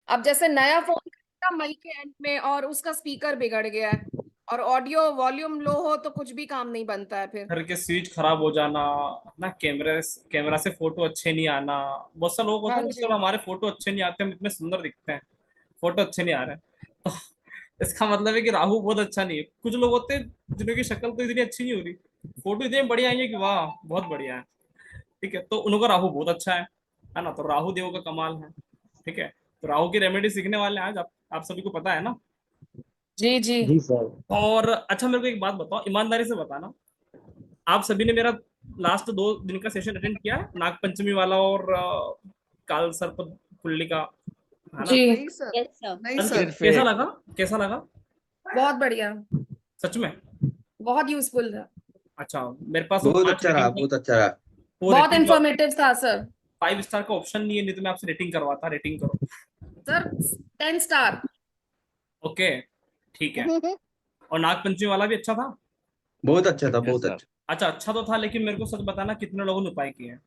अब जैसे नया फोन खरीदा मई के एंड में और उसका स्पीकर बिगड़ गया है, और ऑडियो वॉल्यूम लो हो तो कुछ भी काम नहीं बनता है फिर। घर के स्विच खराब हो जाना ना, कैमरे कैमरा से फोटो अच्छे नहीं आना। बहुत से लोग होते हाँ हैं ना, जी। चलो हमारे फोटो अच्छे नहीं आते, हम इतने सुंदर दिखते हैं, फोटो अच्छे नहीं आ रहे हैं, तो इसका मतलब है कि राहु बहुत अच्छा नहीं है। कुछ लोग होते हैं जिनकी शक्ल तो इतनी अच्छी नहीं हो रही, फोटो इतने बढ़िया आई है कि वाह बहुत बढ़िया है। ठीक है, तो उनका राहु बहुत अच्छा है ना, तो राहु देव का कमाल है। ठीक है, तो राहु की रेमेडी सीखने वाले हैं आज आप सभी को पता है ना। जी जी। जी सर। और अच्छा मेरे को एक बात बताओ, ईमानदारी से बताना, आप सभी ने मेरा लास्ट 2 दिन का सेशन अटेंड किया है, नाग पंचमी वाला और काल सर्प कुंडली का, है ना। जी। नहीं सर। Yes sir. नहीं अरे सर। कैसा लगा, कैसा लगा बहुत बढ़िया। सच में। बहुत यूजफुल था। अच्छा, मेरे पास वो बहुत 5 अच्छा रहा, रेटिंग की, बहुत अच्छा रहा। वो बहुत रेटिंग का इंफॉर्मेटिव था सर। 5 स्टार का ऑप्शन नहीं है, नहीं तो मैं आपसे रेटिंग करवाता, रेटिंग करो। Sir 10 star. ओके, ठीक है। और नाग पंचमी वाला भी अच्छा था। बहुत अच्छा था, यस बहुत सर। अच्छा। अच्छा, अच्छा तो था, लेकिन मेरे को सच बताना कितने लोगों ने उपाय किए हैं।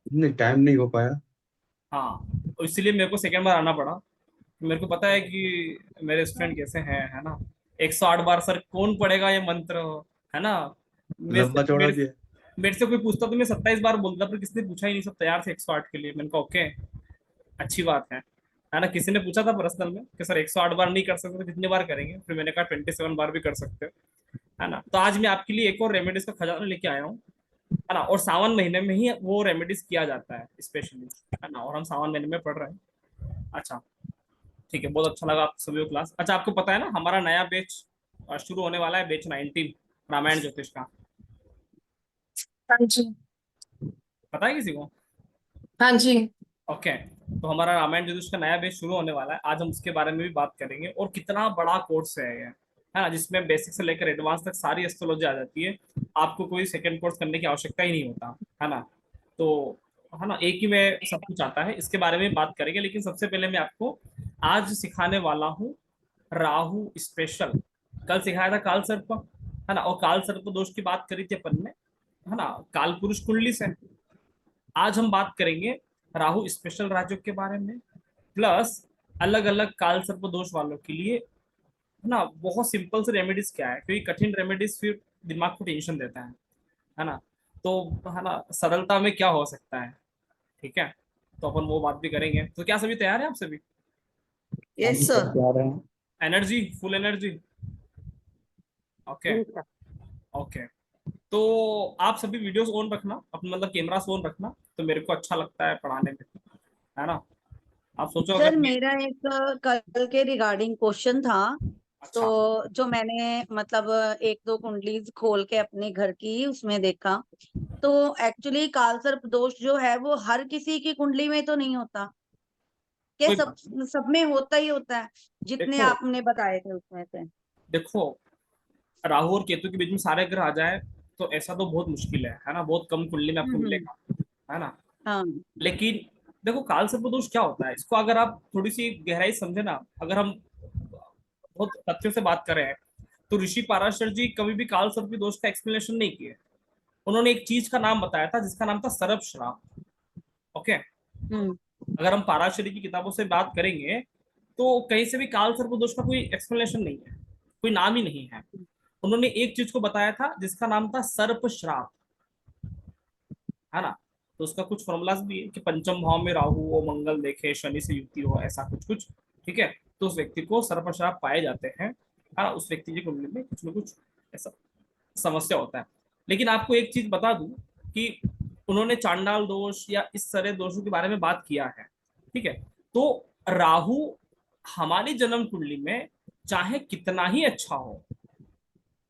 नहीं, टाइम नहीं हो पाया। हाँ, तो इसलिए मेरे को सेकेंड बार आना पड़ा। मेरे को पता है कि मेरे स्टूडेंट कैसे हैं, है ना। 108 बार सर कौन पढ़ेगा ये मंत्र, है ना। मेरे से लंबा चौड़ा मेरे भी है। मेरे से कोई पूछता तो मैं 27 बार बोलता, पर किसी ने पूछा ही नहीं, सब तैयार थे 108 के लिए। मैंने कहा ओके, अच्छी बात है ना। किसी ने पूछा था पर्सनल में कि सर 108 बार नहीं कर सकते तो कितनी बार करेंगे, फिर मैंने कहा 27 बार भी कर सकते हो, है ना। तो आज मैं आपके लिए एक और रेमेडीज का खजाना लेके आया हूँ, है ना। और सावन महीने में ही वो रेमेडीज किया जाता है स्पेशली, है ना, और हम सावन महीने में पढ़ रहे हैं। अच्छा, ठीक है, बहुत अच्छा लगा आप सभी को क्लास। अच्छा, आपको पता है ना हमारा नया बैच शुरू होने वाला है, बैच 19 रामायण ज्योतिष का। हाँ जी। पता है किसी को? हाँ जी। ओके, तो हमारा रामायण ज्योतिष का नया बैच शुरू होने वाला है, आज हम उसके बारे में भी बात करेंगे। और कितना बड़ा कोर्स है ये, है ना, जिसमें बेसिक से लेकर एडवांस तक सारी एस्ट्रोलॉजी आ जाती है। आपको कोई सेकंड कोर्स करने की आवश्यकता ही नहीं होता, है ना। तो है ना, एक ही में सब कुछ आता है, इसके बारे में बात करेंगे। लेकिन सबसे पहले मैं आपको आज सिखाने वाला हूँ राहु स्पेशल। कल सिखाया था काल सर्प, है ना, और काल सर्प दोष की बात करी थी अपन ने, है ना, काल पुरुष कुंडली से। आज हम बात करेंगे राहु स्पेशल राजयोग के बारे में, प्लस अलग अलग काल सर्प दोष वालों के लिए, है ना, बहुत सिंपल से रेमेडीज क्या है, क्योंकि कठिन रेमेडीज फिर दिमाग को टेंशन देता है ना। तो है ना, सरलता में क्या हो सकता है, ठीक है, तो अपन वो बात भी करेंगे। तो क्या सभी तैयार हैं आप सभी? हाँ यस जी सर, सर। जा रहे हैं। Energy, full energy. ओके, जी सर। ओके। तो आप सभी वीडियोस ऑन रखना, अपना मतलब कैमरास ऑन रखना, तो मेरे को अच्छा लगता है पढ़ाने में, है ना। आप सोचो सर अगर ये, मेरा एक कल के रिगार्डिंग क्वेश्चन था। तो अच्छा, जो मैंने मतलब एक दो कुंडलीज खोल के अपने घर की उसमें देखा, तो एक्चुअली कालसर्प दोष जो है वो हर किसी की कुंडली में तो नहीं होता, कि कोई सब बात नहीं। सब में होता ही होता है जितने देखो, आपने बताए थे उसमें से। देखो, राहु और केतु के बीच में सारे ग्रह आ जाए तो ऐसा तो बहुत मुश्किल है ना, बहुत कम कुंडली में आपको हम्म। मिलेगा, है ना। हाँ। लेकिन देखो, काल सर्प दोष क्या होता है, इसको अगर आप थोड़ी सी गहराई से समझे ना, अगर हम बहुत तथ्यों से बात करें, तो ऋषि पाराशर जी कभी भी काल सर्प दोष का एक्सप्लेनेशन नहीं किए। उन्होंने एक चीज का नाम बताया था जिसका नाम था सर्प श्राप। ओके, हम्म। अगर हम पाराशरी की किताबों से बात करेंगे तो कहीं से भी काल सर्प दोष का कोई एक्सप्लेनेशन नहीं है, कोई नाम ही नहीं है। उन्होंने एक चीज को बताया था जिसका नाम था सर्प श्राप, है ना। तो उसका कुछ फॉर्मूलाज भी है कि पंचम भाव में राहु हो, मंगल देखे, शनि से युति हो, ऐसा कुछ कुछ, ठीक है। तो उस व्यक्ति को सर्प श्राप पाए जाते हैं, है ना, उस व्यक्ति की कुंडली में कुछ ना कुछ ऐसा समस्या होता है। लेकिन आपको एक चीज बता दूं कि उन्होंने चांडाल दोष या इस तरह दोषों के बारे में बात किया है, ठीक है। तो राहु हमारी जन्म कुंडली में चाहे कितना ही अच्छा हो,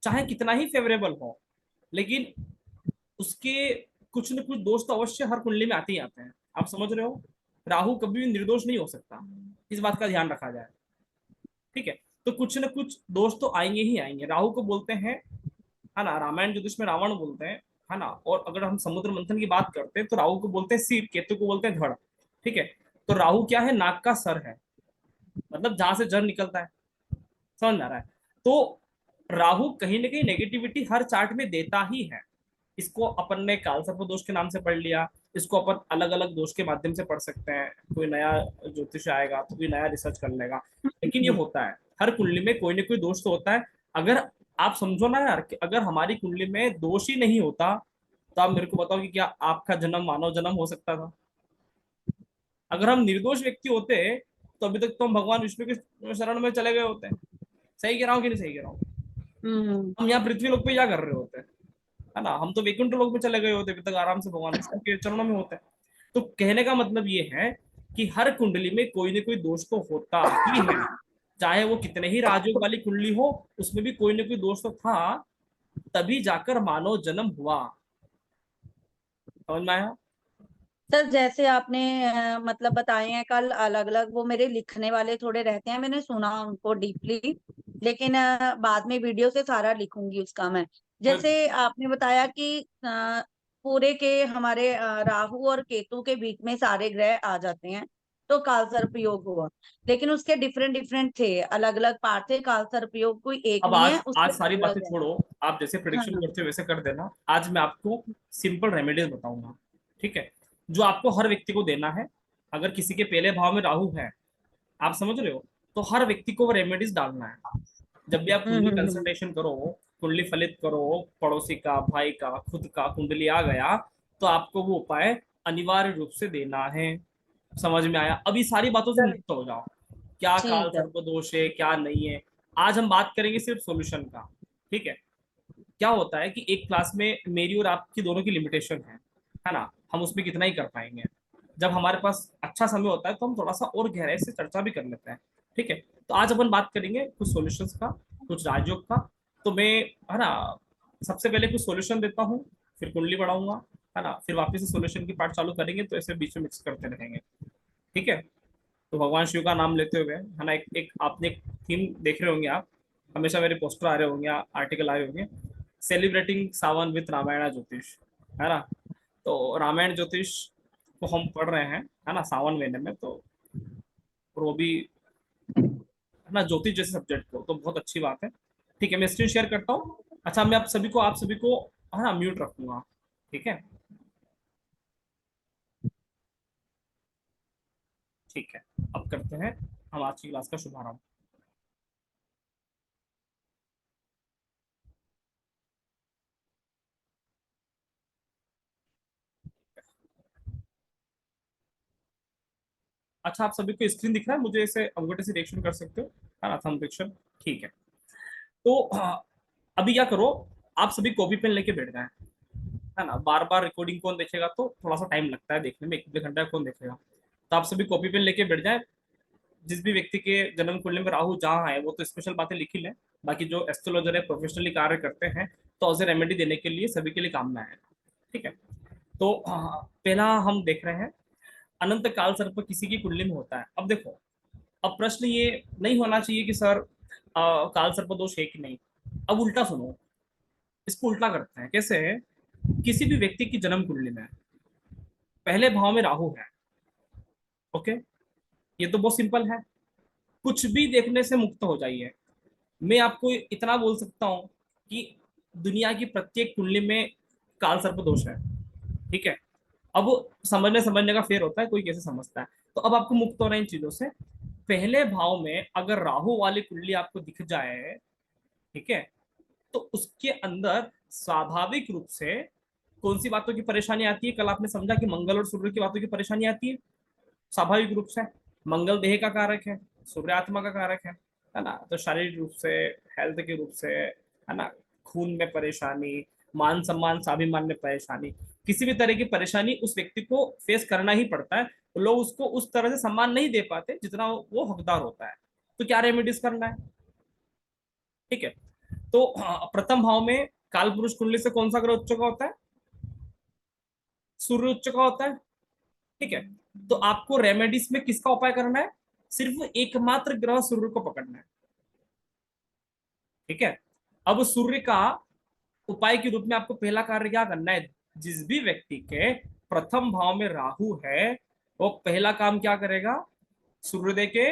चाहे कितना ही फेवरेबल हो, लेकिन उसके कुछ न कुछ दोष तो अवश्य हर कुंडली में आते ही आते हैं। आप समझ रहे हो, राहु कभी भी निर्दोष नहीं हो सकता, इस बात का ध्यान रखा जाए, ठीक है। तो कुछ न कुछ दोष तो आएंगे ही आएंगे। राहु को बोलते हैं, है ना, रामायण ज्योतिष में रावण बोलते हैं, है ना। और अगर हम समुद्र मंथन की बात करते हैं तो राहु को बोलते हैं सिर, केतु को बोलते हैं धड़, ठीक है। तो राहु क्या है, नाक का सर है, मतलब जहां से जड़ निकलता है, समझ आ रहा है। तो राहु कहीं ना कहीं नेगेटिविटी हर चार्ट में देता ही है। इसको अपन ने काल सर्प दोष के नाम से पढ़ लिया, इसको अपन अलग अलग दोष के माध्यम से पढ़ सकते हैं। कोई नया ज्योतिष आएगा तो कोई नया रिसर्च कर लेगा, लेकिन ये होता है हर कुंडली में कोई ना कोई दोष तो होता है। अगर आप समझो ना यार कि अगर हमारी कुंडली में दोष ही नहीं होता तो आप मेरे को बताओ कि क्या आपका जन्म मानव जन्म हो सकता था? अगर हम निर्दोष व्यक्ति होते तो अभी तक तो हम भगवान विष्णु के शरण में चले गए होते। सही कह रहा हूँ कि नहीं सही कह रहा हूँ? हम्म। हम यहाँ पृथ्वी लोक पे क्या कर रहे होते, है ना? हम तो वैकुंठ लोक में चले गए होते, अभी तक आराम से भगवान विष्णु के चरणों में होते। तो कहने का मतलब ये है कि हर कुंडली में कोई ना कोई दोष तो होता ही है, चाहे वो कितने ही राजयोग वाली कुंडली हो, उसमें भी कोई ना कोई दोष तो था, तभी जाकर मानव जन्म हुआ। समझ में आया? सर जैसे आपने मतलब बताए हैं कल अलग अलग, वो मेरे लिखने वाले थोड़े रहते हैं, मैंने सुना उनको डीपली, लेकिन बाद में वीडियो से सारा लिखूंगी उसका मैं। जैसे आपने बताया कि पूरे के हमारे राहु और केतु के बीच में सारे ग्रह आ जाते हैं, तो कालसर्प योग हुआ। लेकिन उसके डिफरेंट डिफरेंट थे, अलग अलग पार्ट थे, कालसर्प योग कोई एक अब नहीं आज है, आज उसके सारी अलग बातें अलग है। छोड़ो, आप जैसे प्रिडिक्शन हाँ। करते हो वैसे कर देना। आज मैं आपको सिंपल रेमेडीज बताऊंगा, ठीक है? जो आपको हर व्यक्ति को देना है। अगर किसी के पहले भाव में राहु है, आप समझ रहे हो, तो हर व्यक्ति को वो रेमेडीज डालना है। जब भी आप कुंडली हम्म। कंसल्टेशन करो, कुंडली फलित करो, पड़ोसी का, भाई का, खुद का कुंडली आ गया, तो आपको वो उपाय अनिवार्य रूप से देना है। समझ में आया? अभी सारी बातों से मुक्त हो जाओ, क्या काल ठीक है। सर्प दोष है क्या नहीं है। आज हम बात करेंगे सिर्फ सॉल्यूशन का, ठीक है? क्या होता है कि एक क्लास में मेरी और आपकी दोनों की लिमिटेशन है ना? हम उसमें कितना ही कर पाएंगे। जब हमारे पास अच्छा समय होता है तो हम थोड़ा सा और गहराई से चर्चा भी कर लेते हैं, ठीक है? तो आज अपन बात करेंगे कुछ सॉल्यूशंस का, कुछ राजयोग का। तो मैं, है ना, सबसे पहले कुछ सॉल्यूशन देता हूँ, फिर कुंडली बढ़ाऊंगा, है ना, फिर वापस से सॉल्यूशन की पार्ट चालू करेंगे, तो ऐसे बीच में मिक्स करते रहेंगे, ठीक है? तो भगवान शिव का नाम लेते हुए, है ना, एक आपने एक थीम देख रहे होंगे आप, हमेशा मेरे पोस्टर आ रहे होंगे, आर्टिकल आए होंगे, celebrating Sawan with Ramayan Jyotish, है ना? तो रामायण ज्योतिष को हम पढ़ रहे हैं, है ना, सावन महीने में। तो और वो भी, है ना, ज्योतिष जैसे सब्जेक्ट को, तो बहुत अच्छी बात है। ठीक है, मैं स्क्रीन शेयर करता हूँ। अच्छा, मैं आप सभी को, है ना, म्यूट रखूंगा, ठीक है? ठीक है, अब करते हैं हम आज की क्लास का शुभारंभ। अच्छा, आप सभी को स्क्रीन दिख रहा है? मुझे इसे अंगूठे से रिएक्शन कर सकते हो, है ना, थंब रिएक्शन। ठीक है। तो अभी क्या करो, आप सभी कॉपी पेन लेके बैठ जाए, है ना? बार बार रिकॉर्डिंग कौन देखेगा, तो थोड़ा सा टाइम लगता है देखने में, 1-2 घंटा कौन देखेगा। तो आप सभी कॉपी पेन लेके बैठ जाए। जिस भी व्यक्ति के जन्म कुंडली में राहु जहाँ है वो तो स्पेशल बातें लिख ही लें। बाकी जो एस्ट्रोलॉजर है, प्रोफेशनली कार्य करते हैं, तो उसे रेमेडी देने के लिए सभी के लिए काम में आए, ठीक है? तो पहला हम देख रहे हैं, अनंत काल सर्प किसी की कुंडली में होता है। अब देखो, अब प्रश्न ये नहीं होना चाहिए कि सर काल सर्प दोष है कि नहीं। अब उल्टा सुनो, इसको उल्टा करते हैं। कैसे है? किसी भी व्यक्ति की जन्म कुंडली में पहले भाव में राहु है, ओके, ये तो बहुत सिंपल है, कुछ भी देखने से मुक्त हो जाइए। मैं आपको इतना बोल सकता हूं कि दुनिया की प्रत्येक कुंडली में काल सर्प दोष है, ठीक है? अब समझने समझने का फेर होता है, कोई कैसे समझता है। तो अब आपको मुक्त होना इन चीजों से। पहले भाव में अगर राहु वाली कुंडली आपको दिख जाए, ठीक है, तो उसके अंदर स्वाभाविक रूप से कौन सी बातों की परेशानी आती है? कल आपने समझा कि मंगल और सूर्य की बातों की परेशानी आती है। स्वाभाविक रूप से मंगल देह का कारक है, सूर्य आत्मा का कारक है ना? तो शारीरिक रूप से, हेल्थ के रूप से, है ना, खून में परेशानी, मान सम्मान स्वाभिमान में परेशानी, किसी भी तरह की परेशानी उस व्यक्ति को फेस करना ही पड़ता है। तो लोग उसको उस तरह से सम्मान नहीं दे पाते जितना वो हकदार होता है। तो क्या रेमेडीज करना है? ठीक है। तो प्रथम भाव में काल पुरुष कुंडली से कौन सा ग्रह उच्च का होता है? सूर्य उच्च का होता है, ठीक है? तो आपको रेमेडीज में किसका उपाय करना है? सिर्फ एकमात्र ग्रह सूर्य को पकड़ना है, ठीक है? अब सूर्य का उपाय के रूप में आपको पहला कार्य क्या करना है? जिस भी व्यक्ति के प्रथम भाव में राहु है, वो पहला काम क्या करेगा? सूर्योदय के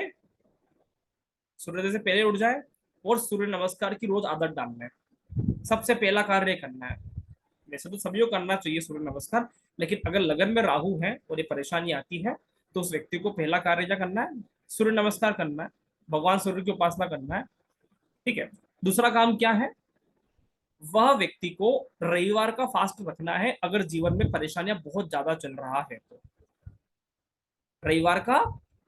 सूर्योदय से पहले उठ जाए और सूर्य नमस्कार की रोज आदत डालना है। सबसे पहला कार्य करना है। वैसे तो सभी को करना चाहिए सूर्य नमस्कार, लेकिन अगर लगन में राहु है और ये परेशानी आती है तो उस व्यक्ति को पहला कार्य क्या करना है, सूर्य नमस्कार करना है, भगवान सूर्य की उपासना करना है। ठीक है। दूसरा काम क्या है, वह व्यक्ति को रविवार का फास्ट रखना है अगर जीवन में परेशानियां बहुत ज्यादा चल रहा है तो रविवार का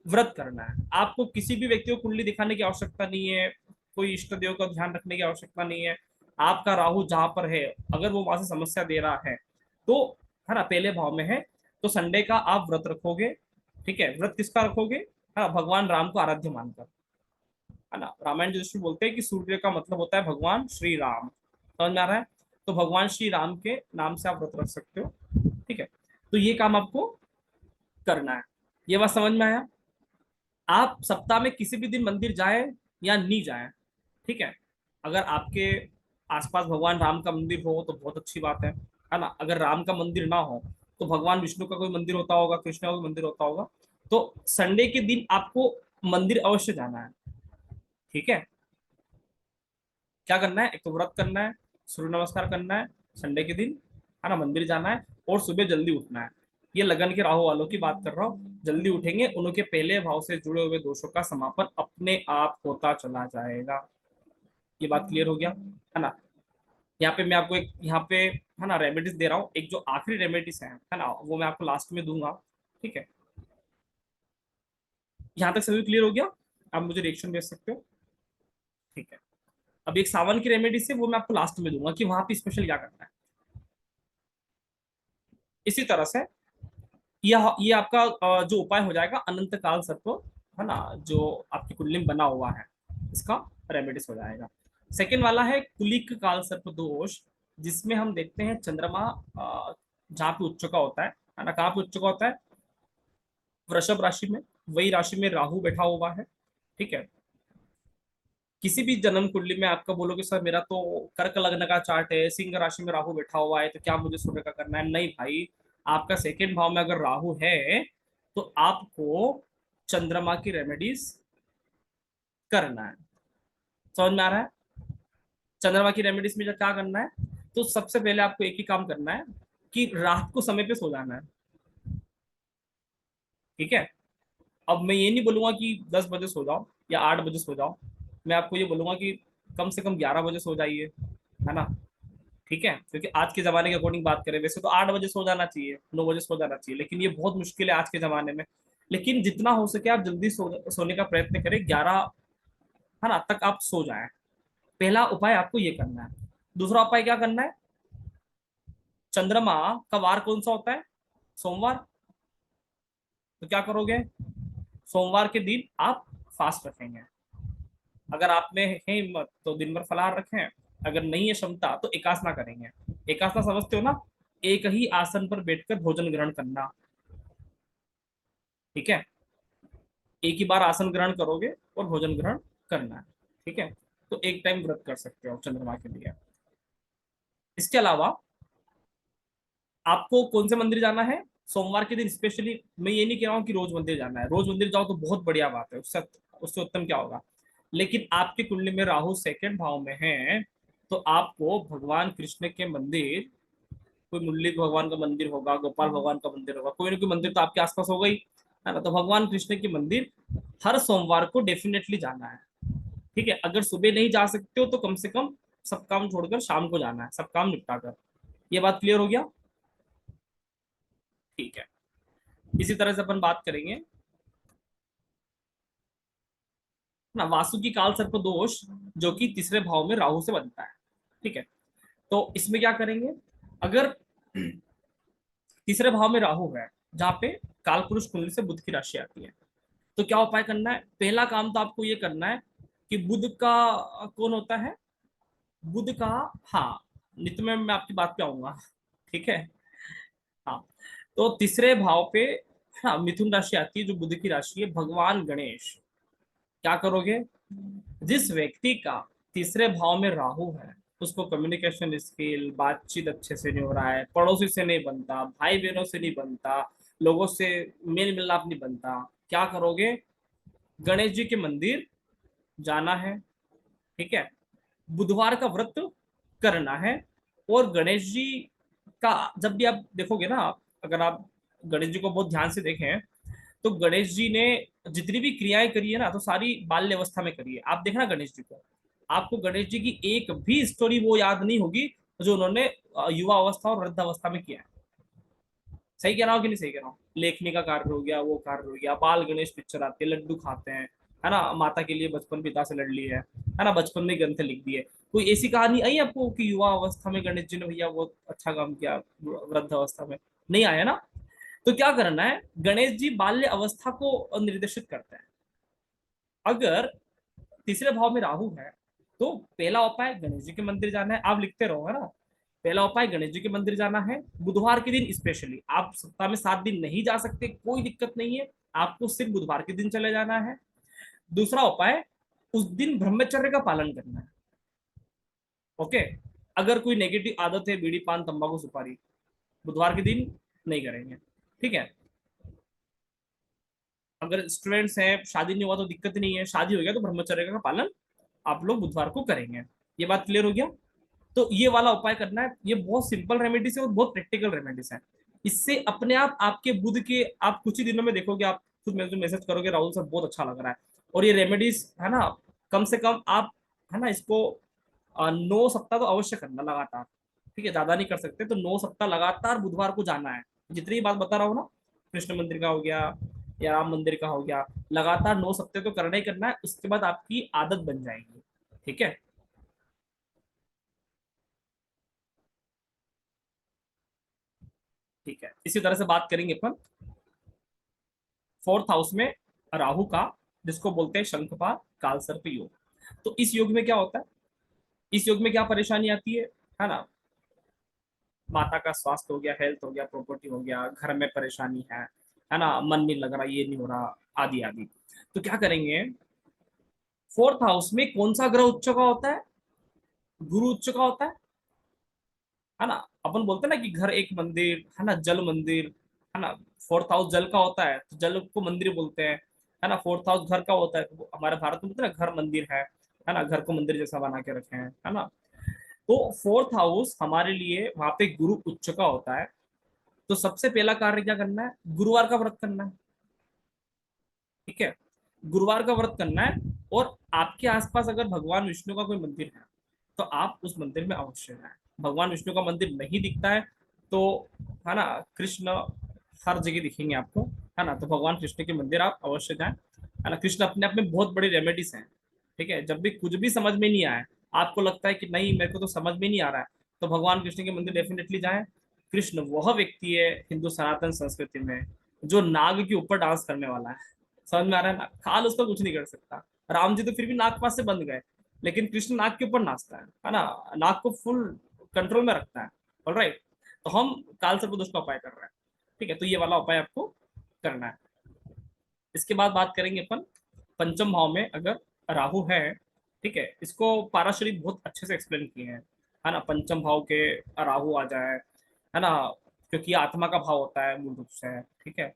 व्रत करना है। आपको किसी भी व्यक्ति को कुंडली दिखाने की आवश्यकता नहीं है, कोई इष्ट देव का ध्यान रखने की आवश्यकता नहीं है। आपका राहु जहां पर है अगर वो वहां से समस्या दे रहा है तो, है ना, पहले भाव में है तो संडे का आप व्रत रखोगे। ठीक है। व्रत किसका रखोगे, है ना, भगवान राम को आराध्य मानकर, है ना। रामायण ज्योतिष बोलते हैं कि सूर्य का मतलब होता है भगवान श्री राम, समझ में आ रहा है। तो भगवान श्री राम के नाम से आप व्रत रख सकते हो। ठीक है। तो ये काम आपको करना है। ये बात समझ में आया। आप सप्ताह में किसी भी दिन मंदिर जाए या नहीं जाए, ठीक है। अगर आपके आसपास भगवान राम का मंदिर हो तो बहुत अच्छी बात है ना। अगर राम का मंदिर ना हो तो भगवान विष्णु का कोई मंदिर होता होगा, कृष्ण का कोई मंदिर होता होगा, तो संडे के दिन आपको मंदिर अवश्य जाना है। ठीक है। क्या करना है, एक तो व्रत करना है, सूर्य नमस्कार करना है संडे के दिन, है ना, मंदिर जाना है और सुबह जल्दी उठना है। ये लगन के राहु वालों की बात कर रहा हूँ, जल्दी उठेंगे उनके पहले भाव से जुड़े हुए दोषों का समापन अपने आप होता चला जाएगा। ये बात क्लियर हो गया, है ना। यहाँ पे मैं आपको एक यहाँ पे, है ना, रेमेडीज दे रहा हूँ। एक जो आखिरी रेमेडीज है ना, वो मैं आपको लास्ट में दूंगा। ठीक है। यहाँ तक सभी क्लियर हो गया, आप मुझे रिएक्शन भेज सकते हो। ठीक है। अब एक सावन की रेमेडीज है वो मैं आपको लास्ट में दूंगा कि वहां पे स्पेशल क्या करना है। इसी तरह से ये आपका जो उपाय हो जाएगा अनंत काल सर्प, है ना, जो आपकी कुंडली में बना हुआ है, इसका रेमेडीज हो जाएगा। सेकेंड वाला है कुलिक काल सर्प दोष, जिसमें हम देखते हैं चंद्रमा जहाँ पे उच्च का होता है ना। कहाँ पे उच्च का होता है, वृषभ राशि में, वही राशि में राहु बैठा हुआ है। ठीक है। किसी भी जन्म कुंडली में आपका बोलोगे सर मेरा तो कर्क लग्न का चार्ट है, सिंह राशि में राहु बैठा हुआ है, तो क्या मुझे सूर्य का करना है? नहीं भाई, आपका सेकेंड भाव में अगर राहु है तो आपको चंद्रमा की रेमेडीज करना है। समझ में आ रहा है। चंद्रमा की रेमेडीज में क्या करना है, तो सबसे पहले आपको एक ही काम करना है कि रात को समय पे सो जाना है। ठीक है। अब मैं ये नहीं बोलूंगा कि 10 बजे सो जाओ या 8 बजे सो जाओ, मैं आपको ये बोलूंगा कि कम से कम 11 बजे सो जाइए, है ना। ठीक है। क्योंकि आज के जमाने के अकॉर्डिंग बात करें, वैसे तो 8 बजे सो जाना चाहिए, 9 बजे सो जाना चाहिए, लेकिन ये बहुत मुश्किल है आज के जमाने में। लेकिन जितना हो सके आप जल्दी सोने का प्रयत्न करें, 11, है ना, तक आप सो जाएं। पहला उपाय आपको ये करना है। दूसरा उपाय क्या करना है, चंद्रमा का वार कौन सा होता है, सोमवार। तो क्या करोगे, सोमवार के दिन आप फास्ट रखेंगे। अगर आप में है हिम्मत तो दिन भर फलाहार रखें, अगर नहीं है क्षमता तो एकासना करेंगे। एकासना समझते हो ना, एक ही आसन पर बैठकर भोजन ग्रहण करना। ठीक है। एक ही बार आसन ग्रहण करोगे और भोजन ग्रहण करना है। ठीक है। तो एक टाइम व्रत कर सकते हो चंद्रमा के लिए। इसके अलावा आपको कौन से मंदिर जाना है सोमवार के दिन स्पेशली, मैं ये नहीं कह रहा हूँ कि रोज मंदिर जाना है, रोज मंदिर जाओ तो बहुत बढ़िया बात है, उससे उससे उत्तम क्या होगा। लेकिन आपकी कुंडली में राहु सेकंड भाव में है तो आपको भगवान कृष्ण के मंदिर, कोई मुरली भगवान का मंदिर होगा, गोपाल भगवान का मंदिर होगा, कोई ना कोई मंदिर तो आपके आसपास होगा ही, है ना। तो भगवान कृष्ण के मंदिर हर सोमवार को डेफिनेटली जाना है। ठीक है। अगर सुबह नहीं जा सकते हो तो कम से कम सब काम छोड़कर शाम को जाना है, सब काम निपटा कर। ये बात क्लियर हो गया। ठीक है। इसी तरह से अपन बात करेंगे ना वासु की काल सर्प दोष, जो कि तीसरे भाव में राहु से बनता है। ठीक है। तो इसमें क्या करेंगे, अगर तीसरे भाव में राहु है जहाँ पे काल पुरुष कुंडली से बुध की राशि आती है, तो क्या उपाय करना है। पहला काम तो आपको ये करना है कि बुध का कौन होता है, बुध का, हाँ, नित्य में मैं आपकी बात पे आऊंगा। ठीक है। हाँ। तो तीसरे भाव पे, हाँ, मिथुन राशि आती है जो बुध की राशि है, भगवान गणेश। क्या करोगे, जिस व्यक्ति का तीसरे भाव में राहु है उसको कम्युनिकेशन स्किल, बातचीत अच्छे से नहीं हो रहा है, पड़ोसी से नहीं बनता, भाई बहनों से नहीं बनता, लोगों से मेल मिलाप नहीं बनता, क्या करोगे, गणेश जी के मंदिर जाना है। ठीक है। बुधवार का व्रत करना है। और गणेश जी का जब भी आप देखोगे ना, अगर आप गणेश जी को बहुत ध्यान से देखें तो गणेश जी ने जितनी भी क्रियाएं करी है ना, तो सारी बाल्य अवस्था में करी है। आप देखना गणेश जी को, आपको गणेश जी की एक भी स्टोरी वो याद नहीं होगी जो उन्होंने युवा अवस्था और वृद्ध अवस्था में किया है। सही कह रहा हूँ कि नहीं सही कह रहा हूँ? लेखनी का कार्य हो गया, वो कार्य हो गया, बाल गणेश पिक्चर आती है, लड्डू खाते हैं, है ना, माता के लिए बचपन पिता से लड़ ली है ना, बचपन में ग्रंथ लिख दिए। कोई ऐसी कहानी आई आपको कि युवा अवस्था में गणेश जी ने भैया बहुत अच्छा काम किया, वृद्ध अवस्था में नहीं आया ना? तो क्या करना है, गणेश जी बाल्य अवस्था को निर्देशित करते हैं। अगर तीसरे भाव में राहु है तो पहला उपाय गणेश जी के मंदिर जाना है। आप लिखते रहो, है ना। पहला उपाय गणेश जी के मंदिर जाना है बुधवार के दिन स्पेशली। आप सप्ताह में 7 दिन नहीं जा सकते, कोई दिक्कत नहीं है, आपको सिर्फ बुधवार के दिन चले जाना है। दूसरा उपाय, उस दिन ब्रह्मचर्य का पालन करना है। ओके। अगर कोई नेगेटिव आदत है, बीड़ी पान तंबाकू सुपारी, बुधवार के दिन नहीं करेंगे, ठीक है। अगर स्टूडेंट्स हैं, शादी नहीं हुआ तो दिक्कत नहीं है, शादी हो गया तो ब्रह्मचर्य का पालन आप लोग बुधवार को करेंगे। ये बात क्लियर हो गया? तो ये वाला उपाय करना है। ये बहुत सिंपल रेमेडीज है और बहुत प्रैक्टिकल रेमेडीज है। इससे अपने आप आपके बुध के, आप कुछ ही दिनों में देखोगे, आप खुद जो मैसेज करोगे राहुल सर बहुत अच्छा लग रहा है। और ये रेमेडीज है ना, कम से कम आप, है ना, इसको 9 सप्ताह तो अवश्य करना लगातार, ठीक है। ज्यादा नहीं कर सकते तो 9 सप्ताह लगातार बुधवार को जाना है। जितनी बात बता रहा हूँ ना, कृष्ण मंदिर का हो गया या राम मंदिर का हो गया, लगातार 9 सप्ताह तो करना ही करना है। उसके बाद आपकी आदत बन जाएगी, ठीक है। ठीक है, इसी तरह से बात करेंगे अपन 4th हाउस में राहु का, जिसको बोलते हैं शंखपाल कालसर्प योग। तो इस योग में क्या होता है, इस योग में क्या परेशानी आती है ना, माता का स्वास्थ्य हो गया, हेल्थ हो गया, प्रॉपर्टी हो गया, घर में परेशानी है ना, मन नहीं लग रहा, ये नहीं हो रहा, आदि आदि। तो क्या करेंगे, 4th हाउस में कौन सा ग्रह उच्च का होता है? गुरु उच्च का होता है ना। अपन बोलते हैं ना कि घर एक मंदिर, है ना, जल मंदिर, है ना। 4th हाउस जल का होता है तो जल को मंदिर बोलते हैं, है ना। 4th हाउस घर का होता है तो हमारे भारत में बोलते हैं ना घर मंदिर है ना, घर को मंदिर जैसा बना के रखे हैं, है ना। तो 4th हाउस हमारे लिए वहां पे गुरु उच्च का होता है। तो सबसे पहला कार्य क्या करना है, गुरुवार का व्रत करना है, ठीक है। गुरुवार का व्रत करना है। और आपके आसपास अगर भगवान विष्णु का कोई मंदिर है तो आप उस मंदिर में अवश्य जाएं। भगवान विष्णु का मंदिर नहीं दिखता है तो, है ना, कृष्ण हर जगह दिखेंगे आपको, है ना। तो भगवान कृष्ण के मंदिर आप अवश्य जाएं, है ना। कृष्ण अपने आप में बहुत बड़ी रेमेडीज हैं, ठीक है। जब भी कुछ भी समझ में नहीं आए, आपको लगता है कि नहीं मेरे को तो समझ में नहीं आ रहा है, तो भगवान कृष्ण के मंदिर डेफिनेटली जाएं। कृष्ण वह व्यक्ति है हिंदू सनातन संस्कृति में जो नाग के ऊपर डांस करने वाला है। समझ में आ रहा है ना, खाल उसका कुछ नहीं कर सकता। राम जी तो फिर भी नाग पास से बंद गए, लेकिन कृष्ण नाग के ऊपर नाचता है ना, नाग को फुल कंट्रोल में रखता है। ऑलराइट, तो हम काल सर्पदोष का उपाय कर रहे हैं, ठीक है। तो ये वाला उपाय आपको करना है। इसके बाद बात करेंगे अपन पंचम भाव में अगर राहु है, ठीक है। इसको पाराशरी बहुत अच्छे से एक्सप्लेन किए हैं, है ना। पंचम भाव के राहु आ जाए, है ना, क्योंकि आत्मा का भाव होता है मूल रूप से, ठीक है।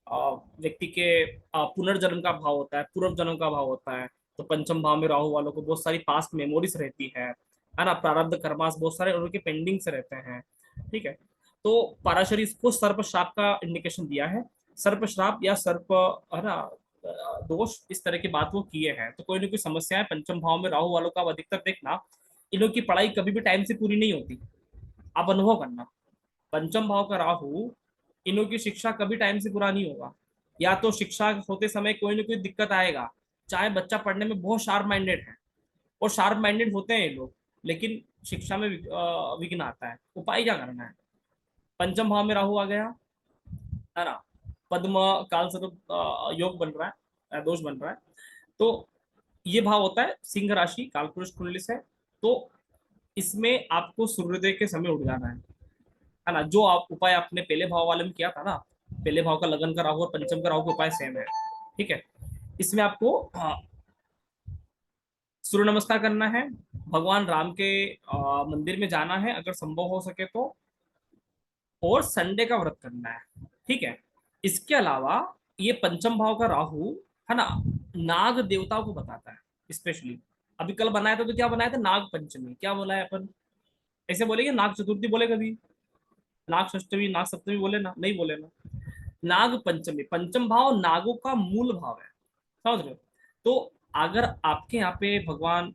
व्यक्ति के पुनर्जन्म का भाव होता है, पूर्व जन्म का भाव होता है। तो पंचम भाव में राहु वालों को बहुत सारी पास्ट मेमोरीज रहती है ना, प्रारब्ध कर्मास बहुत सारे उनके पेंडिंग्स रहते हैं, ठीक है। तो पाराशरी को सर्प श्राप का इंडिकेशन दिया है। सर्प श्राप या सर्प, है ना, दोष, इस तरह की बात वो किए हैं। तो कोई ना कोई समस्या है पंचम भाव में राहु वालों का। अधिकतर देखना, इन लोग की पढ़ाई कभी भी टाइम से पूरी नहीं होती। आप अनुभव करना, पंचम भाव का राहु, इनों की शिक्षा कभी टाइम से पूरा नहीं होगा। या तो शिक्षा होते समय कोई ना कोई दिक्कत आएगा, चाहे बच्चा पढ़ने में बहुत शार्प माइंडेड है, और शार्प माइंडेड होते हैं ये लोग, लेकिन शिक्षा में विघ्न आता है। उपाय क्या करना है, पंचम भाव में राहु आ गया, है ना, पद्म काल सर्प योग बन रहा है, दोष बन रहा है। तो ये भाव होता है सिंह राशि कालपुरुष कुंडली से। तो इसमें आपको सूर्योदय के समय उठ जाना है ना। जो आप उपाय आपने पहले भाव वाले में किया था ना, पहले भाव का लगन का राहु और पंचम का राहु का उपाय सेम है, ठीक है। इसमें आपको सूर्य नमस्कार करना है, भगवान राम के मंदिर में जाना है अगर संभव हो सके तो, और संडे का व्रत करना है, ठीक है। इसके अलावा ये पंचम भाव का राहु, है ना, नाग देवताओं को बताता है स्पेशली। अभी कल बनाया था तो क्या बनाया था, नाग पंचमी। क्या बोला है अपन, ऐसे बोलेंगे नाग चतुर्थी बोले कभी, नाग षष्टमी नाग सप्तमी बोले ना, नहीं बोले ना। नाग पंचमी, पंचम भाव नागों का मूल भाव है, समझ रहे हो। तो अगर आपके यहाँ पे भगवान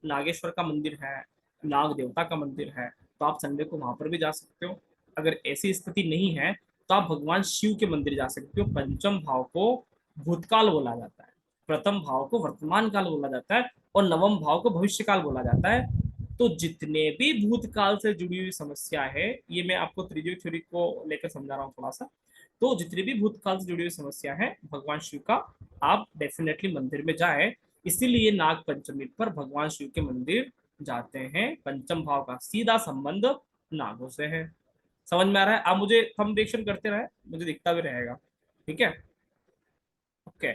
नागेश्वर का मंदिर है, नाग देवता का मंदिर है, तो आप संडे को वहां पर भी जा सकते हो। अगर ऐसी स्थिति नहीं है तो आप भगवान शिव के मंदिर जा सकते हो। पंचम भाव को भूतकाल बोला जाता है, प्रथम भाव को वर्तमान काल बोला जाता है, और नवम भाव को भविष्य काल बोला जाता है। तो जितने भी भूतकाल से जुड़ी हुई समस्या है, ये मैं आपको त्रिज्यू थ्योरी को लेकर समझा रहा हूँ थोड़ा सा। तो जितनी भी भूतकाल से जुड़ी हुई समस्या है भगवान शिव का, आप डेफिनेटली मंदिर में जाए। इसीलिए नाग पंचमी पर भगवान शिव के मंदिर जाते हैं। पंचम भाव का सीधा संबंध नागों से है। समझ में आ रहा है? आप मुझे थंब रिएक्शन करते रहे, मुझे दिखता भी रहेगा, ठीक है। ओके,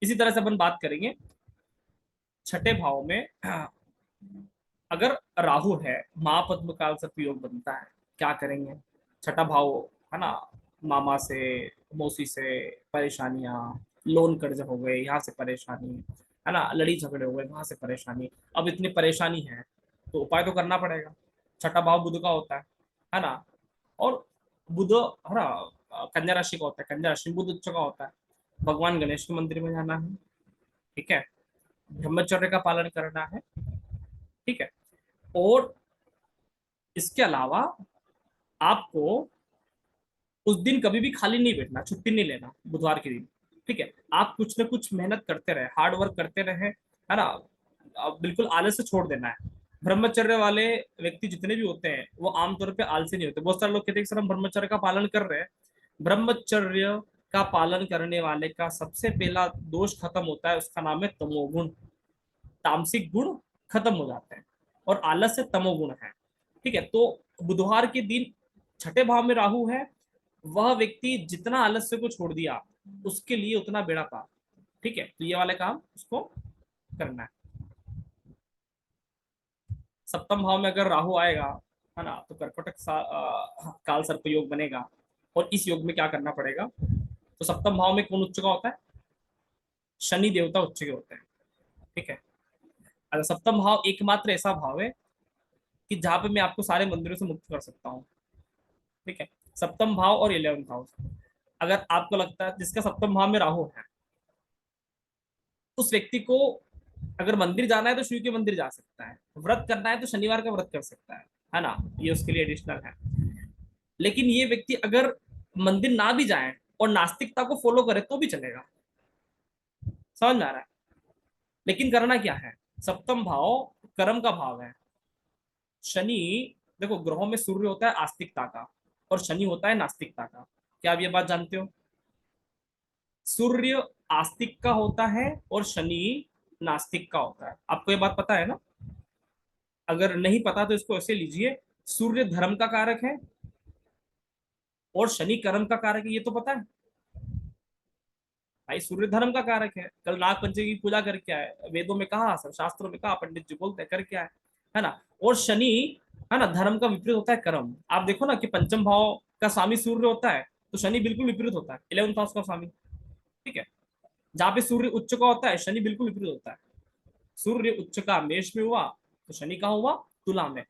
इसी तरह से अपन बात करेंगे छठे भाव में। अगर राहु है, महापद्म काल से प्रयोग बनता है, क्या करेंगे? छठा भाव है ना, मामा से मौसी से परेशानियां, लोन कर्ज हो गए, यहाँ से परेशानी है ना, लड़ी झगड़े हो गए, वहां से परेशानी। अब इतनी परेशानी है तो उपाय तो करना पड़ेगा। छठा भाव बुध का होता है ना, और बुध है ना कन्या राशि का होता है, कन्या राशि बुध उच्च का होता है। भगवान गणेश के मंदिर में जाना है, ठीक है, ब्रह्मचर्य का पालन करना है, ठीक है। और इसके अलावा आपको उस दिन कभी भी खाली नहीं बैठना, छुट्टी नहीं लेना बुधवार के दिन, ठीक है। आप कुछ ना कुछ मेहनत करते रहे, हार्ड वर्क करते रहे, है ना। अब बिल्कुल आलस से छोड़ देना है। ब्रह्मचर्य वाले व्यक्ति जितने भी होते हैं वो आमतौर पे आलसी नहीं होते। बहुत सारे लोग कहते हैं सर हम ब्रह्मचर्य का पालन कर रहे हैं। ब्रह्मचर्य का पालन करने वाले का सबसे पहला दोष खत्म होता है, उसका नाम है तमोगुण। तामसिक गुण खत्म हो जाते हैं और आलस से तमोगुण है, ठीक है। तो बुधवार के दिन छठे भाव में राहु है, वह व्यक्ति जितना आलस्य को छोड़ दिया उसके लिए उतना बेड़ा पार, ठीक है। तो ये वाले काम उसको करना है। सप्तम भाव में अगर राहु आएगा, है ना, तो कर्कटक काल सर्प योग बनेगा। और इस योग में क्या करना पड़ेगा? तो सप्तम भाव में कौन उच्च का होता है? शनि देवता उच्च के होते हैं, ठीक है। अगर सप्तम भाव एकमात्र ऐसा भाव है कि जहां पे मैं आपको सारे मंदिरों से मुक्त कर सकता हूँ, ठीक है। सप्तम भाव और 11th हाउस, अगर आपको लगता है जिसका सप्तम भाव में राहु है, उस व्यक्ति को अगर मंदिर जाना है तो शिव के मंदिर जा सकता है, व्रत करना है तो शनिवार का व्रत कर सकता है ना, ये उसके लिए एडिशनल है। लेकिन ये व्यक्ति अगर मंदिर ना भी जाए और नास्तिकता को फॉलो करे तो भी चलेगा। समझ में आ रहा है? लेकिन करना क्या है? सप्तम भाव कर्म का भाव है। शनि, देखो ग्रहों में सूर्य होता है आस्तिकता का और शनि होता है नास्तिकता का। क्या आप ये बात जानते हो? सूर्य आस्तिक का होता है और शनि नास्तिक का होता है। आपको ये बात पता है ना? अगर नहीं पता तो इसको ऐसे लीजिए, सूर्य धर्म का कारक है और शनि कर्म का कारक है, ये तो पता है भाई। सूर्य धर्म का कारक है। कल नाग पंचमी की पूजा करके आए, वेदों में कहा, सब शास्त्रों में कहा, पंडित जी बोलते हैं करके आए, है ना। और शनि है ना धर्म का विपरीत होता है कर्म। आप देखो ना कि पंचम भाव का स्वामी सूर्य होता है तो शनि बिल्कुल विपरीत होता है 11th हाउस का स्वामी, ठीक है। जहां पे सूर्य उच्च का होता है शनि बिल्कुल विपरीत होता है। सूर्य उच्च का मेष में हुआ तो शनि कहाँ हुआ? तुला में।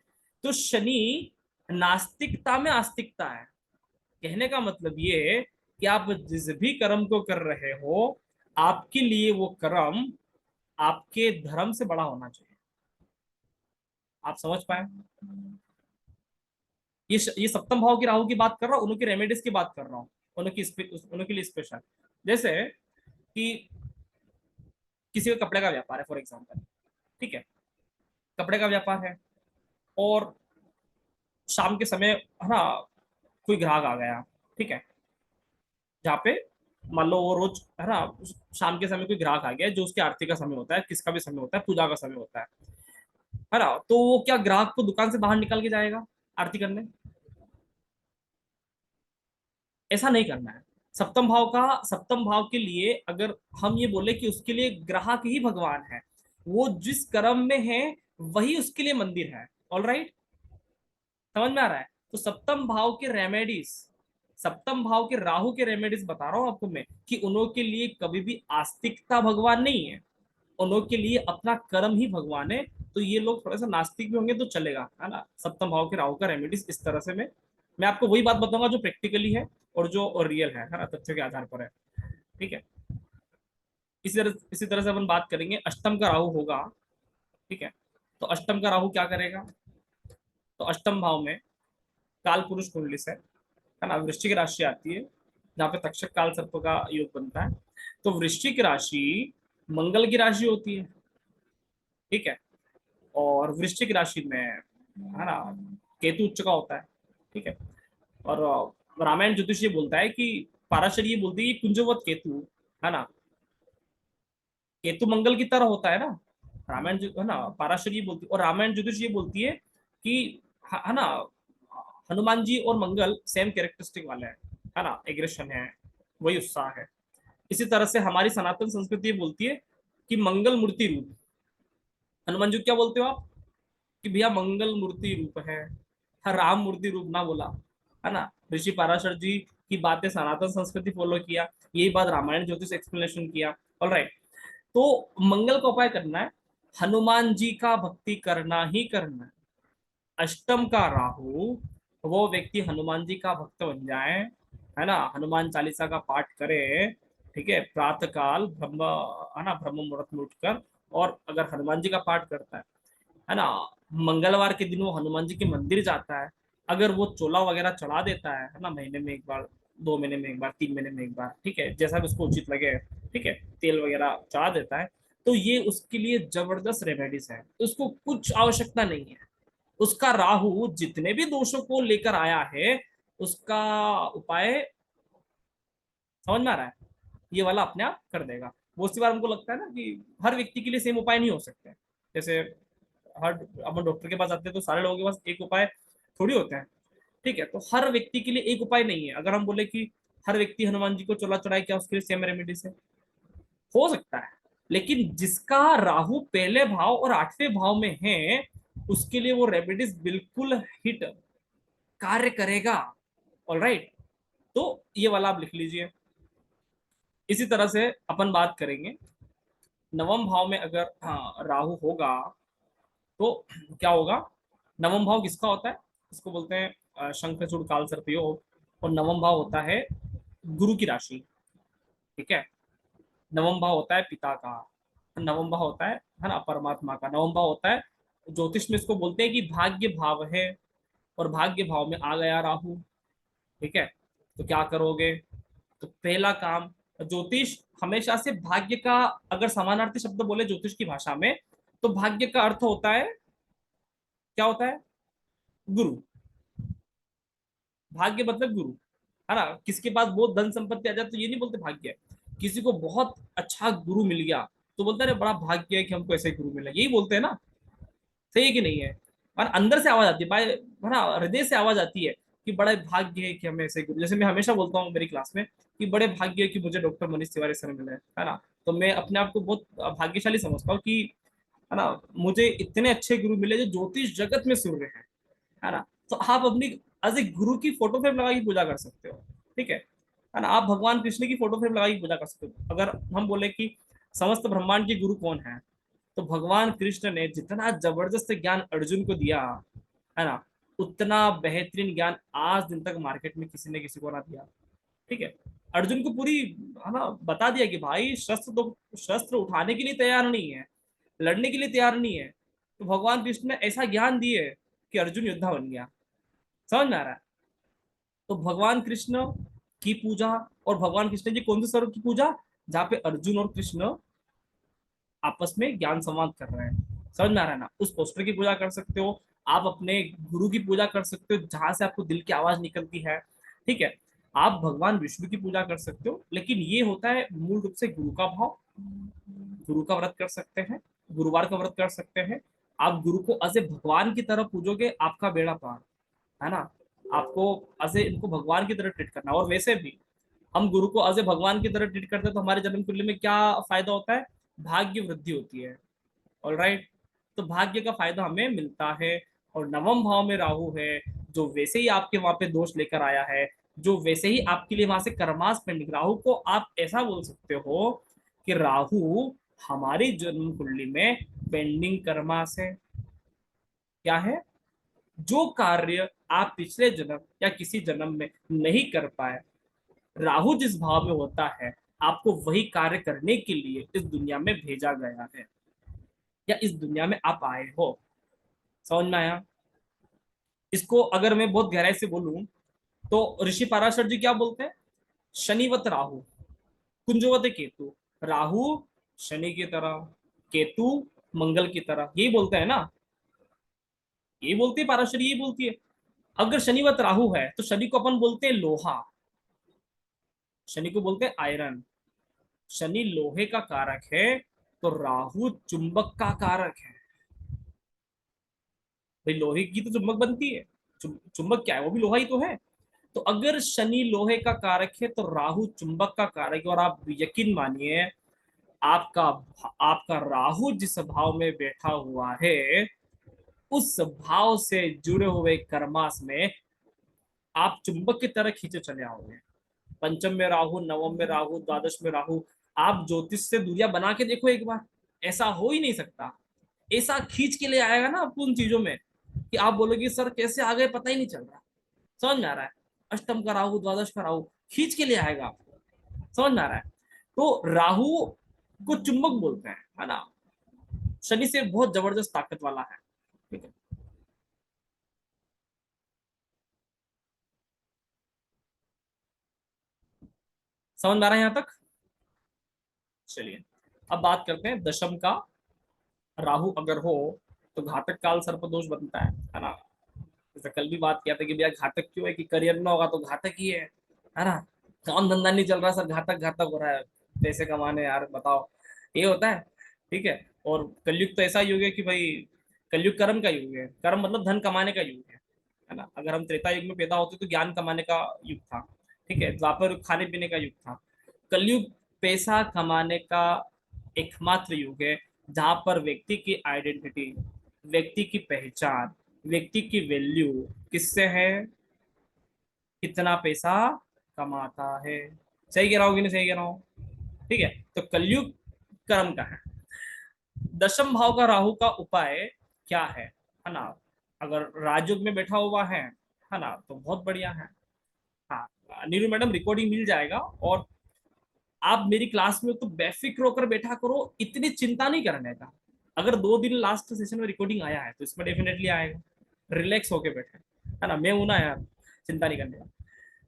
तो शनि नास्तिकता में आस्तिकता है। कहने का मतलब ये है कि आप जिस भी कर्म को कर रहे हो, आपके लिए वो कर्म आपके धर्म से बड़ा होना चाहिए। आप समझ पाए? ये सप्तम भाव की राहु की बात कर रहा हूँ, उनकी रेमेडीज की बात कर रहा हूँ, उनके लिए स्पेशल। जैसे कि किसी का कपड़े का व्यापार है फॉर एग्जाम्पल, ठीक है, कपड़े का व्यापार है और शाम के समय है ना कोई ग्राहक आ गया, ठीक है, जहाँ पे मान लो वो रोज है ना शाम के समय कोई ग्राहक आ गया, जो उसके आरती का समय होता है, किसका भी समय होता है, पूजा का समय होता है ना। तो वो क्या ग्राहक को दुकान से बाहर निकाल के जाएगा आरती करने? ऐसा नहीं करना है। सप्तम भाव के लिए अगर हम ये बोले कि उसके लिए ग्राहक ही भगवान है, वो जिस कर्म में है वही उसके लिए मंदिर है। ऑल राइट, समझ में आ रहा है? तो सप्तम भाव के रेमेडीज, सप्तम भाव के राहु के रेमेडीज बता रहा हूं आपको मैं, कि उनके लिए कभी भी आस्तिकता भगवान नहीं है, उनके लिए अपना कर्म ही भगवान है। तो ये लोग थोड़ा सा नास्तिक भी होंगे तो चलेगा, है ना। सप्तम भाव के राहु का रेमेडीज इस तरह से मैं आपको वही बात बताऊंगा जो प्रैक्टिकली है और जो रियल है ना, तथ्यों के आधार पर है। ठीक है, इसी तरह से अपन बात करेंगे। अष्टम का राहु होगा, ठीक है, तो अष्टम का राहु क्या करेगा, तो अष्टम भाव में काल पुरुष कुंडली से, है ना, वृश्चिक राशि आती है जहाँ पे तक्षक काल सर्प का योग बनता है। तो वृश्चिक राशि मंगल की राशि होती है, ठीक है, और वृश्चिक राशि में, है ना, केतु उच्च का होता है, ठीक है। और रामायण ज्योतिष ये बोलता है कि पाराशर ये बोलती है कि कुंजवत केतु, है ना, केतु मंगल की तरह होता है ना। है ना, पाराशर ये बोलती, और रामायण ज्योतिष ये बोलती है कि, है ना, हनुमान जी और मंगल सेम कैरेक्टरिस्टिक वाले हैं, है ना, एग्रेशन है, वही उत्साह है। इसी तरह से हमारी सनातन संस्कृति ये बोलती है कि मंगल मूर्ति रूप, हनुमान जी क्या बोलते हो आप, कि भैया मंगल मूर्ति रूप है, हर राम मूर्ति रूप ना बोला, है ना। ऋषि पाराशर जी की बातें सनातन संस्कृति फॉलो किया, यही बात रामायण ज्योतिष एक्सप्लेनेशन किया। ऑलराइट, तो मंगल का उपाय करना है, हनुमान जी का भक्ति करना ही करना है। अष्टम का राहु, वो व्यक्ति हनुमान जी का भक्त बन जाए, है ना, हनुमान चालीसा का पाठ करे, ठीक है, प्रातः काल ब्रह्म, है ना, ब्रह्म मुहूर्त में उठकर, और अगर हनुमान जी का पाठ करता है ना, मंगलवार के दिन वो हनुमान जी के मंदिर जाता है, अगर वो चोला वगैरह चढ़ा देता है ना, महीने में एक बार, 2 महीने में एक बार, 3 महीने में एक बार, ठीक है, जैसा भी उसको उचित लगे, ठीक है, तेल वगैरह चढ़ा देता है, तो ये उसके लिए जबरदस्त रेमेडीज है। उसको कुछ आवश्यकता नहीं है, उसका राहु जितने भी दोषों को लेकर आया है उसका उपाय, समझ में आ रहा है, ये वाला अपने आप कर देगा। बहुत सी बार हमको लगता है ना कि हर व्यक्ति के लिए सेम उपाय नहीं हो सकते, जैसे हर, अपन डॉक्टर के पास जाते हैं तो सारे लोगों के पास एक उपाय थोड़ी होते हैं, ठीक है, तो हर व्यक्ति के लिए एक उपाय नहीं है। अगर हम बोले कि हर व्यक्ति हनुमान जी को चोला चढ़ाए, क्या उसके लिए सेम रेमेडी से हो सकता है, लेकिन जिसका राहु पहले भाव और 8वें भाव में है उसके लिए वो रेमेडीज बिल्कुल हिट कार्य करेगा। ऑलराइट, तो ये वाला आप लिख लीजिए। इसी तरह से अपन बात करेंगे, नवम भाव में अगर, हाँ, राहु होगा तो क्या होगा। नवम भाव किसका होता है, इसको बोलते हैं शंखचूड़ काल सर्प योग, और नवम भाव होता है गुरु की राशि, ठीक है। नवम भाव होता है पिता का, नवम भाव होता है ना, परमात्मा का। नवम भाव होता है, ज्योतिष में इसको बोलते हैं कि भाग्य भाव है, और भाग्य भाव में आ गया राहु, ठीक है, तो क्या करोगे। तो पहला काम, ज्योतिष हमेशा से भाग्य का, अगर समानार्थी शब्द बोले ज्योतिष की भाषा में, तो भाग्य का अर्थ होता है, क्या होता है, गुरु। भाग्य मतलब गुरु, है ना। किसके पास बहुत धन संपत्ति आ जाए तो ये नहीं बोलते भाग्य है, किसी को बहुत अच्छा गुरु मिल गया तो बोलता है बड़ा भाग्य है कि हमको ऐसे गुरु मिला, यही बोलते हैं ना। सही है कि नहीं है। और अंदर से आवाज आती है, है ना, हृदय से आवाज आती है कि बड़ा भाग्य है कि हमें ऐसे गुरु, जैसे मैं हमेशा बोलता हूँ मेरी क्लास में कि बड़े भाग्य है कि मुझे डॉक्टर मनीष तिवारी सर मिले, है ना। तो मैं अपने आप को बहुत भाग्यशाली समझता हूँ कि, है ना, मुझे इतने अच्छे गुरु मिले जो ज्योतिष जगत में सूर्य है ना। तो आप अपनी एज ए गुरु की फोटो फ्रेम लगा के पूजा कर सकते हो, ठीक है ना। आप भगवान कृष्ण की फोटो फ्रेम लगा के पूजा कर सकते हो। अगर हम बोले कि समस्त ब्रह्मांड के गुरु कौन है, तो भगवान कृष्ण ने जितना जबरदस्त ज्ञान अर्जुन को दिया, है ना, उतना बेहतरीन ज्ञान आज दिन तक मार्केट में किसी ने किसी को ना दिया, ठीक है। अर्जुन को पूरी, है ना, बता दिया कि भाई शस्त्र उठाने के लिए तैयार नहीं है, लड़ने के लिए तैयार नहीं है, तो भगवान कृष्ण ने ऐसा ज्ञान दिए कि अर्जुन योद्धा बन गया। समझ में आ रहा है। तो भगवान कृष्ण की पूजा, और भगवान कृष्ण जी कौन से स्वरूप की पूजा, जहाँ पे अर्जुन और कृष्ण आपस में ज्ञान संवाद कर रहे हैं। समझ में आ रहा है ना। उस पोस्टर की पूजा कर सकते हो, आप अपने गुरु की पूजा कर सकते हो जहां से आपको दिल की आवाज निकलती है, ठीक है। आप भगवान विष्णु की पूजा कर सकते हो, लेकिन ये होता है मूल रूप से गुरु का भाव। गुरु का व्रत कर सकते हैं, गुरुवार का व्रत कर सकते हैं। आप गुरु को अजय भगवान की तरह पूजोगे, आपका बेड़ा पार, है ना। आपको अजय इनको भगवान की तरह ट्रीट करना। और वैसे भी हम गुरु को अजय भगवान की तरह ट्रीट करते हैं तो हमारे जन्म कुंडली में क्या फायदा होता है, भाग्य वृद्धि होती है। ऑलराइट, तो भाग्य का फायदा हमें मिलता है। और नवम भाव में राहु है, जो वैसे ही आपके वहां पे दोष लेकर आया है, जो वैसे ही आपके लिए वहां से कर्मास पेंडिंग, राहु को आप ऐसा बोल सकते हो कि राहु हमारी जन्म कुंडली में पेंडिंग कर्मास है। क्या है? जो कार्य आप पिछले जन्म या किसी जन्म में नहीं कर पाए, राहु जिस भाव में होता है, आपको वही कार्य करने के लिए इस दुनिया में भेजा गया है, या इस दुनिया में आप आए हो। समझ में आया? इसको अगर मैं बहुत गहराई से बोलूं तो ऋषि पराशर जी क्या बोलते हैं? शनिवत राहु, कुंजवत केतु। राहु शनि की तरह, केतु मंगल की तरह, यही बोलते हैं ना? यही बोलती है पराशर, यही बोलती है। अगर शनिवत राहु है तो शनि को अपन बोलते हैं लोहा, शनि को बोलते हैं आयरन। शनि लोहे का कारक है, तो राहु चुंबक का कारक है। भाई लोहे की तो चुंबक बनती है, चुंबक क्या है? वो भी लोहा ही तो है। तो अगर शनि लोहे का कारक है तो राहु चुंबक का कारक है। और आप यकीन मानिए, आपका आपका राहु जिस भाव में बैठा हुआ है, उस भाव से जुड़े हुए कर्मास में आप चुंबक की तरह खींचे चले आओगे। पंचम में राहु, नवम में राहु, द्वादश में राहु। आप ज्योतिष से दूरियां बना के देखो एक बार, ऐसा हो ही नहीं सकता। ऐसा खींच के ले आएगा ना आपको उन चीजों में कि आप बोलोगे सर कैसे आ गए, पता ही नहीं चल रहा। समझ में आ रहा है? अष्टम का राहु, द्वादश का राहु खींच के ले आएगा आपको। समझ में आ रहा है? तो राहु को चुंबक बोलते हैं, है ना? शनि से बहुत जबरदस्त ताकत वाला है। ठीक है, समझ में आ रहा है यहां तक? चलिए अब बात करते हैं दशम का। राहु अगर हो तो घातक काल सर्प दोष बनता है ना? जैसे कल भी बात किया था कि भैया घातक क्यों है, कि करियर में होगा तो घातक ही है ना? काम धंधा नहीं चल रहा सर, घातक घातक हो रहा है, पैसे कमाने यार बताओ, ये होता है। ठीक है, और कलयुग तो ऐसा युग है कि भाई कलयुग कर्म का युग है। कर्म मतलब धन कमाने का युग है ना? अगर हम त्रेता युग में पैदा होते तो ज्ञान कमाने का युग था। ठीक है, द्वापर युग खाने पीने का युग था। कलयुग पैसा कमाने का एकमात्र युग है, जहां पर व्यक्ति की आइडेंटिटी, व्यक्ति की पहचान, व्यक्ति की वैल्यू किससे है? कितना पैसा कमाता है। सही कह रहा हूँ कि नहीं सही कह रहा हूँ? ठीक है, तो कलयुग कर्म का है। दशम भाव का राहु का उपाय क्या है ना? अगर राजयोग में बैठा हुआ है ना, तो बहुत बढ़िया है। हाँ, नीरू मैडम रिकॉर्डिंग मिल जाएगा। और आप मेरी क्लास में तो बेफिक्र होकर बैठा करो, इतनी चिंता नहीं करने का। अगर 2 दिन लास्ट सेशन में रिकॉर्डिंग आया है तो इसमें डेफिनेटली आएगा। रिलैक्स होके बैठे, है ना? मैं हूं ना यार, चिंता नहीं करने का।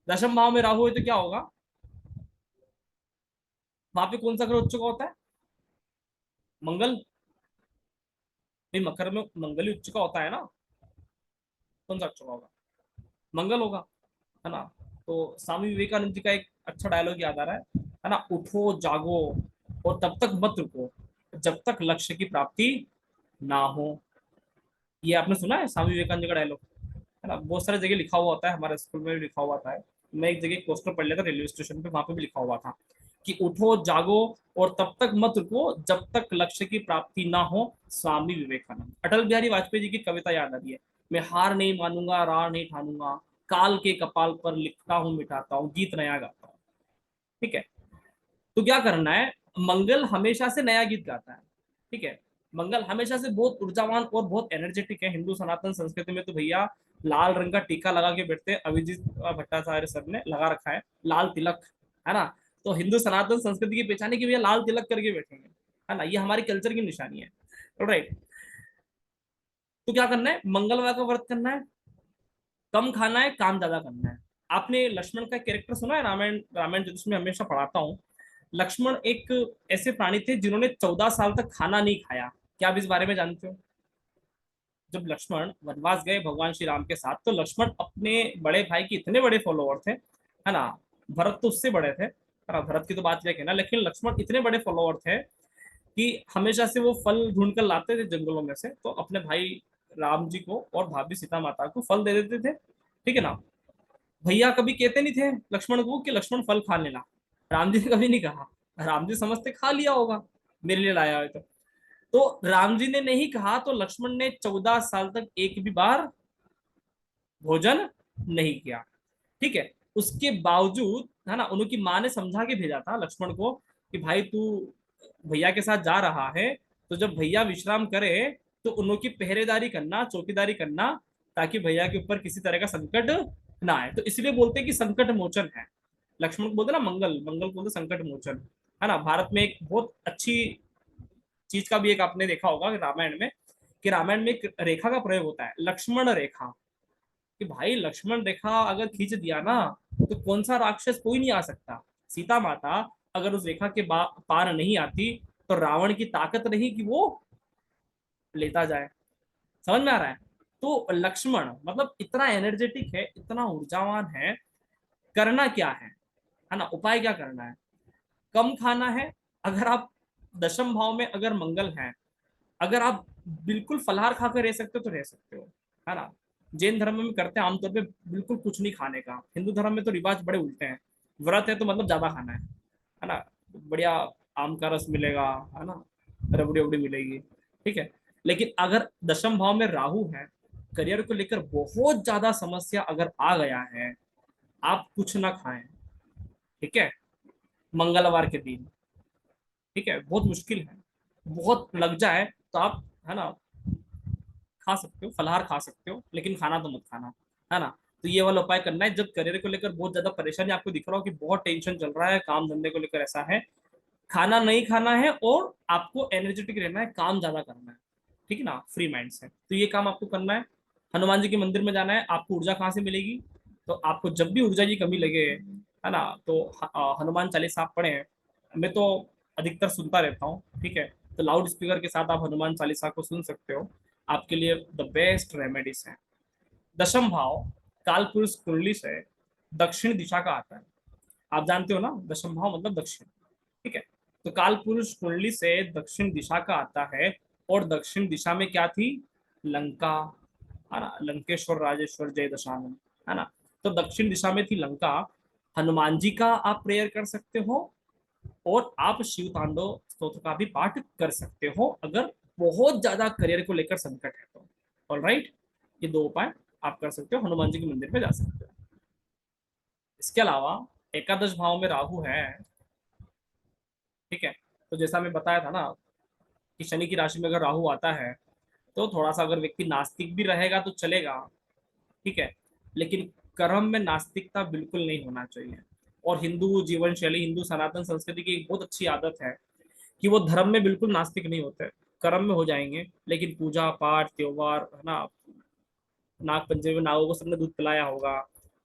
दशम भाव में राहु है तो क्या होगा? वहां पे कौन सा ग्रह उच्च का होता है? मंगल। नहीं, मकर में मंगल ही उच्च का होता है ना? कौन सा उच्च का होगा? मंगल होगा, है ना? तो स्वामी विवेकानंद जी का एक अच्छा डायलॉग याद आ रहा है ना? उठो जागो और तब तक मत रुको जब तक लक्ष्य की प्राप्ति ना हो। ये आपने सुना है स्वामी विवेकानंद जी का डायलॉग? है ना? बहुत सारी जगह लिखा हुआ होता है, हमारे स्कूल में भी लिखा हुआ था। मैं एक जगह पोस्टर पढ़ लिया था रेलवे स्टेशन पे, वहां पे भी लिखा हुआ था कि उठो जागो और तब तक मत रुको जब तक लक्ष्य की प्राप्ति ना हो। स्वामी विवेकानंद। अटल बिहारी वाजपेयी जी की कविता याद आ रही है, मैं हार नहीं मानूंगा, रार नहीं ठानूंगा, काल के कपाल पर लिखता हूँ मिटाता हूँ, गीत नया गाता हूँ। ठीक है, तो क्या करना है? मंगल हमेशा से नया गीत गाता है। ठीक है, मंगल हमेशा से बहुत ऊर्जावान और बहुत एनर्जेटिक है। हिंदू सनातन संस्कृति में तो भैया लाल रंग का टीका लगा के बैठते हैं। अभिजीत भट्टाचार्य सर ने लगा रखा है लाल तिलक, है ना? तो हिंदू सनातन संस्कृति की पहचान है कि भैया लाल तिलक करके बैठेंगे, है ना? ये हमारी कल्चर की निशानी है। राइट, तो क्या करना है? मंगलवार का व्रत करना है, कम खाना है, काम ज्यादा करना है। आपने लक्ष्मण का कैरेक्टर सुना है? रामायण, रामायण ज्योतिष में हमेशा पढ़ाता हूँ। लक्ष्मण एक ऐसे प्राणी थे जिन्होंने 14 साल तक खाना नहीं खाया। क्या आप इस बारे में जानते हो? जब लक्ष्मण वनवास गए भगवान श्री राम के साथ, तो लक्ष्मण अपने बड़े भाई के इतने बड़े फॉलोअर थे, है ना? भरत तो उससे बड़े थे, है ना? भरत की तो बात है ना, लेकिन लक्ष्मण इतने बड़े फॉलोअर थे कि हमेशा से वो फल ढूंढ कर लाते थे जंगलों में से, तो अपने भाई राम जी को और भाभी सीता माता को फल दे देते थे। ठीक है ना? भैया कभी कहते नहीं थे लक्ष्मण को कि लक्ष्मण फल खा लेना। राम जी ने कभी नहीं कहा। राम जी समझते खा लिया होगा, मेरे लिए लाया है तो राम जी ने नहीं कहा, तो लक्ष्मण ने 14 साल तक एक भी बार भोजन नहीं किया। ठीक है, उसके बावजूद, है ना, उनकी माँ ने समझा के भेजा था लक्ष्मण को कि भाई तू भैया के साथ जा रहा है, तो जब भैया विश्राम करे तो उनकी पहरेदारी करना, चौकीदारी करना, ताकि भैया के ऊपर किसी तरह का संकट ना आए। तो इसलिए बोलते हैं कि संकट मोचन है। लक्ष्मण को बोलते ना मंगल, मंगल को बोलते संकट मोचन, है ना। भारत में एक बहुत अच्छी चीज का भी एक आपने देखा होगा रामायण में, कि रामायण में एक रेखा का प्रयोग होता है, लक्ष्मण रेखा, कि भाई लक्ष्मण रेखा अगर खींच दिया ना तो कौन सा राक्षस, कोई नहीं आ सकता। सीता माता अगर उस रेखा के पार नहीं आती तो रावण की ताकत नहीं कि वो लेता जाए। समझ में आ रहा है। तो लक्ष्मण मतलब इतना एनर्जेटिक है, इतना ऊर्जावान है। करना क्या है ना, उपाय क्या करना है, कम खाना है। अगर आप दशम भाव में अगर मंगल है, अगर आप बिल्कुल फलाहार खाकर रह सकते हो तो रह सकते हो, है ना। जैन धर्म में करते हैं आमतौर पे बिल्कुल कुछ नहीं खाने का। हिंदू धर्म में तो रिवाज बड़े उल्टे हैं, व्रत है तो मतलब ज्यादा खाना है ना। बढ़िया आम का रस मिलेगा, है ना, रबड़ी उबड़ी मिलेगी, ठीक है। लेकिन अगर दशम भाव में राहु है, करियर को लेकर बहुत ज्यादा समस्या अगर आ गया है, आप कुछ ना खाएं, ठीक है, मंगलवार के दिन, ठीक है। बहुत मुश्किल है, बहुत लग जाए तो आप, है ना, खा सकते हो, फलाहार खा सकते हो, लेकिन खाना तो मत खाना, है ना। तो ये वाला उपाय करना है। जब करियर को लेकर बहुत ज्यादा परेशानी आपको दिख रहा हो कि बहुत टेंशन चल रहा है, काम धंधे को लेकर ऐसा है, खाना नहीं खाना है और आपको एनर्जेटिक रहना है, काम ज्यादा करना है, ठीक है ना, फ्री माइंड से। तो ये काम आपको करना है। हनुमान जी के मंदिर में जाना है। आपको ऊर्जा कहाँ से मिलेगी, तो आपको जब भी ऊर्जा की कमी लगे, है ना, तो हनुमान चालीसा आप पढ़े। मैं तो अधिकतर सुनता रहता हूँ, ठीक है। तो लाउड स्पीकर के साथ आप हनुमान चालीसा को सुन सकते हो, आपके लिए द बेस्ट रेमेडीज है। दशम भाव काल पुरुष कुंडली से दक्षिण दिशा का आता है। आप जानते हो ना, दशम भाव मतलब दक्षिण, ठीक है। तो काल पुरुष कुंडली से दक्षिण दिशा का आता है, और दक्षिण दिशा में क्या थी, लंका, है ना, लंकेश्वर राजेश्वर जय दशानन, है ना। तो दक्षिण दिशा में थी लंका। हनुमान जी का आप प्रेयर कर सकते हो, और आप शिव तांडव स्तोत्र का भी पाठ कर सकते हो अगर बहुत ज्यादा करियर को लेकर संकट है तो। ऑलराइट, ये दो उपाय आप कर सकते हो, हनुमान जी के मंदिर में जा सकते हो। इसके अलावा एकादश भाव में राहु है, ठीक है। तो जैसा मैं बताया था ना कि शनि की राशि में अगर राहु आता है तो थोड़ा सा अगर व्यक्ति नास्तिक भी रहेगा तो चलेगा, ठीक है, लेकिन कर्म में नास्तिकता बिल्कुल नहीं होना चाहिए। और हिंदू जीवन शैली, हिंदू सनातन संस्कृति की एक बहुत अच्छी आदत है कि वो धर्म में बिल्कुल नास्तिक नहीं होते, कर्म में हो जाएंगे, लेकिन पूजा पाठ त्योहार, है ना, नाग पंचमी में नागों को सबने दूध पिलाया होगा,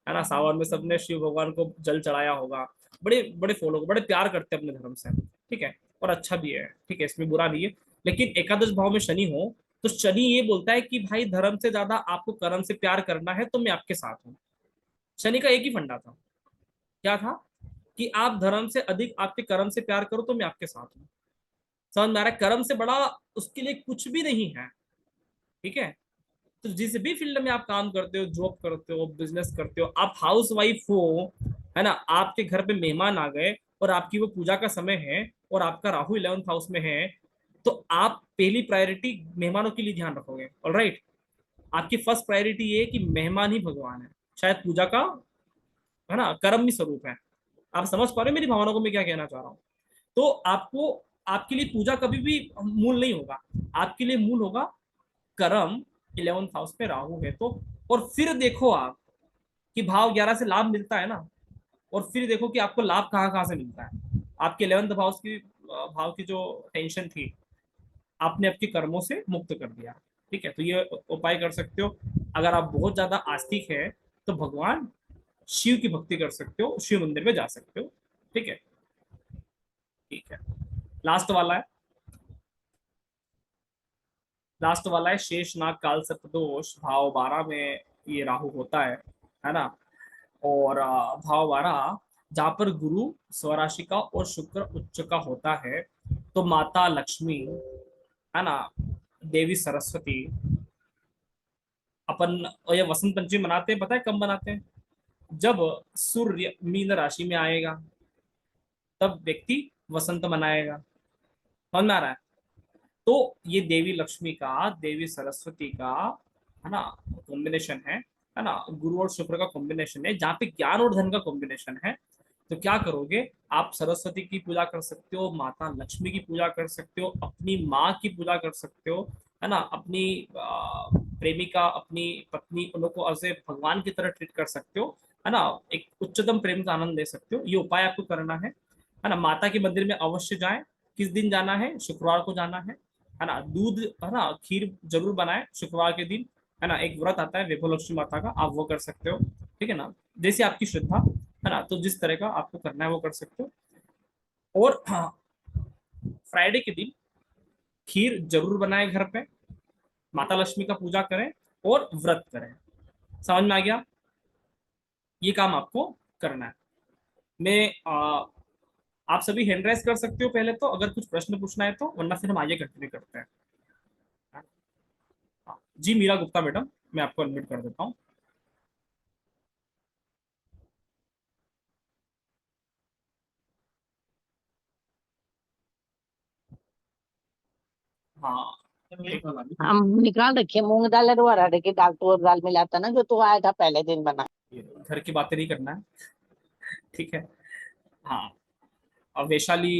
है ना, सावन में सबने शिव भगवान को जल चढ़ाया होगा, बड़े बड़े फॉलो, बड़े प्यार करते हैं अपने धर्म से, ठीक है। और अच्छा भी है, ठीक है, इसमें बुरा नहीं है। लेकिन एकादश भाव में शनि हो तो शनि ये बोलता है कि भाई धर्म से ज्यादा आपको कर्म से प्यार करना है तो मैं आपके साथ हूँ। शनि का एक ही फंडा था, क्या था, कि आप धर्म से अधिक आपके कर्म से प्यार करो तो मैं आपके साथ हूँ। समझ में आ रहा है, कर्म से बड़ा उसके लिए कुछ भी नहीं है, ठीक है। तो जिस भी फील्ड में आप काम करते हो, जॉब करते हो, बिजनेस करते हो, आप हाउस वाइफ हो, है ना, आपके घर पे मेहमान आ गए और आपकी वो पूजा का समय है और आपका राहु 11th हाउस में है, तो आप पहली प्रायोरिटी मेहमानों के लिए ध्यान रखोगे। ऑलराइट, आपकी फर्स्ट प्रायोरिटी ये है कि मेहमान ही भगवान है, शायद पूजा का, है ना, कर्म भी स्वरूप है। आप समझ पा रहे हो मेरी भावना को मैं क्या कहना चाह रहा हूँ। तो आपको, आपके लिए पूजा कभी भी मूल नहीं होगा, आपके लिए मूल होगा कर्म। 11th हाउस में राहु है तो, और फिर देखो आप कि भाव 11 से लाभ मिलता है ना, और फिर देखो कि आपको लाभ कहाँ कहाँ से मिलता है। आपके 11th हाउस की भाव की जो टेंशन थी आपने आपके कर्मों से मुक्त कर दिया, ठीक है। तो ये उपाय कर सकते हो। अगर आप बहुत ज्यादा आस्तिक है तो भगवान शिव की भक्ति कर सकते हो, शिव मंदिर में जा सकते हो, ठीक है। ठीक है, लास्ट वाला है, लास्ट वाला है शेष नाग काल सर्पदोष भाव 12 में ये राहु होता है ना। और भाव 12 जहां पर गुरु स्वराशि का और शुक्र उच्च का होता है, तो माता लक्ष्मी, है ना, देवी सरस्वती, अपन ये वसंत पंचमी मनाते हैं, पता है कब मनाते हैं, जब सूर्य मीन राशि में आएगा तब व्यक्ति वसंत मनाएगा। समझ में आ रहा है। तो ये देवी लक्ष्मी का, देवी सरस्वती का, है ना, कॉम्बिनेशन है ना, गुरु और शुक्र का कॉम्बिनेशन है, जहाँ पे ज्ञान और धन का कॉम्बिनेशन है। तो क्या करोगे, आप सरस्वती की पूजा कर सकते हो, माता लक्ष्मी की पूजा कर सकते हो, अपनी माँ की पूजा कर सकते हो, है ना, अपनी प्रेमिका, अपनी पत्नी, उन लोग को ऐसे भगवान की तरह ट्रीट कर सकते हो, है ना, एक उच्चतम प्रेम का आनंद दे सकते हो। ये उपाय आपको करना है ना। माता के मंदिर में अवश्य जाएं। किस दिन जाना है? शुक्रवार को जाना है ना। दूध, है ना, खीर जरूर बनाएं शुक्रवार के दिन, है ना। एक व्रत आता है वैभव लक्ष्मी माता का, आप वो कर सकते हो, ठीक है ना। जैसे आपकी श्रद्धा, है ना, तो जिस तरह का आपको करना है वो कर सकते हो। और हाँ, फ्राइडे के दिन खीर जरूर बनाएं घर पे, माता लक्ष्मी का पूजा करें और व्रत करें। समझ में आ गया? ये काम आपको करना है। मैं आप सभी हैंड राइज कर सकते हो पहले तो, अगर कुछ प्रश्न पूछना है तो, वरना फिर हम आगे कंटिन्यू करते हैं। हाँ। जी मीरा गुप्ता मैडम, मैं आपको अनम्यूट कर देता हूँ। हाँ, हम निकाल रखे मूंग दाल और अरहर की दाल, तूर दाल मिला था ना जो तू आया था पहले दिन बना। घर की बातें नहीं करना है, ठीक है। हाँ, अब वैशाली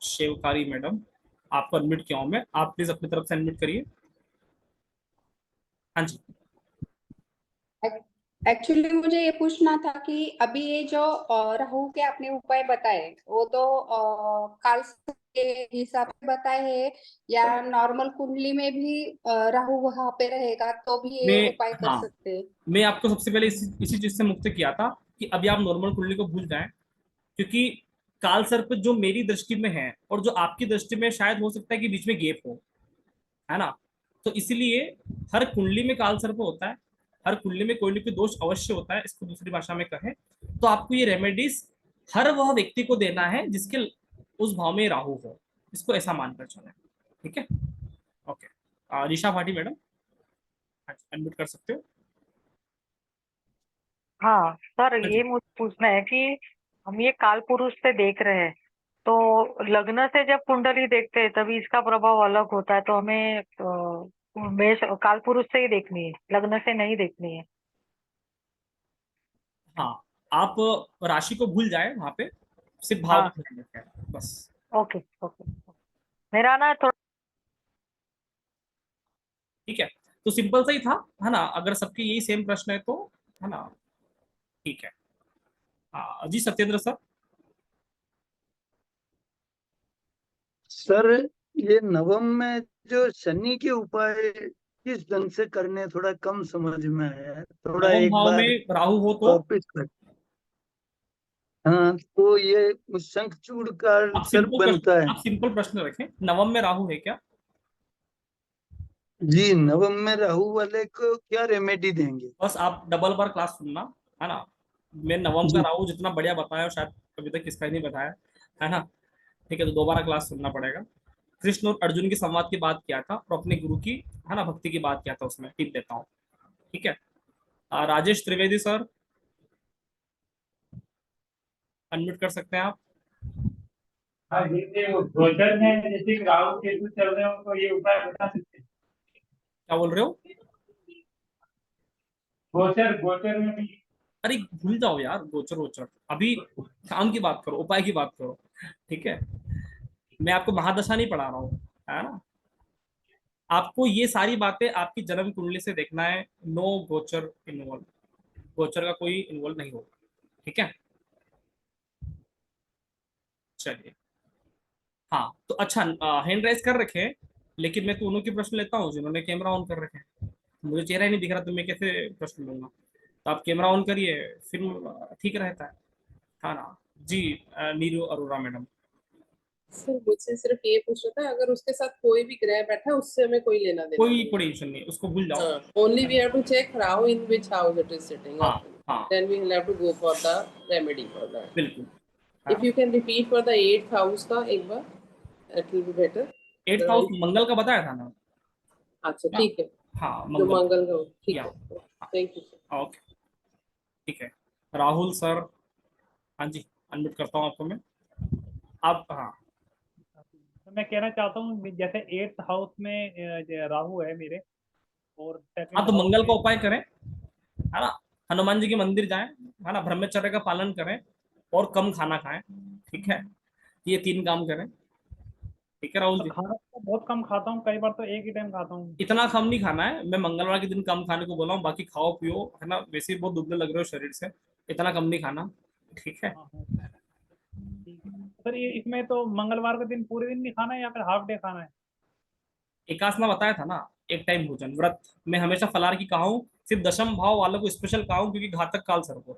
शेवकारी मैडम, आपको अनम्यूट किया हूँ मैं, आप प्लीज अपनी तरफ से अनम्यूट करिए। हाँ जी। एक्चुअली मुझे ये पूछना था कि अभी ये जो राहु के आपने उपाय बताए वो तो काल के हिसाब से बताए हैं, या नॉर्मल कुंडली में भी राहु वहां पे रहेगा तो भी ये मैं उपाय कर हाँ, सकते हैं? मैं आपको सबसे पहले इसी चीज से मुक्त किया था कि अभी आप नॉर्मल कुंडली को भूल जाएं, क्योंकि काल सर्प जो मेरी दृष्टि में है और जो आपकी दृष्टि में शायद हो सकता है कि बीच में गैप हो, है ना। तो इसीलिए हर कुंडली में काल सर्प होता है, हर कुंडली में कोई ना कोई दोष अवश्य होता है, इसको दूसरी भाषा में कहें तो आपको ये रेमेडीज हर वह व्यक्ति को देना है जिसके उस भाव में राहु हो, इसको ऐसा मानकर चले, ठीक है। Okay, Risha Bhati madam, unmute कर सकते हो। हाँ सर, हाँ ये जी। मुझे पूछना है कि हम ये काल पुरुष से देख रहे हैं, तो लग्न से जब कुंडली देखते हैं तभी इसका प्रभाव अलग होता है, तो हमें मेष काल पुरुष से ही देखनी है, लग्न से नहीं देखनी है। हाँ, आप राशि को भूल जाए, वहां पे सिर्फ भाव हाँ, का ध्यान रखें बस। Okay okay. मेरा ना थोड़ा ठीक है, तो सिंपल सा ही था, है ना। अगर सबके यही सेम प्रश्न है तो, है ना, ठीक है। जी सत्येंद्र सर। सर, ये नवम में जो शनि के उपाय किस ढंग से करने, थोड़ा कम समझ में आया, थोड़ा नवम एक भाव बार में राहु हो तो वापिस कर। हाँ, तो ये शंखचूड़ का सर्प बनता है। आप सिंपल प्रश्न रखें, नवम में राहु है क्या? जी, नवम में राहु वाले को क्या रेमेडी देंगे? बस आप डबल बार क्लास सुनना, है ना। मैं नवम का जी। राहु जितना बढ़िया बताया शायद अभी तक किसका ही नहीं बताया, है ना। ठीक है, तो दोबारा क्लास सुनना पड़ेगा। कृष्ण और अर्जुन के संवाद की बात किया था और अपने गुरु की, है ना, भक्ति की बात किया था, उसमें टिप देता हूँ, ठीक है। राजेश त्रिवेदी सर, अनम्यूट कर सकते हैं आप। हाँ, जैसे वो गोचर में जैसे कि राहु केतु चल रहे हो तो ये उपाय बता सकते हैं? क्या बोल रहे हो? गोचर गोचर में भी। अरे भूल जाओ यार, गोचर वोचर, अभी काम की बात करो, उपाय की बात करो, ठीक है। मैं आपको महादशा नहीं पढ़ा रहा हूँ, है ना। आपको ये सारी बातें आपकी जन्म कुंडली से देखना है, नो गोचर इन्वॉल्व, गोचर का कोई इन्वॉल्व नहीं होगा, ठीक है। चलिए, हाँ तो अच्छा, हैंड राइज कर रखे हैं, लेकिन मैं तो उन्हों के प्रश्न लेता हूँ जिन्होंने कैमरा ऑन कर रखे हैं। मुझे चेहरा ही नहीं दिख रहा तो मैं कैसे प्रश्न लूंगा। तो आप कैमरा ऑन करिए, फिर ठीक रहता है ना। जी नीरू अरोड़ा मैडम। सर मुझसे सिर्फ ये पूछना था, अगर उसके साथ कोई भी ग्रह बैठा है उससे हमें कोई लेना देना कोई नहीं टेंशन नहीं, उसको भूल जाओ। है। Only we have to check Rahu in which house it is sitting, हाँ हाँ, then we will have to go for the remedy for that. बिल्कुल। If you can repeat for the 8th house का एक बार, it will be better. 8th house Mangal का बताया था ना। अच्छा हाँ ठीक है, हाँ, जो मंगल। मंगल का, ठीक या है। Thank you sir. ओके, ठीक है। राहुल सर, हाँ जी, अनम्यूट करता हूँ आपको मैं। आप हाँ। तो मैं कहना चाहता हूँ जैसे 8th हाउस में राहु है मेरे, और हाँ, 2nd तो हाउस मंगल में। का उपाय करें, है ना। हनुमान जी के मंदिर जाएं, है ना, ब्रह्मचर्य का पालन करें और कम खाना खाएं, ठीक है। ये 3 काम करें। ठीक है राहुल तो जी। खाना तो बहुत कम खाता हूँ, कई बार तो एक ही टाइम खाता हूँ। इतना कम नहीं खाना है, मैं मंगलवार के दिन कम खाने को बोला हूँ, बाकी खाओ पियो, है ना, वैसे ही बहुत दुबले लग रहे हो शरीर से, इतना कम नहीं खाना, ठीक है। हाँ हाँ, ठीक है सर। ये इसमें तो मंगलवार के दिन पूरे दिन नहीं खाना है या फिर हाफ डे खाना है? एकासना बताया था ना, एक टाइम भोजन व्रत। मैं हमेशा फलाहार की कहा हूँ, सिर्फ दशम भाव वालों को स्पेशल कहा हूँ, क्योंकि घातक काल सर्प है।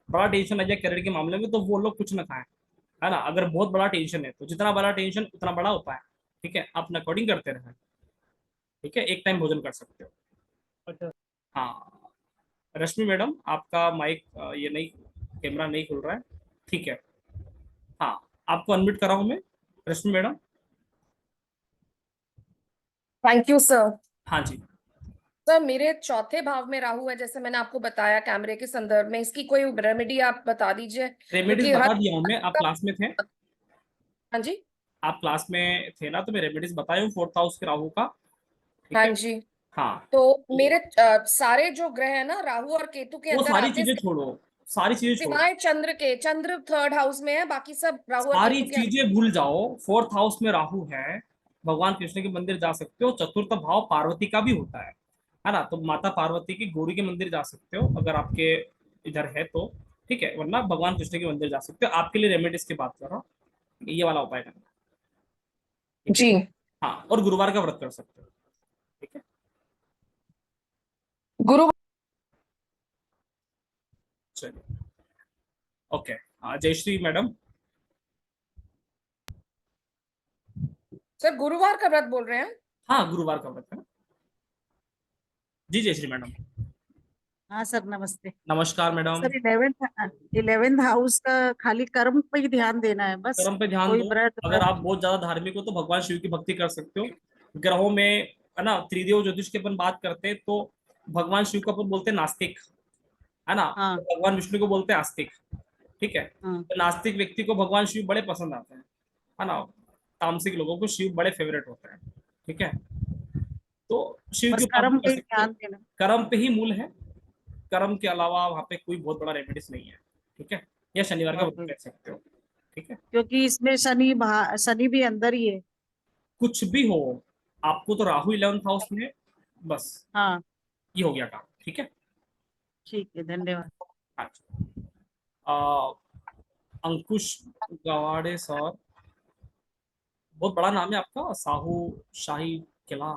बड़ा टेंशन आ जाए करियर के मामले में तो वो लोग कुछ ना खाएं, है ना। अगर बहुत बड़ा टेंशन है तो जितना बड़ा टेंशन उतना बड़ा उपाय, ठीक है, अपना अकॉर्डिंग करते रहें, ठीक है, एक टाइम भोजन कर सकते हो। अच्छा। हाँ रश्मि मैडम, आपका माइक ये नहीं, कैमरा नहीं खुल रहा है, ठीक है। हाँ आपको अनम्यूट कर रहा हूँ मैं, रश्मि मैडम। Thank you sir. हाँ जी। सर मेरे चौथे भाव में राहु है, जैसे मैंने आपको बताया कैमरे के संदर्भ में, इसकी कोई रेमेडी आप बता दीजिए, रेमेडीज क्योंकि बता हर। दिया हूँ मैं, आप क्लास में थे, हाँ जी। आप क्लास में थे ना, तो मैं रेमेडीज बताया हूँ 4th हाउस के राहु का, ठीक हाँ है। जी। हाँ तो तो मेरे सारे जो ग्रह है ना राहु और केतु के वो अंदर सारी आते चीजें छोड़ो, सारी चीजें छोड़ो, सिवाय चंद्र के। चंद्र थर्ड हाउस में है, बाकी सब राहु और सारी केतु के अंदर। चीजें भूल जाओ। 4th हाउस में राहु है, भगवान कृष्ण के मंदिर जा सकते हो, चतुर्थ भाव पार्वती का भी होता है ना, तो माता पार्वती की गौरी के मंदिर जा सकते हो अगर आपके इधर है तो, ठीक है, वरना भगवान कृष्ण के मंदिर जा सकते हो। आपके लिए रेमेडीज की बात कर रहा हूँ, ये वाला उपाय करना, ठीक है। जी। हाँ और गुरुवार का व्रत कर सकते हो, ठीक है। गुरु। चलिए ओके। जयश्री मैडम। सर गुरुवार का व्रत बोल रहे हैं? हाँ गुरुवार का व्रत है ना। जी जयश्री मैडम। हाँ सर, नमस्ते नमस्कार मैडम। सर। 11th हाउस का खाली कर्म पे ही ध्यान देना है बस? कर्म पे ध्यान कोई दो। व्रत अगर आप बहुत ज्यादा धार्मिक हो तो भगवान शिव की भक्ति कर सकते हो। ग्रहों में, है ना, त्रिदेव ज्योतिष की अपन बात करते हैं तो भगवान शिव को अपन बोलते हैं नास्तिक, है ना, हाँ तो भगवान विष्णु को बोलते हैं आस्तिक, ठीक है। हाँ। तो नास्तिक व्यक्ति को भगवान शिव बड़े पसंद आते हैं, है ना, तामसिक लोगों को शिव बड़े फेवरेट होते हैं, ठीक है। तो शिव की बस उपासना कर्म कर पे ही सकते हो, ध्यान देना। कर्म पे ही मूल है, कर्म के अलावा वहां पे कोई बहुत बड़ा रेमेडीज नहीं है, ठीक है। या शनिवार का व्रत ओके। कर सकते हो, ठीक है। क्योंकि इसमें शनि भी अंदर ही है। कुछ भी हो, आपको तो राहु 11th हाउस में, बस हाँ ये हो गया काम, ठीक है। ठीक है, धन्यवाद। अच्छा अंकुश गवाड़े सर, बहुत बड़ा नाम है आपका, साहू शाही किला।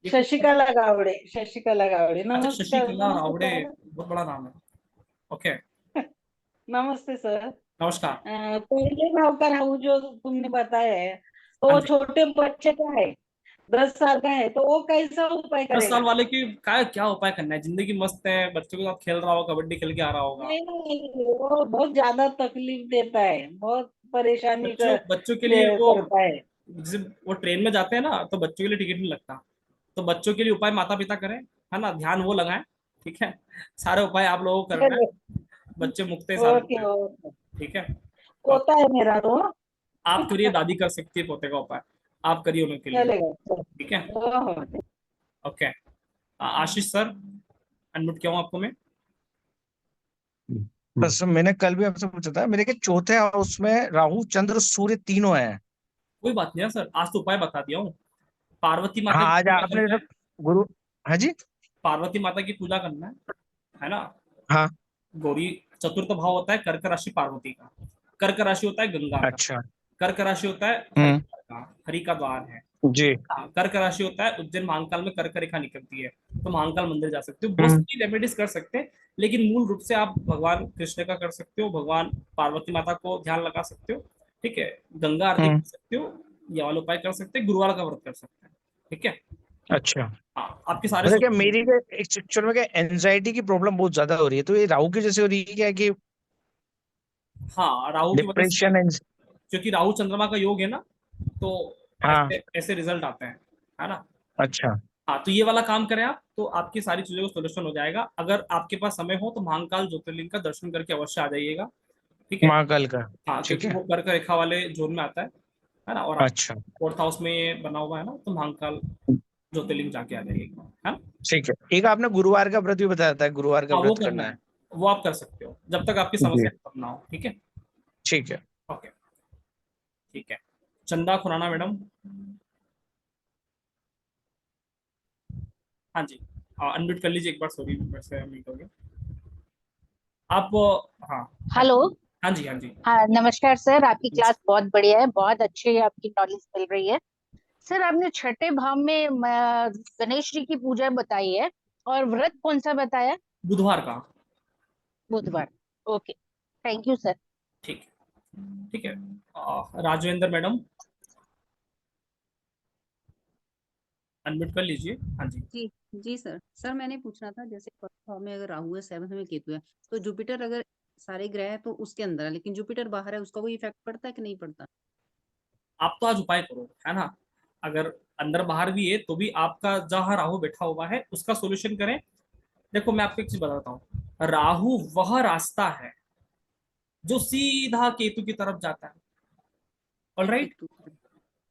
ये कौन सा? शशिकला गावड़े, शशिकला गावड़े। अच्छा नमस्कार, शशिकला नमस्ते रावड़े, सर। बहुत बड़ा नाम है, ओके। नमस्ते सर। नमस्कार। पहले भाव का राहु जो तुमने बताया है, तो हाँ वो जी। छोटे बच्चे का है, 10 साल का है, तो वो कैसा उपाय 10 साल करेगा? वाले की क्या क्या उपाय करना है, जिंदगी मस्त है, बच्चों के साथ खेल रहा होगा, कबड्डी खेल के आ रहा होगा। नहीं नहीं, वो बहुत ज्यादा तकलीफ देता है, बहुत परेशानी बच्चों बच्चों के लिए वो, करता है। जैसे वो ट्रेन में जाते हैं ना तो बच्चों के लिए टिकट नहीं लगता, तो बच्चों के लिए उपाय माता पिता करें, है ना, ध्यान वो लगाएं, ठीक है। सारे उपाय आप लोगों को करना है, बच्चे मुक्त है सालों ओके में, ओके, ठीक है। और होता है मेरा तो। आप करिए, दादी कर सकती है पोते का उपाय, आप करिए उनके लिए, चलेगा। ठीक है। ओहो, ओके आशीष सर, अनम्यूट किया हूँ आपको मैं। बस मैंने कल भी आपसे पूछा था, मेरे के चौथे हाउस में राहु चंद्र सूर्य तीनों हैं। कोई बात नहीं है सर, आज तो उपाय बता दिया हूँ, पार्वती हाँ माता की आज पूजा आपने करना जैसे है, गुरु। हाँ जी। पार्वती माता की पूजा करना है ना। हाँ। गौरी, चतुर्थ भाव होता है कर्क राशि पार्वती का, कर्क राशि होता है गंगा का, अच्छा। कर्क राशि होता है हम्म। हरिद्वार का, हरि का द्वार है। जी। हाँ, कर्क राशि होता है उज्जैन महाकाल में कर्क रेखा निकलती है, तो महाकाल मंदिर जा सकते हो, बहुत हम्म। सारी रेमेडीज कर सकते हैं, लेकिन मूल रूप से आप भगवान कृष्ण का कर सकते हो, भगवान पार्वती माता को ध्यान लगा सकते हो, ठीक है, गंगा आरती हम्म। कर सकते हो, ये वाला उपाय कर सकते हैं, गुरुवार का व्रत कर सकते हैं, ठीक है। अच्छा। हाँ आपके सारे पता क्या सोच, मेरी एक्चुअल में क्या एंजाइटी की प्रॉब्लम बहुत ज्यादा हो रही है, तो ये राहु की जैसे हो रही है क्या कि हाँ राहु की वजह से, डिप्रेशन? क्योंकि राहु चंद्रमा का योग है ना, तो हाँ। ऐसे ऐसे रिजल्ट आते हैं, है ना। अच्छा। हाँ तो ये वाला काम करें आप, तो आपकी सारी चीजों का सोल्यूशन हो जाएगा। अगर आपके पास समय हो तो महाकाल ज्योतिर्लिंग का दर्शन करके अवश्य आ जाइएगा, ठीक है। महाकाल का। हाँ ठीक क्योंकि है। वो कर्क रेखा वाले जोन में आता है ना, और आप अच्छा। 4th हाउस में ये बना हुआ है ना, तो महाकाल ज्योतिर्लिंग जाके आ जाइएगा, है ना। ठीक है। एक आपने गुरुवार का व्रत भी बताया था, गुरुवार का हाँ वो व्रत करना करना है, है। वो आप कर सकते हो जब तक आपकी जी। समस्या खत्म ना हो, ठीक है। ठीक है। ओके ठीक है। चंदा खुराना मैडम। हाँ जी, अनम्यूट कर लीजिए एक बार, सॉरी मेरे से अनम्यूट हो गया आप। हाँ हेलो। हाँ जी, हाँ जी। हाँ नमस्कार सर, आपकी क्लास बहुत बढ़िया है, बहुत अच्छी आपकी नॉलेज मिल रही है। सर आपने छठे भाव में गणेश जी की पूजा बताई है, और व्रत कौन सा बताया? बुधवार का। बुधवार। Okay, thank you sir. ठीक ठीक है। राजवेंद्र मैडम, अनम्यूट कर लीजिए। हाँ जी। जी जी सर। सर मैंने पूछना था, जैसे फर्स्ट भाव में अगर राहु है, सेवंथ में केतु है, तो जुपिटर अगर सारे ग्रह है तो उसके अंदर है, लेकिन जुपिटर बाहर है, उसका कोई इफेक्ट पड़ता है कि नहीं पड़ता? आप तो आज उपाय करो, है ना। अगर अंदर बाहर भी है तो भी आपका जहाँ राहु बैठा हुआ है उसका सोल्यूशन करें। देखो मैं आपको एक चीज बताता हूँ, राहु वह रास्ता है जो सीधा केतु की तरफ जाता है। ऑलराइट। केतु।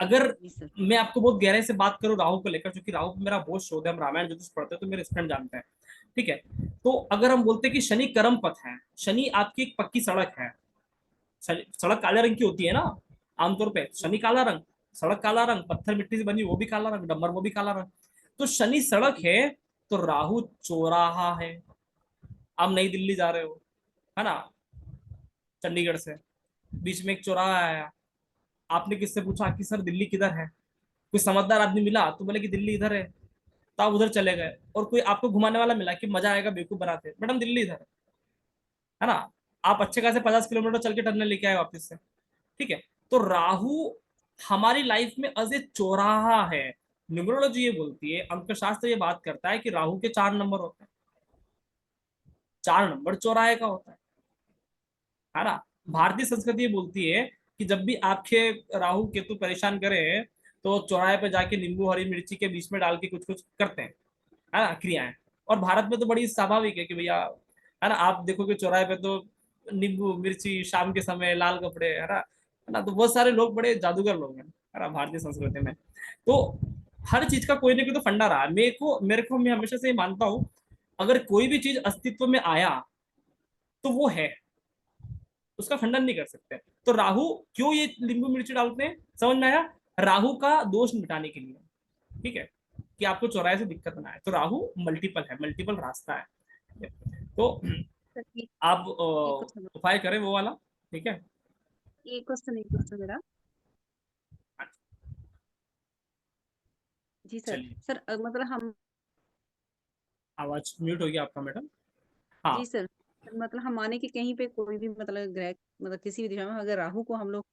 अगर जी सर। मैं आपको बहुत गहरे से बात करूं राहु को लेकर, क्योंकि राहु मेरा बहुत शोध है, हम रामायण ज्योतिष पढ़ते हैं तो मेरे स्टूडेंट जानते हैं। ठीक है। तो अगर हम बोलते हैं कि शनि कर्म पथ है, शनि आपकी एक पक्की सड़क है। सड़क काले रंग की होती है ना आमतौर पे, शनि काला रंग, सड़क काला रंग, पत्थर मिट्टी से बनी वो भी काला रंग, डंबर वो भी काला रंग। तो शनि सड़क है, तो राहु चौराहा है। आप नई दिल्ली जा रहे हो, है ना, चंडीगढ़ से, बीच में एक चौराहा आया, आपने किससे पूछा कि सर दिल्ली किधर है, कोई समझदार आदमी मिला तो बोले कि दिल्ली इधर है, तो आप उधर चले गए। और कोई आपको घुमाने वाला मिला कि मजा आएगा बेवकूफ बनाते, मैडम दिल्ली इधर है ना। आप अच्छे खासे 50 किलोमीटर चल के टनल लेके आए वापस से। ठीक है। तो राहु हमारी लाइफ में अज ए चौराहा है। न्यूमरोलॉजी ये बोलती है, अंकशास्त्र ये बात करता है कि राहु के 4 नंबर होते हैं, 4 नंबर चौराहे का होता है ना। भारतीय संस्कृति ये बोलती है कि जब भी आपके राहु केतु परेशान करें तो चौराहे पे जाके नींबू हरी मिर्ची के बीच में डाल के कुछ कुछ करते हैं, है ना, क्रियाएं। और भारत में तो बड़ी स्वाभाविक है कि भैया, है ना, आप देखोगे चौराहे पे तो नींबू मिर्ची, शाम के समय लाल कपड़े, है ना, तो बहुत सारे लोग बड़े जादूगर लोग हैं, है ना, भारतीय संस्कृति में। तो हर चीज का कोई ना कोई तो फंडा रहा है। मेरे को मैं हमेशा से ये मानता हूँ, अगर कोई भी चीज अस्तित्व में आया तो वो है, उसका खंडन नहीं कर सकते। तो राहु क्यों ये नींबू मिर्ची डालते हैं, समझ में आया, राहु का दोष मिटाने के लिए। ठीक है, कि आपको चौराहे से दिक्कत ना आए। तो राहु मल्टीपल है, मल्टीपल रास्ता है। तो सर आप एक क्वेश्चन, उपाय करें वो वाला। ठीक है। एक क्वेश्चन मेरा। जी सर। चलिए, सर मतलब हम, आवाज म्यूट हो गया आपका मैडम। हाँ जी सर, मतलब हम माने कि कहीं पे कोई भी मतलब ग्रह, मतलब किसी भी दिशा में अगर राहु को हम लोग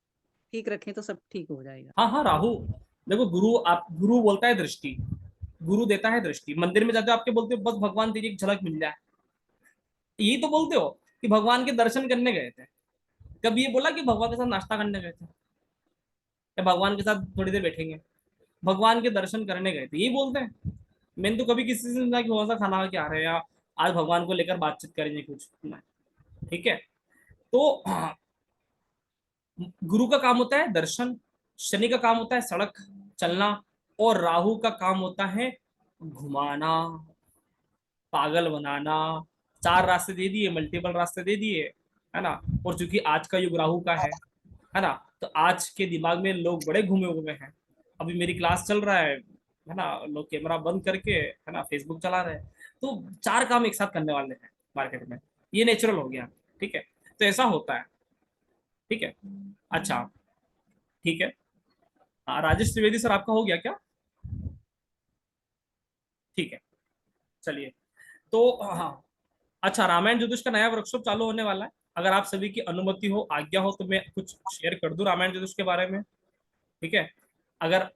ठीक रखें तो सब ठीक हो जाएगा? हाँ हाँ, राहु, देखो गुरु बोलता है दृष्टि, गुरु देता है दृष्टि। मंदिर में जाते हो आपके बोलते हो बस भगवान तेरी एक झलक मिल जाए, यही तो बोलते हो कि भगवान के दर्शन करने गए थे। कभी ये बोला कि भगवान के साथ नाश्ता करने गए थे, या भगवान के साथ थोड़ी देर बैठेंगे, भगवान के दर्शन करने गए थे, यही बोलते हैं। मैंने तो कभी किसी से नहीं कहा कि कौन सा खाना खा के आ रहे हैं या आज भगवान को लेकर बातचीत करेंगे कुछ नहीं। ठीक है। तो गुरु का काम होता है दर्शन, शनि का काम होता है सड़क चलना, और राहु का काम होता है घुमाना, पागल बनाना। 4 रास्ते दे दिए, मल्टीपल रास्ते दे दिए, है ना। और चूंकि आज का युग राहु का है ना, तो आज के दिमाग में लोग बड़े घूमे हुए हैं। अभी मेरी क्लास चल रहा है ना, लोग कैमरा बंद करके, है ना, फेसबुक चला रहे हैं। तो 4 काम एक साथ करने वाले हैं मार्केट में, ये नेचुरल हो गया। ठीक है। तो ऐसा होता है। ठीक है। अच्छा, ठीक है। राजेश त्रिवेदी सर, आपका हो गया क्या? ठीक है, चलिए। तो हाँ, अच्छा, रामायण ज्योतिष का नया वर्कशॉप चालू होने वाला है। अगर आप सभी की अनुमति हो, आज्ञा हो, तो मैं कुछ शेयर कर दूं रामायण ज्योतिष के बारे में। ठीक है। अगर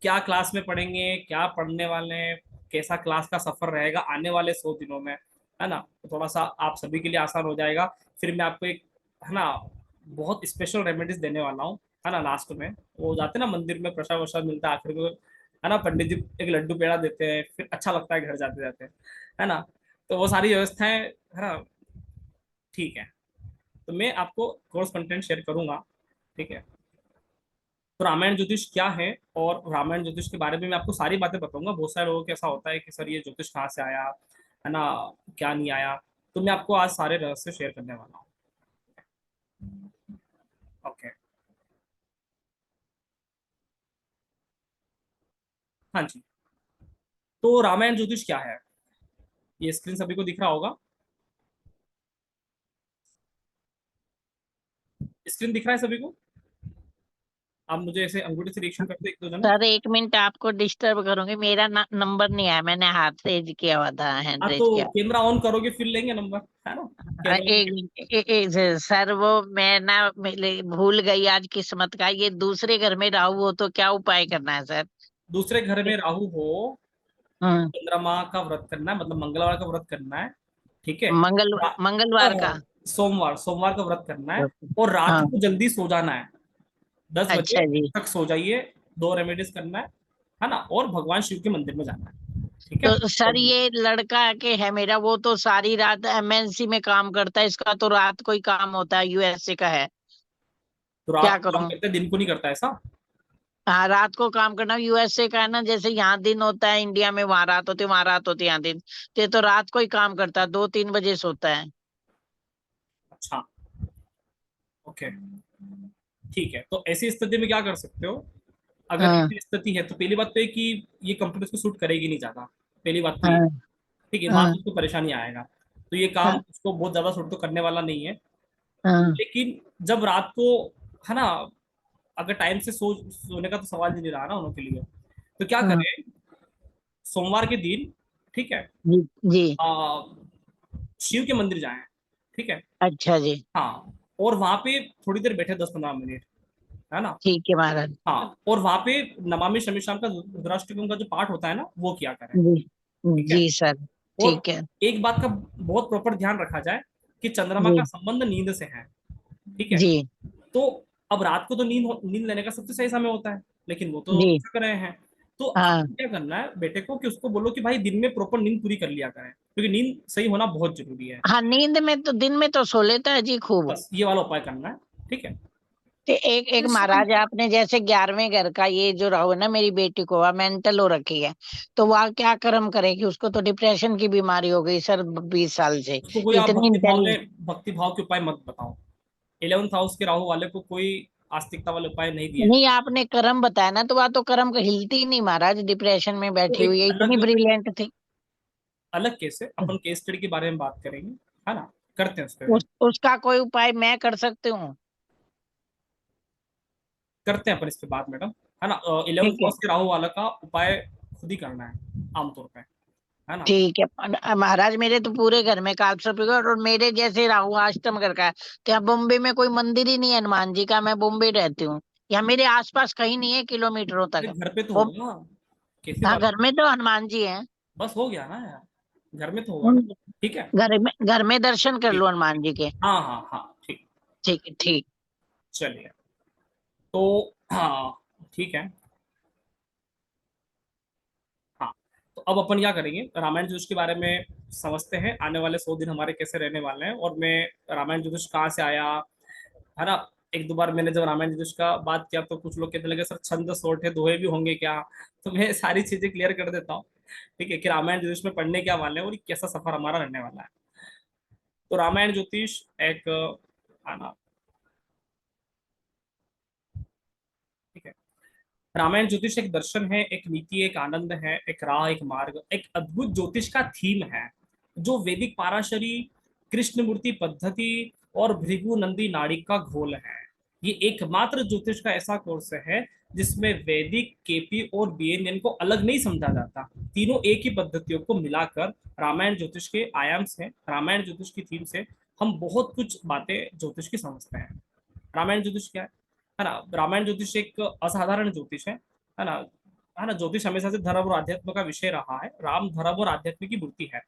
क्या क्लास में पढ़ेंगे, क्या पढ़ने वाले हैं, कैसा क्लास का सफर रहेगा आने वाले 100 दिनों में, है ना, तो थोड़ा सा आप सभी के लिए आसान हो जाएगा। फिर मैं आपको एक, है ना, बहुत स्पेशल रेमेडीज देने वाला हूँ, है ना। लास्ट में वो जाते हैं ना मंदिर में, प्रसाद वसाद मिलता है आखिर को, है ना, पंडित जी एक लड्डू पेड़ा देते हैं, फिर अच्छा लगता है घर जाते जाते, है ना। तो वो सारी व्यवस्थाएं, है ना। ठीक है। तो मैं आपको कोर्स कंटेंट शेयर करूंगा। ठीक है। तो रामायण ज्योतिष क्या है, और रामायण ज्योतिष के बारे में मैं आपको सारी बातें बताऊंगा। बहुत सारे लोगों को ऐसा होता है कि सर ये ज्योतिष कहाँ से आया, है ना, क्या नहीं आया। तो मैं आपको आज सारे रहस्य शेयर करने वाला हूँ। ओके। हाँ जी। तो रामायण ज्योतिष क्या है, ये स्क्रीन सभी को दिख रहा होगा, स्क्रीन दिख रहा है सभी को? आप मुझे ऐसे अंगूठे से रिएक्शन करते एक दो जने। सर 1 मिनट आपको डिस्टर्ब करूंगी, मेरा नंबर नहीं आया, मैंने हाथ रेज किया हुआ था, हैंड हाँ रेज तो किया। कैमरा ऑन करोगे फिर लेंगे नंबर, है ना? हाँ, कैमरा सर वो मैं ना भूल गई आज किस्मत का, ये दूसरे घर में राहु हो तो क्या उपाय करना है सर? दूसरे घर में राहु हो, हम्म। चंद्रमा का व्रत करना है, मतलब मंगलवार का व्रत करना है, ठीक है? मंगलवार का, सोमवार, सोमवार का व्रत करना है, और रात हाँ। को जल्दी सो जाना है, 10 बजे अच्छा जी। तक सो जाइए, 2 रेमेडीज करना है ना? और भगवान शिव के मंदिर में जाना है, ठीक है? तो सर ये लड़का के है मेरा, वो तो सारी रात एमएनसी में काम करता है, इसका तो रात को ही काम होता है, यूएसए का है, तो क्या रात को काम करूं? करते हैं, दिन को नहीं करता ऐसा? हाँ, रात को काम करना, यूएसए का है ना, जैसे यहाँ दिन होता है इंडिया में, वहां रात होती है, वहां रात होती है, यहाँ दिन, तो रात को ही काम करता है, 2-3 बजे सोता है। अच्छा, ओके, ठीक है। तो ऐसी स्थिति में क्या कर सकते हो? अगर हाँ ऐसी स्थिति है तो पहली बात तो है कि ये कंप्यूटर को सूट करेगी नहीं ज्यादा, पहली बात तो ये, हाँ ठीक है? वहां हाँ तो उसको परेशानी आएगा, तो ये काम हाँ उसको बहुत ज्यादा सूट तो करने वाला नहीं है। हाँ लेकिन जब रात को, है ना, अगर टाइम से सोने का तो सवाल ही नहीं रहा ना उनके लिए, तो क्या हाँ, करें, सोमवार के दिन, ठीक है, जी जी। शिव के मंदिर जाएं, ठीक है? अच्छा जी। हाँ, और वहां पे थोड़ी देर बैठे, 10-15 मिनट, है ना? ठीक है महाराज। हाँ, और वहां पे नमामि शमीशाम का, रुद्राष्टकम का जो पाठ होता है ना, वो किया करें, जी ठीक है? जी सर। और ठीक है। एक बात का बहुत प्रॉपर ध्यान रखा जाए कि चंद्रमा का जी संबंध नींद से है, ठीक है? जी तो अब रात को तो नींद लेने का सबसे सही समय होता है, लेकिन वो तो जी। ऐसा कर रहे हैं। तो हाँ आपको क्या करना है बेटे को, कि उसको बोलो कि भाई दिन में प्रॉपर नींद पूरी कर लिया करें, क्योंकि नींद सही होना बहुत जरूरी है। हाँ, नींद में तो दिन में तो सो लेता है जी खूब। बस ये वाला उपाय करना है, ठीक है? तो एक एक महाराज, आपने जैसे 11वें घर का ये जो राहु है ना, मेरी बेटी को वह मेंटल हो रखी है, तो वह क्या कर्म करेगी? उसको तो डिप्रेशन की बीमारी हो गई सर, 20 साल से, उसको कोई आप इतनी इंटेलिजेंट। भक्ति भाव के उपाय मत बताओ। 11th हाउस के राहु वाले को कोई आस्तिकता वाले उपाय नहीं दिए हैं। नहीं, आपने कर्म बताया ना, तो वह तो कर्म को हिलती ही नहीं महाराज, डिप्रेशन में तो बैठी एक हुई है, इतनी अलग ब्रिलियंट थी। अलग केस है, अपन केस स्टडी के बारे में बात करेंगे, है ना? करते हैं उस पर, उसका कोई उपाय मैं कर सकती हूँ? करते हैं अपन इस पे बात मैडम, है ना? 11th ठीक है। हाउस के राहु वाला का उपाय खुद ही करना है आमतौर पे, है ना? ठीक है महाराज, मेरे तो पूरे घर में कालसर्प है, और मेरे जैसे राहु अष्टम घर का है, तो यहाँ बॉम्बे में कोई मंदिर ही नहीं है हनुमान जी का, मैं बॉम्बे रहती हूँ, यहाँ मेरे आसपास कहीं नहीं है किलोमीटरों अरे तक। घर पे तो वो होगा, कैसी हाँ, बात, घर में तो हनुमान जी हैं। बस हो गया ना यार, घर में तो होगा ना, ठीक है? घर में दर्शन कर लो ठीक, हनुमान जी के। हाँ हाँ हाँ, ठीक, ठीक है ठीक। चलिए। तो हाँ, ठीक है, हाँ। तो अब अपन क्या करेंगे, रामायण ज्योतिष के बारे में समझते हैं, आने वाले 100 दिन हमारे कैसे रहने वाले हैं, और मैं रामायण ज्योतिष कहाँ से आया, है ना? एक दो बार मैंने जब रामायण ज्योतिष का बात किया तो कुछ लोग कहने लगे सर छंद सोठे दोहे भी होंगे क्या? तो मैं सारी चीजें क्लियर कर देता हूँ, ठीक है, कि रामायण ज्योतिष में पढ़ने क्या वाले हैं और ये कैसा सफर हमारा रहने वाला है। तो रामायण ज्योतिष एक, आना, ठीक है, रामायण ज्योतिष एक दर्शन है, एक नीति, एक आनंद है, एक राह, एक मार्ग, एक अद्भुत ज्योतिष का थीम है, जो वैदिक पाराशरी, कृष्णमूर्ति पद्धति और भृगु नंदी नाड़ी का घोल है। ये एकमात्र ज्योतिष का ऐसा कोर्स है जिसमें वैदिक, केपी और बीएनएन को अलग नहीं समझा जाता, तीनों एक ही पद्धतियों को मिलाकर रामायण ज्योतिष के आयाम से, रामायण ज्योतिष की थीम से हम बहुत कुछ बातें ज्योतिष की समझते हैं। रामायण ज्योतिष क्या है ना? रामायण ज्योतिष एक असाधारण ज्योतिष है ना? है ना? ज्योतिष हमेशा से धर्म और आध्यात्म का विषय रहा है, राम धर्म और आध्यात्म की मूर्ति है।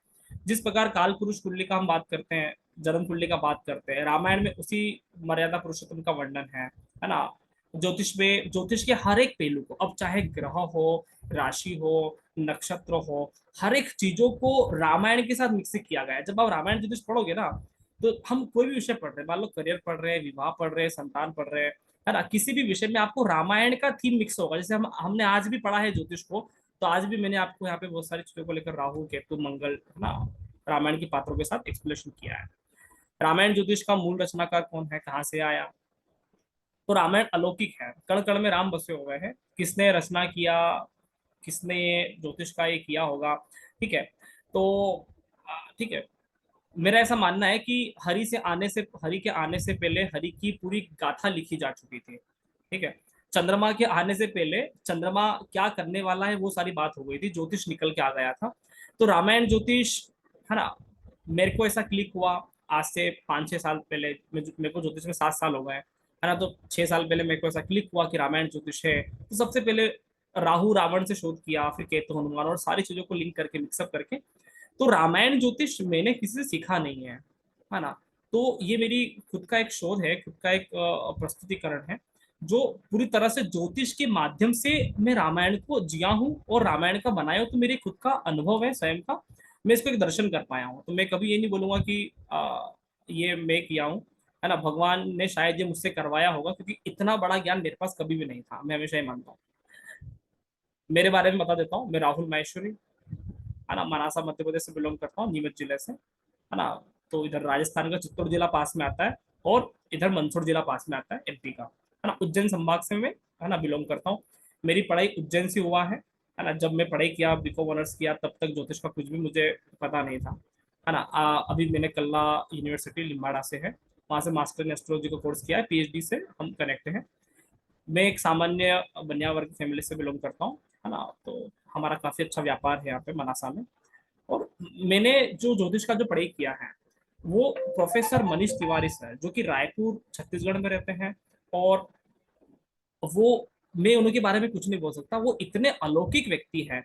जिस प्रकार काल पुरुष कुंडली का हम बात करते हैं, जन्म कुंडली का बात करते हैं, रामायण में उसी मर्यादा पुरुषोत्तम का वर्णन है ना? ज्योतिष में ज्योतिष के हर एक पहलू को, अब चाहे ग्रह हो, राशि हो, नक्षत्र हो, हर एक चीजों को रामायण के साथ मिक्स किया गया है। जब आप रामायण ज्योतिष पढ़ोगे ना, तो हम कोई भी विषय पढ़ रहे हैं, मान लो करियर पढ़ रहे हैं, विवाह पढ़ रहे हैं, संतान पढ़ रहे हैं, है ना, किसी भी विषय में आपको रामायण का थीम मिक्स होगा। जैसे हमने आज भी पढ़ा है ज्योतिष को, तो आज भी मैंने आपको यहाँ पे बहुत सारी चीजों को लेकर राहु, केतु, मंगल, है ना, रामायण की पात्रों के साथ एक्सप्लेनेशन किया है। रामायण ज्योतिष का मूल रचनाकार कौन है, कहाँ से आया? तो रामायण अलौकिक है, कण कण में राम बसे हुए हैं। किसने रचना किया, किसने ये ज्योतिष का ये किया होगा, ठीक है। तो ठीक है, मेरा ऐसा मानना है कि हरि के आने से पहले हरि की पूरी गाथा लिखी जा चुकी थी, ठीक है। चंद्रमा के आने से पहले चंद्रमा क्या करने वाला है वो सारी बात हो गई थी, ज्योतिष निकल के आ गया था। तो रामायण ज्योतिष, है ना, मेरे को ऐसा क्लिक हुआ आज से 5-6 साल पहले। मेरे को ज्योतिष में 7 साल हो गए, है ना। तो 6 साल पहले मेरे को ऐसा क्लिक हुआ कि रामायण ज्योतिष है। तो सबसे पहले राहु रावण से शोध किया, फिर केतु हनुमान, और सारी चीजों को लिंक करके मिक्सअप करके। तो रामायण ज्योतिष मैंने किसी से सीखा नहीं है ना। तो ये मेरी खुद का एक शोध है, खुद का एक प्रस्तुतिकरण है, जो पूरी तरह से ज्योतिष के माध्यम से मैं रामायण को जिया हूँ और रामायण का बनाया हूँ। तो मेरे खुद का अनुभव है स्वयं का, मैं इसको एक दर्शन कर पाया हूँ। तो मैं कभी ये नहीं बोलूंगा कि ये मैं किया हूँ, है ना। भगवान ने शायद ये मुझसे करवाया होगा, क्योंकि इतना बड़ा ज्ञान मेरे पास कभी भी नहीं था, मैं हमेशा ही मानता हूँ। मेरे बारे में बता देता हूँ, मैं राहुल माहेश्वरी, है ना, मनासा मध्य प्रदेश से बिलोंग करता हूँ, नीमच जिले से, है ना। तो इधर राजस्थान का चित्तौड़ जिला पास में आता है, और इधर मंदसौर जिला पास में आता है, एमपी का, है ना। उज्जैन संभाग से मैं, है ना, बिलोंग करता हूँ। मेरी पढ़ाई उज्जैन से हुआ है ना। जब मैं पढ़ाई किया, बीकॉम ऑनर्स किया, तब तक ज्योतिष का कुछ भी मुझे पता नहीं था, है ना। अभी मैंने कल्ला यूनिवर्सिटी लिम्बाड़ा से है, वहाँ से मास्टर इन एस्ट्रोलॉजी का कोर्स किया है, पीएचडी से हम कनेक्ट हैं। मैं एक सामान्य बनिया वर्ग फैमिली से बिलोंग करता हूँ, है ना। तो हमारा काफी अच्छा व्यापार है यहाँ पे मनासा में। और मैंने जो ज्योतिष का जो पढ़ाई किया है वो प्रोफेसर मनीष तिवारी सर, जो कि रायपुर छत्तीसगढ़ में रहते हैं। और वो, मैं उनके बारे में कुछ नहीं बोल सकता, वो इतने अलौकिक व्यक्ति हैं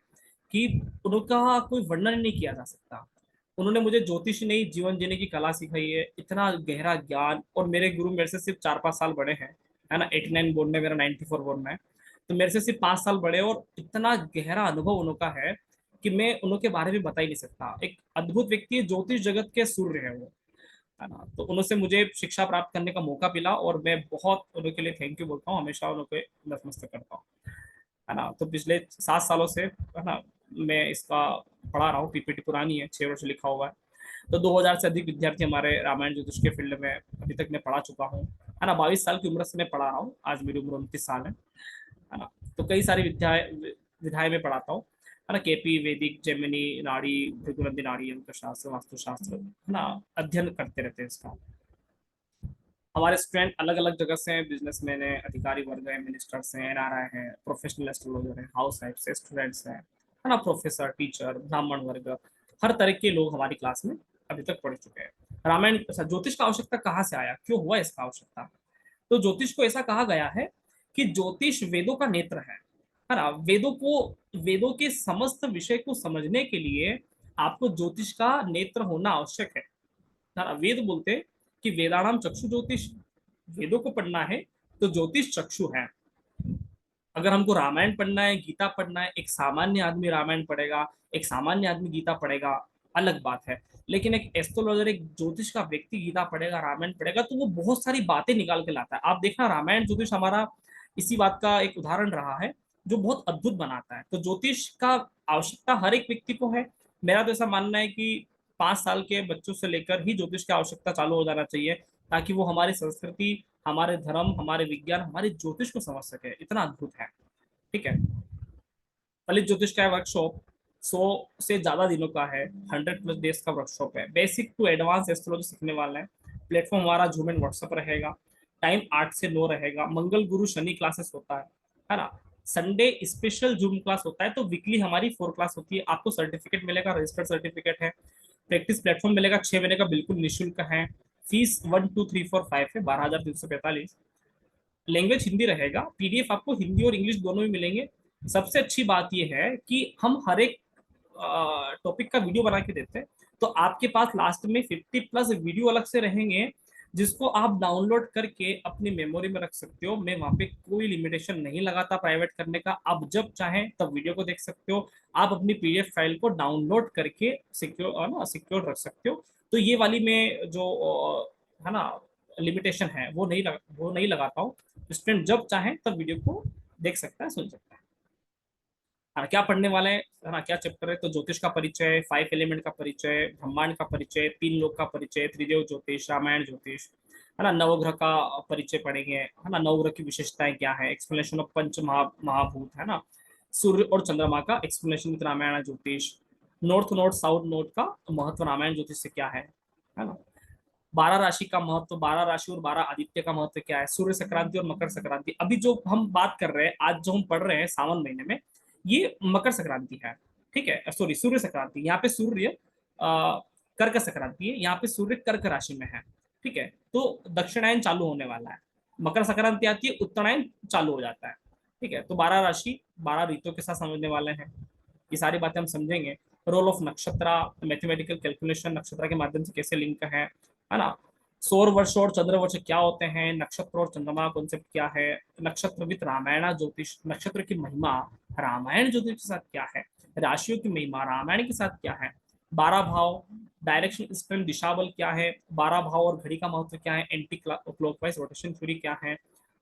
कि उनका कोई वर्णन नहीं किया जा सकता। उन्होंने मुझे ज्योतिष नहीं, जीवन जीने की कला सिखाई है, इतना गहरा ज्ञान। और मेरे गुरु मेरे से सिर्फ 4-5 साल बड़े हैं, है ना। 89 बोर्ड में, मेरा 94 बोर्ड में, तो मेरे से सिर्फ 5 साल बड़े, और इतना गहरा अनुभव उनका है कि मैं उनके बारे में बता ही नहीं सकता। एक अद्भुत व्यक्ति है, ज्योतिष जगत के सूर्य है वो, है ना। तो उनसे मुझे शिक्षा प्राप्त करने का मौका मिला, और मैं बहुत उनके लिए थैंक यू बोलता हूँ, हमेशा उनके नतमस्तक करता हूँ, है ना। तो पिछले 7 सालों से, है ना, मैं इसका पढ़ा रहा हूँ। पीपीटी पुरानी है, 6 वर्ष लिखा हुआ है। तो 2000 से अधिक विद्यार्थी हमारे रामायण ज्योतिष के फील्ड में अभी तक मैं पढ़ा चुका हूँ, है ना। 22 साल की उम्र से मैं पढ़ा रहा हूँ, आज मेरी उम्र 29 साल है ना। तो कई सारी विधाएं में पढ़ाता हूँ, है ना। केपी, वैदिक, जेमिनी, नाड़ी, भृगुनंदी नाड़ी, यंत्र शास्त्र, वास्तुशास्त्र, है ना, अध्ययन करते रहते हैं इसका। हमारे स्टूडेंट अलग अलग जगह से हैं, बिजनेसमैन है, अधिकारी वर्ग है, मिनिस्टर्स हैं, एनआरआई हैं, प्रोफेशनल एस्ट्रोलॉजर हैं, हाउस वाइफ से, स्टूडेंट्स हैं, है ना, प्रोफेसर, टीचर, ब्राह्मण वर्ग, हर तरह के लोग हमारी क्लास में अभी तक पढ़ चुके हैं। रामायण, ज्योतिष का आवश्यकता कहाँ से आया, क्यों हुआ इसका आवश्यकता? तो ज्योतिष को ऐसा कहा गया है कि ज्योतिष वेदों का नेत्र है ना। वेदों के समस्त विषय को समझने के लिए आपको ज्योतिष का नेत्र होना आवश्यक है ना। वेद बोलते हैं कि वेदानाम चक्षु ज्योतिष, वेदों को पढ़ना है तो ज्योतिष चक्षु है। अगर हमको रामायण पढ़ना है, गीता पढ़ना है, एक सामान्य आदमी रामायण पढ़ेगा, एक सामान्य आदमी गीता पढ़ेगा, अलग बात है। लेकिन एक एस्ट्रोलॉजर, एक ज्योतिष का व्यक्ति गीता पढ़ेगा, रामायण पढ़ेगा, तो वो बहुत सारी बातें निकाल के लाता है। आप देखना, रामायण ज्योतिष हमारा इसी बात का एक उदाहरण रहा है, जो बहुत अद्भुत बनाता है। तो ज्योतिष का आवश्यकता हर एक व्यक्ति को है। मेरा तो ऐसा मानना है कि 5 साल के बच्चों से लेकर ही ज्योतिष की आवश्यकता चालू हो जाना चाहिए, ताकि वो हमारी संस्कृति, हमारे धर्म, हमारे विज्ञान, हमारे ज्योतिष को समझ सके। इतना अद्भुत है, ठीक है। फलित ज्योतिष का वर्कशॉप 100 से ज्यादा दिनों का है, 100+ डेज का वर्कशॉप है। बेसिक टू एडवांस एस्ट्रोलॉजी सीखने वाला है। प्लेटफॉर्म हमारा जूम एंड व्हाट्सएप रहेगा। टाइम 8 से 9 रहेगा। मंगल गुरु शनि क्लासेस होता है ना। संडे स्पेशल जूम क्लास होता है। तो वीकली हमारी 4 क्लास होती है। आपको सर्टिफिकेट मिलेगा, रजिस्टर्ड सर्टिफिकेट है। प्रैक्टिस प्लेटफॉर्म मिलेगा 6 महीने का, बिल्कुल निःशुल्क है। फीस 1 2 3 4 5 है, 12,345। लैंग्वेज हिंदी रहेगा। पीडीएफ आपको हिंदी और इंग्लिश दोनों में मिलेंगे। सबसे अच्छी बात यह है कि हम हर एक टॉपिक का वीडियो बना के देते हैं, तो आपके पास लास्ट में 50+ वीडियो अलग से रहेंगे, जिसको आप डाउनलोड करके अपनी मेमोरी में रख सकते हो। मैं वहां पे कोई लिमिटेशन नहीं लगाता प्राइवेट करने का। आप जब चाहें तब वीडियो को देख सकते हो। आप अपनी पीडीएफ फाइल को डाउनलोड करके सिक्योर रख सकते हो। तो ये वाली में जो है ना लिमिटेशन है, वो नहीं लगाता हूँ। स्टूडेंट जब चाहे तब वीडियो को देख सकता है, सुन सकता है। क्या पढ़ने वाले हैं, है ना, क्या चैप्टर है? तो ज्योतिष का परिचय, 5 एलिमेंट का परिचय, ब्रह्मांड का परिचय, 3 लोक का परिचय, त्रिदेव ज्योतिष, रामायण ज्योतिष, है ना, नवग्रह का परिचय पढ़ेंगे, है ना, नवग्रह की विशेषताएं क्या है, एक्सप्लेनेशन ऑफ पंच महाभूत, है ना, सूर्य और चंद्रमा का एक्सप्लेनेशन विद रामायण ज्योतिष, नॉर्थ नोड साउथ नोड का महत्व रामायण ज्योतिष से क्या है ना। 12 राशि का महत्व, 12 राशि और 12 आदित्य का महत्व क्या है, सूर्य संक्रांति और मकर संक्रांति। अभी जो हम बात कर रहे हैं, आज जो हम पढ़ रहे हैं सावन महीने में, ये मकर संक्रांति है, ठीक है, सॉरी सूर्य संक्रांति। यहाँ पे सूर्य कर्क संक्रांति है, यहाँ पे सूर्य कर्क राशि में है, ठीक है। तो दक्षिणायन चालू होने वाला है, मकर संक्रांति आती है, उत्तरायण चालू हो जाता है, ठीक है। तो 12 राशि 12 ऋतुओं के साथ समझने वाले हैं, ये सारी बातें हम समझेंगे। रोल ऑफ नक्षत्र, मैथमेटिकल कैलकुलेशन, नक्षत्र के माध्यम से कैसे लिंक है ना। सौर वर्ष और चंद्र वर्ष क्या होते हैं, नक्षत्र और चंद्रमा कॉन्सेप्ट क्या है, नक्षत्र विद रामायण ज्योतिष, नक्षत्र की महिमा रामायण ज्योतिष के साथ क्या है, राशियों की महिमा रामायण के साथ क्या है, 12 भाव, डायरेक्शन स्पेन दिशा बल क्या है, 12 भाव और घड़ी का महत्व क्या है, एंटी क्लॉकवाइज रोटेशन थ्योरी क्या है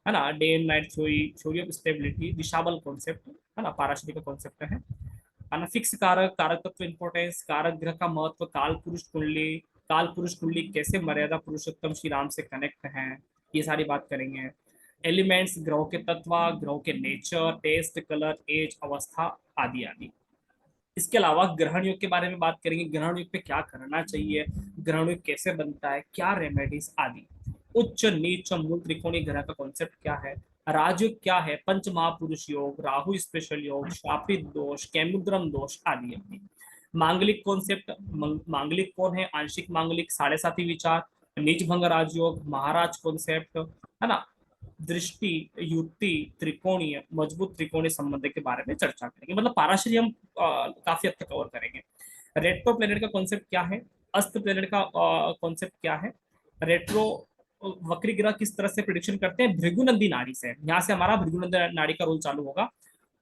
ना, day and night theory, theory of stability, दिशा बल कॉन्सेप्ट है ना, पाराशरी का कॉन्सेप्ट है ना। फिक्स कारक, कारक तत्व इंपॉर्टेंस, कारक ग्रह का महत्व, काल पुरुष कुंडली, काल पुरुष कुंडली कैसे मर्यादा पुरुषोत्तम श्री राम से कनेक्ट है, ये सारी बात करेंगे। एलिमेंट्स, ग्रहों के तत्व, ग्रहों के नेचर, टेस्ट, कलर, एज, अवस्था आदि आदि। इसके अलावा ग्रहण योग के बारे में बात करेंगे, ग्रहण योग पे क्या करना चाहिए, ग्रहण योग कैसे बनता है, क्या रेमेडीज आदि। उच्च नीच मूल त्रिकोणीय ग्रह का कॉन्सेप्ट क्या है, राजयोग क्या है, पंच महापुरुष योग, राहु स्पेशल योग, शापित दोष, कैमुद्रम दोष आदि आदि। मांगलिक कॉन्सेप्ट, मांगलिक कौन है, आंशिक मांगलिक, 7.5 विचार, नीच भंग राजयोग, महाराज कॉन्सेप्ट है ना, दृष्टि, युक्ति, त्रिकोणीय, मजबूत त्रिकोणीय संबंध के बारे में चर्चा करेंगे। मतलब पाराशरी हम काफी हद तक कवर करेंगे। रेट्रो प्लेनेट का कॉन्सेप्ट क्या है, अस्त प्लेनेट का कॉन्सेप्ट क्या है, रेट्रो वक्री ग्रह किस तरह से प्रिडिक्शन करते हैं, भृगुनंदी नाड़ी से, यहाँ से हमारा भृगुनंदी नाड़ी का रोल चालू होगा।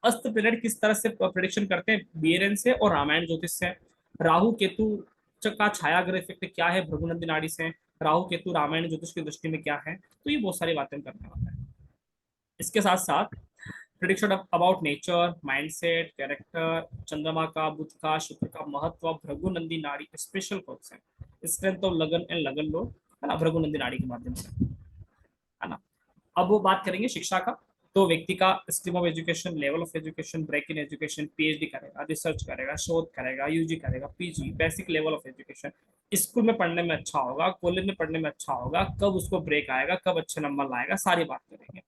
अस्त प्लेनेट किस तरह से प्रिडिक्शन करते हैं, बीएरएन से और रामायण ज्योतिष से। राहु केतु का छाया ग्रह इफेक्ट क्या है, भृगुनंदी नाड़ी से। राहु केतु रामायण ज्योतिष की दृष्टि में क्या है, तो ये बहुत सारी बातें करने वाला है। इसके साथ साथ prediction about nature, mindset, character, चंद्रमा का, बुध का, शुक्र का महत्व, भृगुनंदी नाड़ी स्पेशल कॉन्सेप्ट, स्ट्रेंथ ऑफ लगन एंड लगन लो है ना, भृगुनंदी नाड़ी के माध्यम से है ना। अब वो बात करेंगे शिक्षा का, तो व्यक्ति का stream of education, level of education, break in education, PhD करेगा, रिसर्च करेगा, शोध करेगा, यूजी करेगा, PG, basic level of education, school में पढ़ने में अच्छा होगा, कॉलेज में पढ़ने में अच्छा होगा, कब उसको ब्रेक आएगा, कब अच्छे नंबर लाएगा, सारी बात करेंगे।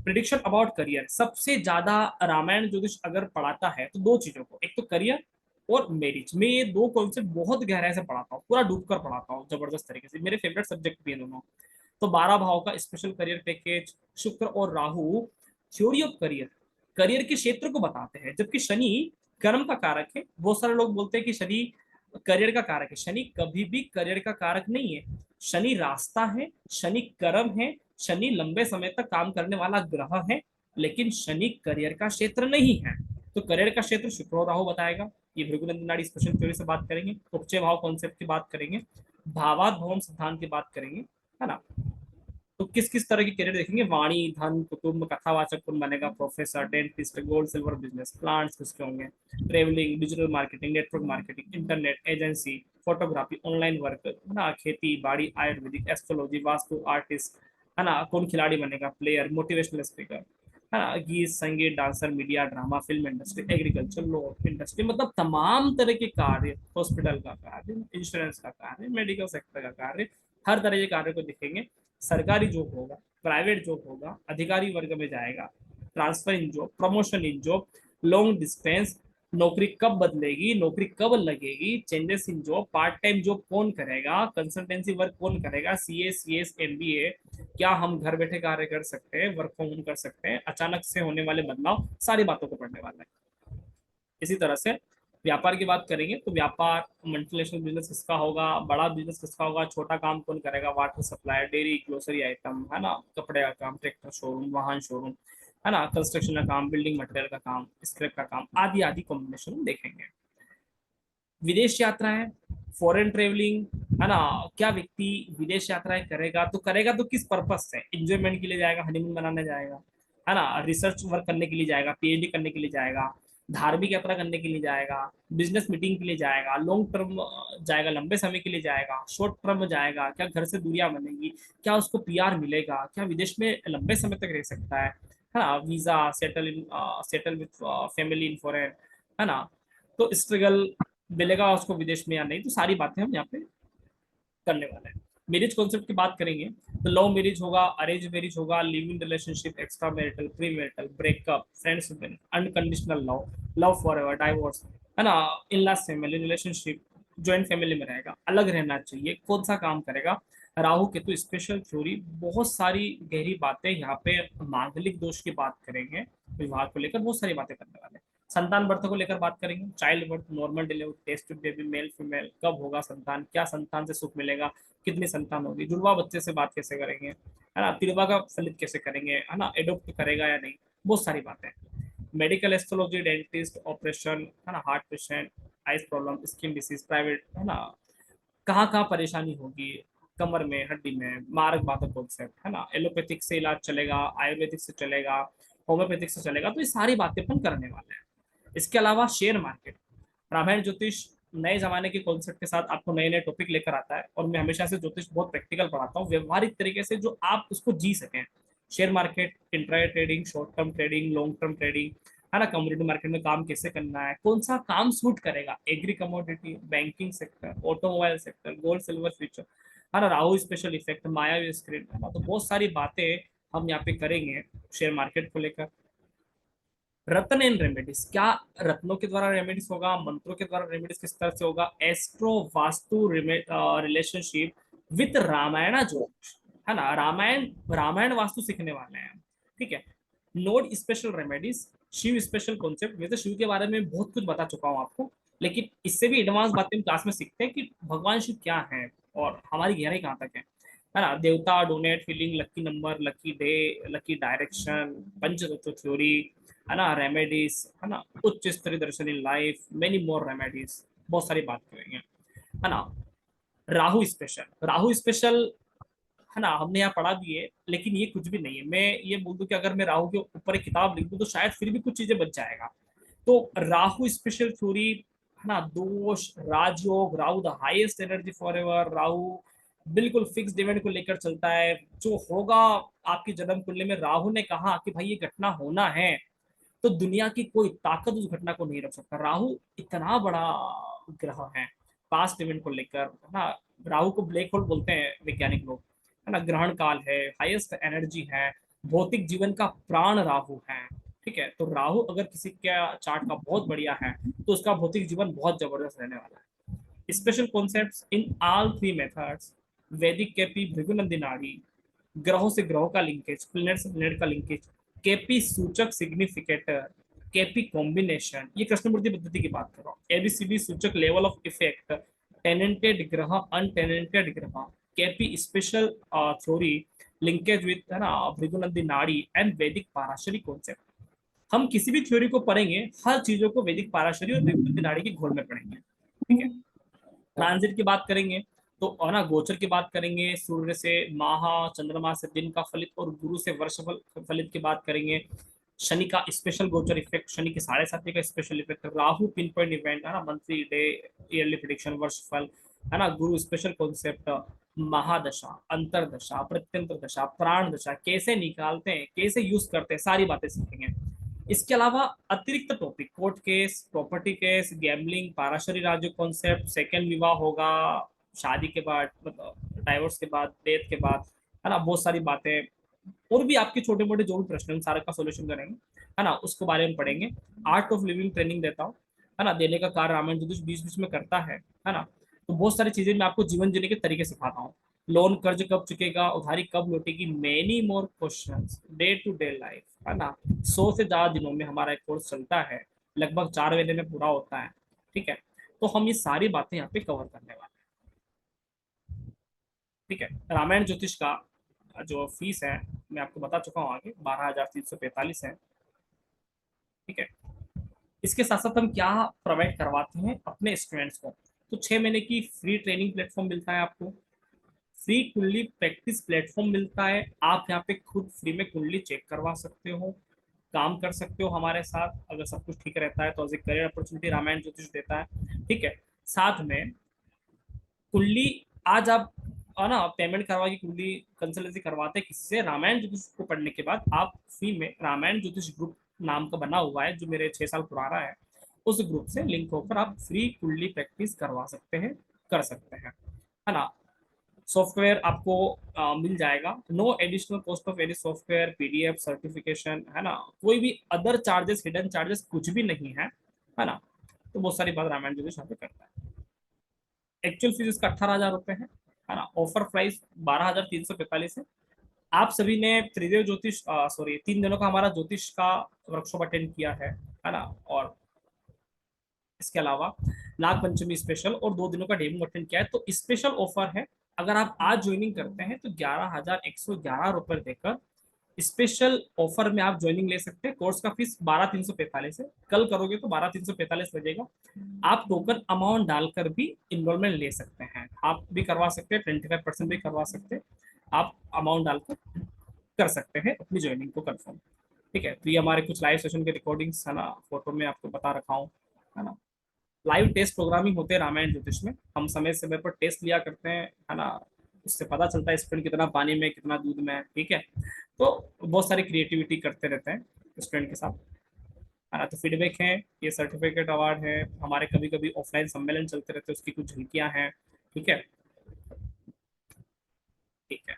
प्रिडिक्शन अबाउट करियर, सबसे ज्यादा रामायण ज्योतिष अगर पढ़ाता है तो दो चीजों को, एक तो करियर और मैरिज में, ये दो कॉन्सेप्ट बहुत गहराई से पढ़ाता हूँ, पूरा डूब कर पढ़ाता हूँ जबरदस्त तरीके से, मेरे फेवरेट सब्जेक्ट भी है दोनों। तो 12 भाव का स्पेशल करियर पैकेज, शुक्र और Rahu theory of career, career के क्षेत्र को बताते हैं, जबकि शनि कर्म का कारक है। बहुत सारे लोग बोलते हैं कि शनि करियर का कारक है, शनि कभी भी करियर का कारक नहीं है। शनि रास्ता है, शनि कर्म है, शनि लंबे समय तक काम करने वाला ग्रह है, लेकिन शनि करियर का क्षेत्र नहीं है। तो करियर का क्षेत्र शुक्र और राहु बताएगा। ये भृगुनंदी नाड़ी स्पेशल थ्योरी से बात करेंगे, उपचय भाव कॉन्सेप्ट की बात करेंगे, भावात भवन सिद्धांत की बात करेंगे है ना। तो किस किस तरह की करियर देखेंगे, वाणी, धन, कुटुंब, कथावाचक कौन बनेगा, professor, dentist, gold silver business, plants किसके होंगे, travelling, digital marketing, network marketing, internet, agency, photography, online work है ना, खेती बाड़ी, आयुर्वेदिक, एस्ट्रोलॉजी, वास्तु, आर्टिस्ट है ना, कौन खिलाड़ी बनेगा, प्लेयर, मोटिवेशनल स्पीकर है ना, गीत, संगीत, dancer, media, drama, film industry, agriculture, law industry, मतलब तमाम तरह के कार्य, हॉस्पिटल का कार्य, इंश्योरेंस का कार्य, मेडिकल सेक्टर का कार्य, हर तरह के कार्य को दिखेंगे। सरकारी जॉब होगा, प्राइवेट जॉब होगा, अधिकारी वर्ग में जाएगा, ट्रांसफर इन जॉब, प्रमोशन इन जॉब, लॉन्ग डिस्टेंस, नौकरी कब बदलेगी, नौकरी कब लगेगी, changes in job, part time job कौन करेगा, कंसल्टेंसी वर्क कौन करेगा, सीए, सीएस, एमबीए, क्या हम घर बैठे कार्य कर सकते हैं, वर्क फ्रॉम होम कर सकते हैं, अचानक से होने वाले बदलाव, सारी बातों को पढ़ने वाला है। इसी तरह से व्यापार की बात करेंगे, तो व्यापार, मल्टीनेशनल बिजनेस किसका होगा, बड़ा बिजनेस किसका होगा, छोटा काम कौन करेगा, water supply, dairy, grocery item है ना, कपड़े का काम, ट्रैक्टर शोरूम, वाहन शोरूम है ना, कंस्ट्रक्शन का काम, बिल्डिंग मटेरियल का काम, स्क्रैप का काम, आदि आदि कॉम्बिनेशन देखेंगे। विदेश यात्राएं, फॉरेन ट्रेवलिंग है ना, क्या व्यक्ति विदेश यात्राएं करेगा तो किस पर्पस से, एंजॉयमेंट के लिए जाएगा, हनीमून मनाने जाएगा है ना, रिसर्च वर्क करने के लिए जाएगा, पीएचडी करने के लिए जाएगा, धार्मिक यात्रा करने के लिए जाएगा, बिजनेस मीटिंग के लिए जाएगा, लॉन्ग टर्म जाएगा, लंबे समय के लिए जाएगा, शॉर्ट टर्म जाएगा, क्या घर से दूरियां बनेगी, क्या उसको पीआर मिलेगा, क्या विदेश में लंबे समय तक रह सकता है है ना, visa, settle with family in foreign, है ना, तो स्ट्रगल मिलेगा उसको विदेश में या नहीं, तो सारी बातें हम यहाँ पे करने वाले हैं। मैरिज कॉन्सेप्ट की बात करेंगे तो लव मैरिज होगा, अरेंज मैरिज होगा, live in relationship, extra marital, pre marital, breakup, friends, unconditional love, love for ever, divorce, है ना, in laws family relationship, joint family में रहेगा, अलग रहना चाहिए, कौन सा काम करेगा, राहु केतु स्पेशल थ्योरी, बहुत सारी गहरी बातें यहाँ पे, मांगलिक दोष की बात करेंगे, विवाह को लेकर बहुत सारी बातें करने वाले हैं। संतान बर्थ को लेकर बात करेंगे, child birth, normal delivery, test baby, male female, कब होगा संतान, क्या संतान से सुख मिलेगा, कितनी संतान होगी, जुड़वा बच्चे से बात कैसे करेंगे, है ना, तिड़वा का फलित कैसे करेंगे, है ना, एडोप्ट करेगा या नहीं, बहुत सारी बातें। मेडिकल एस्ट्रोलॉजी, डेंटिस्ट, ऑपरेशन, है ना, heart patient, eyes problem, skin disease, private, है ना, कहाँ कहाँ परेशानी होगी, कमर में, हड्डी में, मार्ग बाधक कॉन्सेप्ट, है ना, एलोपैथिक से इलाज चलेगा, आयुर्वेदिक से चलेगा, होम्योपैथिक से चलेगा, तो ये सारी बातें अपन करने वाले हैं। इसके अलावा शेयर मार्केट, रामायण ज्योतिष नए जमाने के कॉन्सेप्ट के साथ आपको नए नए टॉपिक लेकर आता है, और मैं हमेशा से ज्योतिष बहुत प्रैक्टिकल पढ़ाता हूँ, व्यवहारिक तरीके से, जो आप उसको जी सकें। Share market, intraday trading, short term trading, long term trading, है ना, कमोडिटी मार्केट में काम कैसे करना है, कौन सा काम सूट करेगा, agree commodity, banking sector, automobile sector, gold silver future, है ना, राहु स्पेशल इफेक्ट, मायावी स्क्रीन, है ना, तो बहुत सारी बातें हम यहाँ पे करेंगे शेयर मार्केट को लेकर। रत्न एंड रेमेडीज, क्या रत्नों के द्वारा रेमेडीज होगा, मंत्रों के द्वारा रेमेडीज किस तरह से होगा, astro vastu relationship with Ramayan Jyotish, है ना, रामायण वास्तु सीखने वाले हैं, ठीक है। Node special remedies, Shiv special concept, वैसे शिव के बारे में बहुत कुछ बता चुका हूँ आपको, लेकिन इससे भी एडवांस बातें हम क्लास में सीखते हैं कि भगवान शिव क्या है और हमारी गहराई कहाँ तक है ना, देवता, donate, feeling, lucky number, lucky day, lucky direction, पंचतत्व थ्योरी, है ना, रेमेडीज, है ना, उच्च स्तरीय दर्शन in life, many more remedies, बहुत सारी बात करेंगे, है ना। राहु स्पेशल, है ना, हमने यहाँ पढ़ा भी है, लेकिन ये कुछ भी नहीं है। मैं ये बोल दूं कि अगर मैं राहु के ऊपर एक किताब लिख दूं तो शायद फिर भी कुछ चीजें बच जाएगा। तो राहु स्पेशल थ्योरी, है ना, दोष, राजयोग, Rahu the highest energy for ever, Rahu बिल्कुल फिक्स इवेंट को लेकर चलता है, जो होगा आपकी जन्म कुंडली में, राहु ने कहा कि भाई ये घटना होना है, तो दुनिया की कोई ताकत उस घटना को नहीं रोक सकता। राहु इतना बड़ा ग्रह है पास्ट इवेंट को लेकर, है ना, राहु को ब्लैक होल बोलते हैं वैज्ञानिक लोग, है ना, ग्रहण काल है, हाईएस्ट एनर्जी है, भौतिक जीवन का प्राण राहु है, ठीक है। तो राहु अगर किसी का चार्ट का बहुत बढ़िया है तो उसका भौतिक जीवन बहुत जबरदस्त रहने वाला है। Special concepts in all three methods, वैदिक केपी, भृगुनंदी नाड़ी, ग्रहों से ग्रहों का लिंकेज, प्लैनेट से प्लैनेट का लिंकेज, केपी सूचक सिग्निफिकेटर, केपी कॉम्बिनेशन, ये कृष्णमूर्ति पद्धति की बात कर रहा हूँ, एबीसीडी सूचक, लेवल ऑफ इफेक्ट, टेनेंटेड ग्रह, अनटेनेंटेड ग्रह, KP special theory, linkage with, है ना, भृगुनंदी नाड़ी एंड वैदिक पाराशरी कॉन्सेप्ट। हम किसी भी थ्योरी को पढ़ेंगे, हर चीजों को वैदिक पाराशरी और भृगुनंदी नाड़ी की घोल में पढ़ेंगे, ठीक है। ट्रांजिट की बात करेंगे तो, है ना, गोचर की बात करेंगे, सूर्य से माह, चंद्रमा से दिन का फलित और गुरु से वर्ष फलित की बात करेंगे। शनि का स्पेशल गोचर इफेक्ट, शनि की 7.5 का special effect, Rahu pin point event, है ना, मंथली डे, ईयरली प्रेडिक्शन, वर्ष फल, है ना, गुरु स्पेशल कॉन्सेप्ट, महादशा, अंतरदशा, प्रत्यंतर दशा, प्राण दशा, कैसे निकालते हैं, कैसे यूज करते हैं, सारी बातें सीखेंगे। इसके अलावा अतिरिक्त topic, court case, property case, gambling, Parashari राज्य कॉन्सेप्ट, सेकंड विवाह होगा शादी के बाद, मतलब डाइवोर्स के बाद, डेथ के बाद, है ना, बहुत सारी बातें, और भी आपके छोटे मोटे जो भी प्रश्न हैं सारे का सॉल्यूशन करेंगे, है ना, उसके बारे में पढ़ेंगे। आर्ट ऑफ लिविंग ट्रेनिंग देता हूँ, है ना, देने का कार्य रामायण ज्योतिष बीच बीच में करता है ना, तो बहुत सारी चीजें मैं आपको जीवन जीने के तरीके सिखाता हूँ। लोन कर्ज कब चुकेगा, उधारी कब लौटेगी, many more questions, day to day life, है ना, 100 से ज्यादा दिनों में हमारा एक कोर्स चलता है, लगभग 4 महीने में पूरा होता है, ठीक है। तो हम ये सारी बातें यहाँ पे कवर करने वाले हैं, ठीक है। रामायण ज्योतिष का जो फीस है मैं आपको बता चुका हूँ आगे, 12,345 है, ठीक है। इसके साथ साथ हम क्या प्रोवाइड करवाते हैं अपने स्टूडेंट्स को, तो 6 महीने की फ्री ट्रेनिंग प्लेटफॉर्म मिलता है आपको, फ्री कुंडली प्रैक्टिस प्लेटफॉर्म मिलता है, आप यहाँ पे खुद फ्री में कुंडली चेक करवा सकते हो, काम कर सकते हो हमारे साथ, अगर सब कुछ ठीक रहता है तो as a career opportunity Ramayan Jyotish देता है, ठीक है। साथ में कुंडली आज आप ना पेमेंट करवा के कुंडली कंसल्टेंसी करवाते हैं किसी से, रामायण ज्योतिष को पढ़ने के बाद आप फ्री में रामायण ज्योतिष ग्रुप नाम का बना हुआ है जो मेरे 6 साल पुराना है, उस ग्रुप से लिंक होकर आप फ्री कुंडली प्रैक्टिस करवा सकते हैं, कर सकते हैं, है ना। सॉफ्टवेयर आपको मिल जाएगा, no additional cost of any software, PDF, certification, है ना, कोई भी अदर चार्जेस, हिडन चार्जेस कुछ भी नहीं है ना। तो बहुत सारी बात रामायण ज्योतिष यहाँ पे करता है। एक्चुअल फीस इसका 18,000 रुपए है ना। ऑफर प्राइस 12,345 है। आप सभी ने त्रिदेव ज्योतिष 3 दिनों का हमारा ज्योतिष का वर्कशॉप अटेंड किया है ना। और इसके अलावा नाग पंचमी स्पेशल और 2 दिनों का डेमो अटेंड किया है। तो स्पेशल ऑफर है, अगर आप आज ज्वाइनिंग करते हैं तो 11,111 रुपए देकर स्पेशल ऑफर में आप ज्वाइनिंग ले सकते हैं। कोर्स का फीस 12,345 है, कल करोगे तो 12,345 लगेगा। आप टोकन अमाउंट डालकर भी इनरोलमेंट ले सकते हैं, आप भी करवा सकते हैं, 25% भी करवा सकते हैं, आप अमाउंट डालकर कर सकते हैं अपनी ज्वाइनिंग को कंफर्म। ठीक है, तो ये हमारे कुछ लाइव सेशन के रिकॉर्डिंग्स है ना, फोटो में आपको बता रखा हूँ, है ना। लाइव टेस्ट प्रोग्रामिंग होते हैं रामायण ज्योतिष में, हम समय समय पर टेस्ट लिया करते हैं, है ना। उससे पता चलता है स्टूडेंट कितना पानी में कितना दूध में है। ठीक है, तो बहुत सारी क्रिएटिविटी करते रहते हैं स्टूडेंट के साथ, है ना। तो फीडबैक है, ये सर्टिफिकेट अवार्ड है, हमारे कभी कभी ऑफलाइन सम्मेलन चलते रहते हैं, उसकी कुछ झलकियां हैं। ठीक है, ठीक है,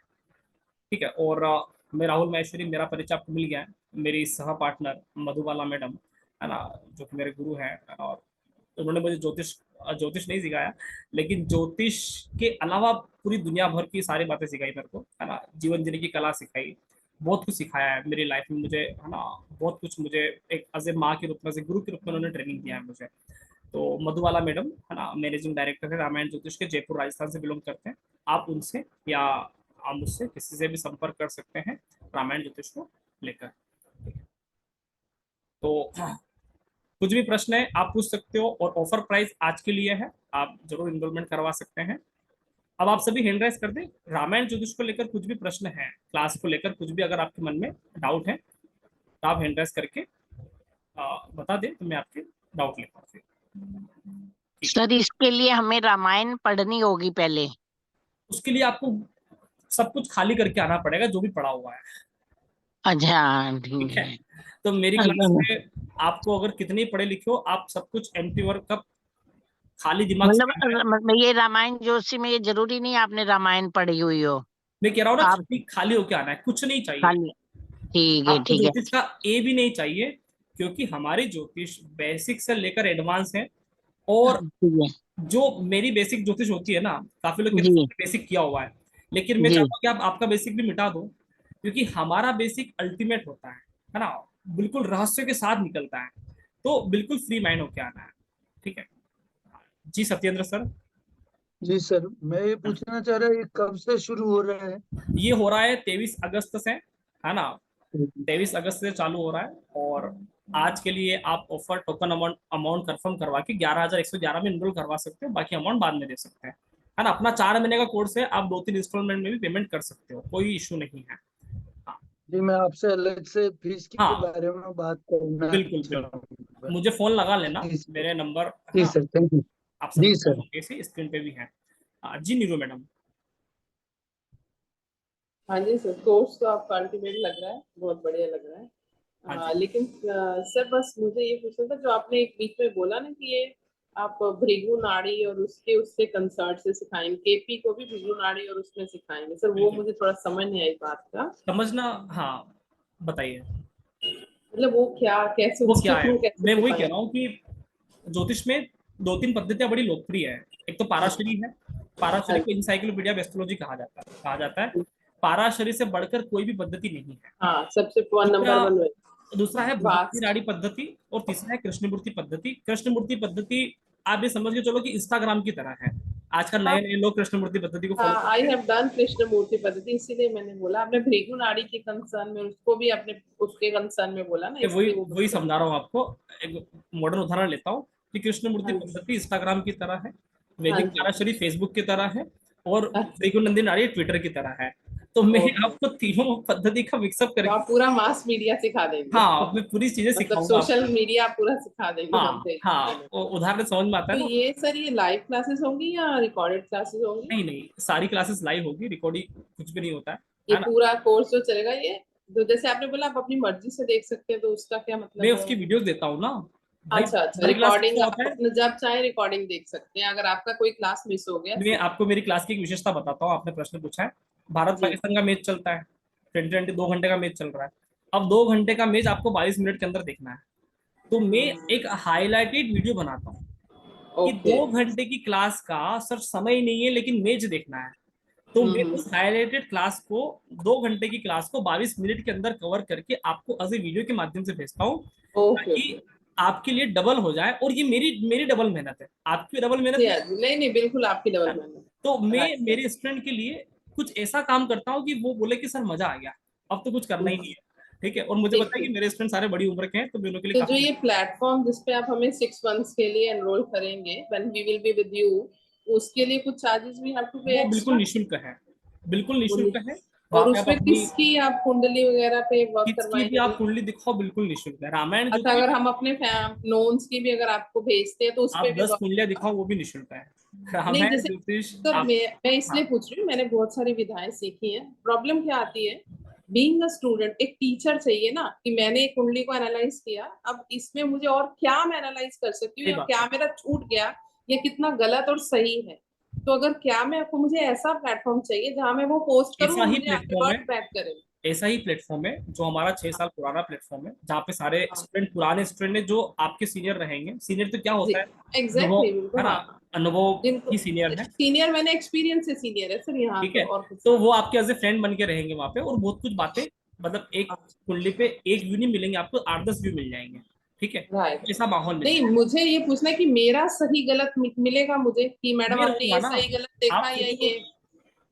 ठीक है। और मैं राहुल महेश्वरी, मेरा परिचय आपको मिल गया है। मेरी सह पार्टनर मधुबाला मैडम, है ना, जो कि मेरे गुरु हैं, और उन्होंने मुझे ज्योतिष नहीं सिखाया, लेकिन ज्योतिष के अलावा पूरी दुनिया भर की सारी बातें सिखाई मेरे को, है ना। जीवन जीने की कला सिखाई, बहुत कुछ सिखाया है मेरी लाइफ में मुझे, है ना। बहुत कुछ मुझे एक एज ए माँ के रूप में, गुरु के रूप में उन्होंने ट्रेनिंग दिया है मुझे। तो मधुबाला मैडम, है ना, मैनेजिंग डायरेक्टर है रामायण ज्योतिष के, जयपुर राजस्थान से बिलोंग करते हैं। आप उनसे या आप मुझसे किसी से भी संपर्क कर सकते हैं रामायण ज्योतिष को लेकर। तो कुछ भी प्रश्न है आप पूछ सकते हो, और ऑफर प्राइस आज के लिए है, आप जरूर इनरोलमेंट करवा सकते हैं। अब आप सभी हैंड राइज कर दें, रामायण ज्योतिष को लेकर कुछ भी प्रश्न है, क्लास को लेकर कुछ भी अगर आपके मन में डाउट है तो आप हैंड राइज करके बता दें, तो मैं आपके डाउट ले पाऊँ। सर इसके लिए हमें रामायण पढ़नी होगी पहले? उसके लिए आपको सब कुछ खाली करके आना पड़ेगा जो भी पढ़ा हुआ है। अच्छा, ठीक है, तो मेरी क्लास में आपको अगर कितने पढ़े लिखे हो, आप सब कुछ एम्प्टी वर्क का खाली दिमाग से, मतलब ये रामायण ज्योतिष में ये जरूरी नहीं आपने रामायण पढ़ी हुई हो। मैं कह रहा हूँ ना, आप खाली होके आना है, कुछ नहीं चाहिए। खाली, ठीक है, आपको ठीक है। ज्योतिष का ए भी नहीं चाहिए, क्योंकि हमारी ज्योतिष बेसिक से लेकर एडवांस है। और जो मेरी बेसिक ज्योतिष होती है ना, काफी लोग कहते हैं बेसिक किया हुआ है, लेकिन मैं चाहता हूँ कि आप आपका बेसिक भी मिटा दो, क्योंकि हमारा बेसिक अल्टीमेट होता है ना, बिल्कुल रहस्य के साथ निकलता है। तो बिल्कुल फ्री माइंड होके आना है। ठीक है जी, सत्येंद्र सर। जी सर, मैं ये पूछना चाह रहा ये कब से शुरू हो रहा है? ये हो रहा है 23 अगस्त से, है ना। 23 अगस्त से चालू हो रहा है, और आज के लिए आप ऑफर टोकन अमाउंट कंफर्म करवा के 11,111 में इनरोल करवा सकते हो, बाकी अमाउंट बाद में दे सकते हैं, है ना। अपना 4 महीने का कोर्स है, आप 2-3 इंस्टॉलमेंट में भी पेमेंट कर सकते हो, कोई इशू नहीं है। जी, मैं आपसे अलग से फीस के बारे में बात करना। बिल्कुल बिल्कुल, मुझे फोन लगा लेना, मेरे नंबर जी सर, थैंक यू। आप जी सर, स्क्रीन पे भी है। जी नीरू मैडम। हाँ जी सर, कोर्स तो आपका अल्टीमेट लग रहा है, बहुत बढ़िया लग रहा है। लेकिन सर बस मुझे ये पूछना था, जो आपने एक बीच में बोला ना कि ये आप भृगु नाड़ी और उससे कंसर्ट से सिखाएंगे, केपी को भी भृगु नाड़ी और उसमें सिखाएंगे सर, वो मुझे थोड़ा समझ नहीं आई बात का। समझना, हाँ बताइए, मतलब वो क्या, कैसे, वो क्या है? मैं वही कह सिखाएंगे? रहा हूँ कि ज्योतिष में 2-3 पद्धतियां बड़ी लोकप्रिय है। एक तो पाराशरी है, पाराशरी को इंसाइक्लोपीडिया ऑफ एस्ट्रोलॉजी कहा जाता है। पाराशरी से बढ़कर कोई भी पद्धति नहीं है। हाँ, सबसे नंबर 1 दूसरा है भृगु नाड़ी पद्धति, और तीसरा है कृष्णमूर्ति पद्धति। कृष्णमूर्ति पद्धति आप ये समझ के चलो कि इंस्टाग्राम की तरह है, आजकल नए लोग कृष्णमूर्ति पद्धति को follow. I have done Krishnamurti Paddhati, इसीलिए मैंने बोला। आपने भृगु नाड़ी के कंसर्न में उसको भी आपने उसके कंसर्न में बोला ना, वही समझा रहा हूँ आपको। एक मॉडर्न उदाहरण लेता हूँ कि कृष्णमूर्ति पद्धति इंस्टाग्राम की तरह है, वैदिक पाराशरी फेसबुक की तरह है, और भृगु नंदी नाड़ी ट्विटर की तरह है। तो मैं ओके। आपको तीनों पद्धति का मिक्सअप तो करके, आप पूरा मास मीडिया सिखा देंगे। हाँ, मैं पूरी चीजें मतलब सिखाऊंगा सोशल आपको। मीडिया आप पूरा सिखा देंगे हाँ हमसे। हाँ, वो उदाहरण समझ में आता तो है ना। ये सर ये लाइव क्लासेस होंगी या रिकॉर्डेड क्लासेस होंगी? नहीं नहीं, सारी क्लासेस लाइव होगी, रिकॉर्डिंग कुछ भी नहीं होता ये है ना। पूरा कोर्स जो चलेगा ये, तो जैसे आपने बोला आप अपनी मर्जी से देख सकते हैं, तो उसका क्या मैं मतलब उसकी है? वीडियोस देता हूँ ना भाई। अच्छा अच्छा, हमारी क्लास रिकॉर्डिंग कैसा आप होता है, अपने जब चाहे रिकॉर्डिंग देख सकते हैं, अगर आपका कोई क्लास मिस हो गया मैं तो। आपको मेरी क्लास की एक विशेषता बताता हूँ। आपने प्रश्न पूछा है, भारत जी। पाकिस्तान का मैच चलता है, T20 2 घंटे का मैच चल रहा है। अब 2 घंटे का मैच आपको 22 मिनट के अंदर देखना है, तो मैं एक हाईलाइटेड वीडियो बनाता हूँ कि ओके। 2 घंटे की क्लास का सर समय ही नहीं है, लेकिन मैच देखना है। तो मैं हम्म। उस हाईलाइटेड क्लास को, 2 घंटे की क्लास को 22 मिनट के अंदर कवर करके आपको एज ए वीडियो के माध्यम से भेजता हूँ, ओके ताकि ओके। आपके लिए डबल हो जाए। और ये मेरी मेरी डबल मेहनत है, आपकी डबल मेहनत जी नहीं हाँ जी, नहीं नहीं, बिल्कुल आपकी है। डबल मेहनत। तो मैं राइट मेरे स्टूडेंट के लिए कुछ ऐसा काम करता हूँ कि वो बोले कि सर मजा आ गया, अब तो कुछ करना ही सर। नहीं है। ठीक है, और मुझे ठीक पता है है। कि मेरे स्टूडेंट सारे बड़ी उम्र के हैं, तो मैं उनके लिए तो जो काफी ये प्लेटफॉर्म जिस पे आप हमें 6 months के लिए एनरोल करेंगे, when we will be with you, उसके लिए कुछ चार्जेस भी हैव टू पे वो बिल्कुल एक्स्ट्रा? निःशुल्क है, बिल्कुल निःशुल्क है। और वहां पे आप उसमें अपनी किसकी आप कुंडली वगैरह पे वर्क किड्स की भी आप करवाएंगे? कुंडली दिखाओ, बिल्कुल निःशुल्क है। रामायण जो अच्छा, थी, अगर हम अपने नोन्स की भी अगर आपको भेजते हैं तो उस पे आप भी 10 वर्क कुंडलियां होगा? दिखाओ, वो भी निःशुल्क है। नहीं, रामायण जैसे ज्योतिष सर आप, मैं इसलिए हाँ, पूछ रही हूँ, मैंने बहुत सारी विधाएं सीखी हैं। प्रॉब्लम क्या आती है, बीइंग अ स्टूडेंट एक टीचर चाहिए ना, कि मैंने एक कुंडली को एनालाइज किया, अब इसमें मुझे और क्या मैं एनालाइज कर सकती हूँ, सही या बात क्या है। मेरा छूट गया, या कितना गलत और सही है। तो अगर क्या मैं आपको, मुझे ऐसा प्लेटफॉर्म चाहिए जहां मैं वो पोस्ट करूँ ऐसा और ही मुझे प्लेटफॉर्म है, रिवर्ट बैक करे। ऐसा ही प्लेटफॉर्म है जो हमारा 6 साल पुराना प्लेटफॉर्म है, जहाँ पे सारे हाँ स्टूडेंट, पुराने स्टूडेंट है, जो आपके सीनियर रहेंगे। सीनियर तो क्या जी, होता है, अनुभव, एग्जैक्टली, बिल्कुल है ना, हाँ। अनुभव जिनको ही सीनियर है। सीनियर, मैंने एक्सपीरियंस से सीनियर है सर यहाँ, ठीक तो है, और कुछ तो नहीं। वो आपके एज ए फ्रेंड बन के रहेंगे वहां पे, और बहुत कुछ बातें, मतलब एक कुंडली पे एक व्यू नहीं मिलेंगे आपको, 8-10 व्यू मिल जाएंगे। ठीक है, राइट। ऐसा माहौल मिल नहीं, जाएगा। मुझे ये पूछना है कि मेरा सही गलत मिलेगा मुझे, कि मैडम मैं आपने रहूंगा ये ना, सही गलत देखा आप या सोचो ये। तो,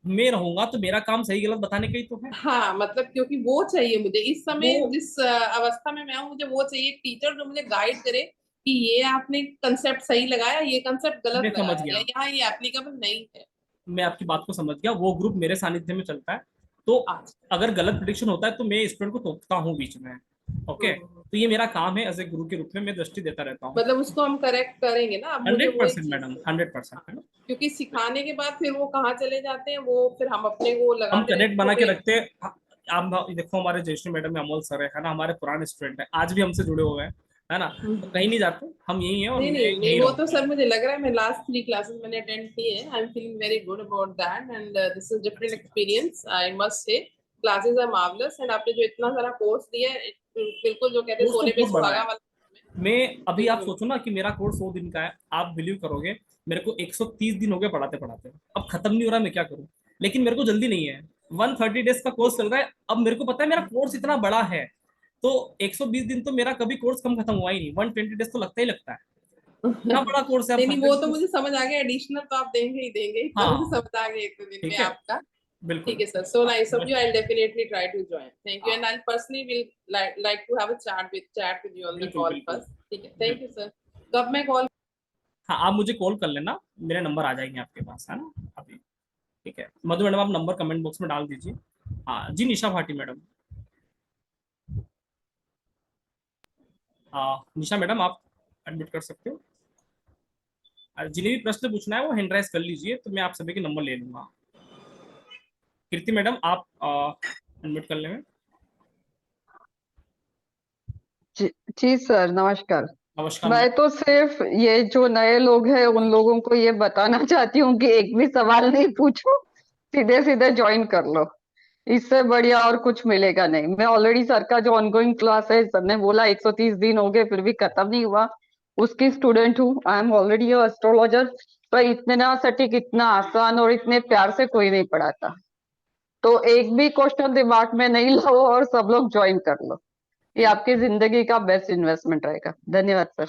मैं रहूंगा तो मेरा काम सही गलत बताने का ही तो है। हाँ मतलब, क्योंकि वो चाहिए मुझे इस वो समय, जिस अवस्था में मैं हूँ, मुझे वो चाहिए, एक टीचर जो मुझे गाइड करे कि ये आपने कंसेप्ट सही लगाया, ये कंसेप्ट गलत मैं समझ लगाया, या गया, यहाँ ये एप्लीकेबल नहीं है। मैं आपकी बात को समझ गया। वो ग्रुप मेरे सानिध्य में चलता है, तो अच्छा। अगर गलत प्रिडिक्शन होता है तो मैं स्टूडेंट को टोकता हूँ बीच में। ओके, हम्म। तो ये मेरा काम है, एज ए गुरु के रूप में मैं दृष्टि देता रहता हूँ। मतलब उसको हम करेक्ट करेंगे ना, अब मुझे हंड्रेड वही परसेंट चीज मैडम, है। 100%, है ना। क्योंकि सिखाने के बाद फिर वो कहाँ चले जाते हैं, वो फिर हम अपने वो हम लगाते कनेक्ट रहते बना हैं के वो। रखते हैं। आप देखो, हमारे जयश्री मैडम है, अमोल सर है ना, हमारे पुराने स्टूडेंट है, आज भी हमसे जुड़े हुए हैं, है ना। तो कहीं नहीं जाते, हम यही हैं, और नहीं मैं नहीं नहीं, यही वो तो रहूंगा। सर मुझे लग रहा है, मैं लास्ट 3 क्लासेस मैंने अटेंड की है, I am feeling very good about that, and this is different experience, I must say. Classes are marvellous, एंड आपने जो इतना सारा कोर्स दिया है, बिल्कुल जो कहते हैं कोर्स तो सोने पे बहुत बड़ा सुहागा है। वाला। मैं अभी, आप बिल्कुल। सोचो ना कि मेरा कोर्स 100 दिन का है, आप बिलीव करोगे, मेरे को 130 दिन हो गए पढ़ाते पढ़ाते, अब खत्म नहीं हो रहा, मैं क्या करूं। लेकिन मेरे को जल्दी नहीं है, 130 डेज का कोर्स चल रहा है। अब मेरे को पता है मेरा कोर्स इतना बड़ा है, तो 120 दिन तो मेरा कभी कोर्स कम खत्म हुआ ही नहीं, 120 डेज तो लगता ही लगता है। इतना बड़ा कोर्स है, नहीं आप नहीं, वो तो 100 मुझे समझ आ गया, एडिशनल तो आप देंगे ही देंगे, इतना मुझे हाँ, समझ आ गया इतने दिन में ठीक है, आपका। ठीक बिल्कुल। है सर, so nice of हाँ, you, I'll definitely try to join, thank you, and I'll personally will like to have a chat with you on the बिल्कुल call बिल्कुल first, ठीक है, thank you बिल्कुल। sir। कब मैं कॉल? हाँ, आप मुझे कॉल कर लेना, मेरे नंबर आ जाएंगे आपके पास, है ना, अभी। ठीक है, मधु मैडम, आप नंबर कमेंट बॉक्स में डाल दीजिए। हाँ जी, निशा भाटी मैडम। निशा मैडम, आप एडमिट कर सकते हो। जिन्हें भी प्रश्न पूछना है वो हैंड राइज कर लीजिए, तो मैं आप सभी के नंबर ले लूंगा। कीर्ति मैडम, आप एडमिट कर लेंगे। जी जी सर, नमस्कार। नमस्कार मैं मैडम। तो सिर्फ ये जो नए लोग हैं उन लोगों को ये बताना चाहती हूँ कि एक भी सवाल नहीं पूछो, सीधे सीधे ज्वाइन कर लो। इससे बढ़िया और कुछ मिलेगा नहीं। मैं ऑलरेडी सर का जो ऑनगोइंग क्लास है, सर ने बोला 130 दिन हो गए फिर भी खत्म नहीं हुआ, उसकी स्टूडेंट हूँ। I am already astrologer. पर इतना सटीक, इतना आसान और इतने प्यार से कोई नहीं पढ़ाता। तो एक भी क्वेश्चन दिमाग में नहीं लाओ और सब लोग ज्वाइन कर लो। ये आपकी जिंदगी का बेस्ट इन्वेस्टमेंट रहेगा। धन्यवाद सर।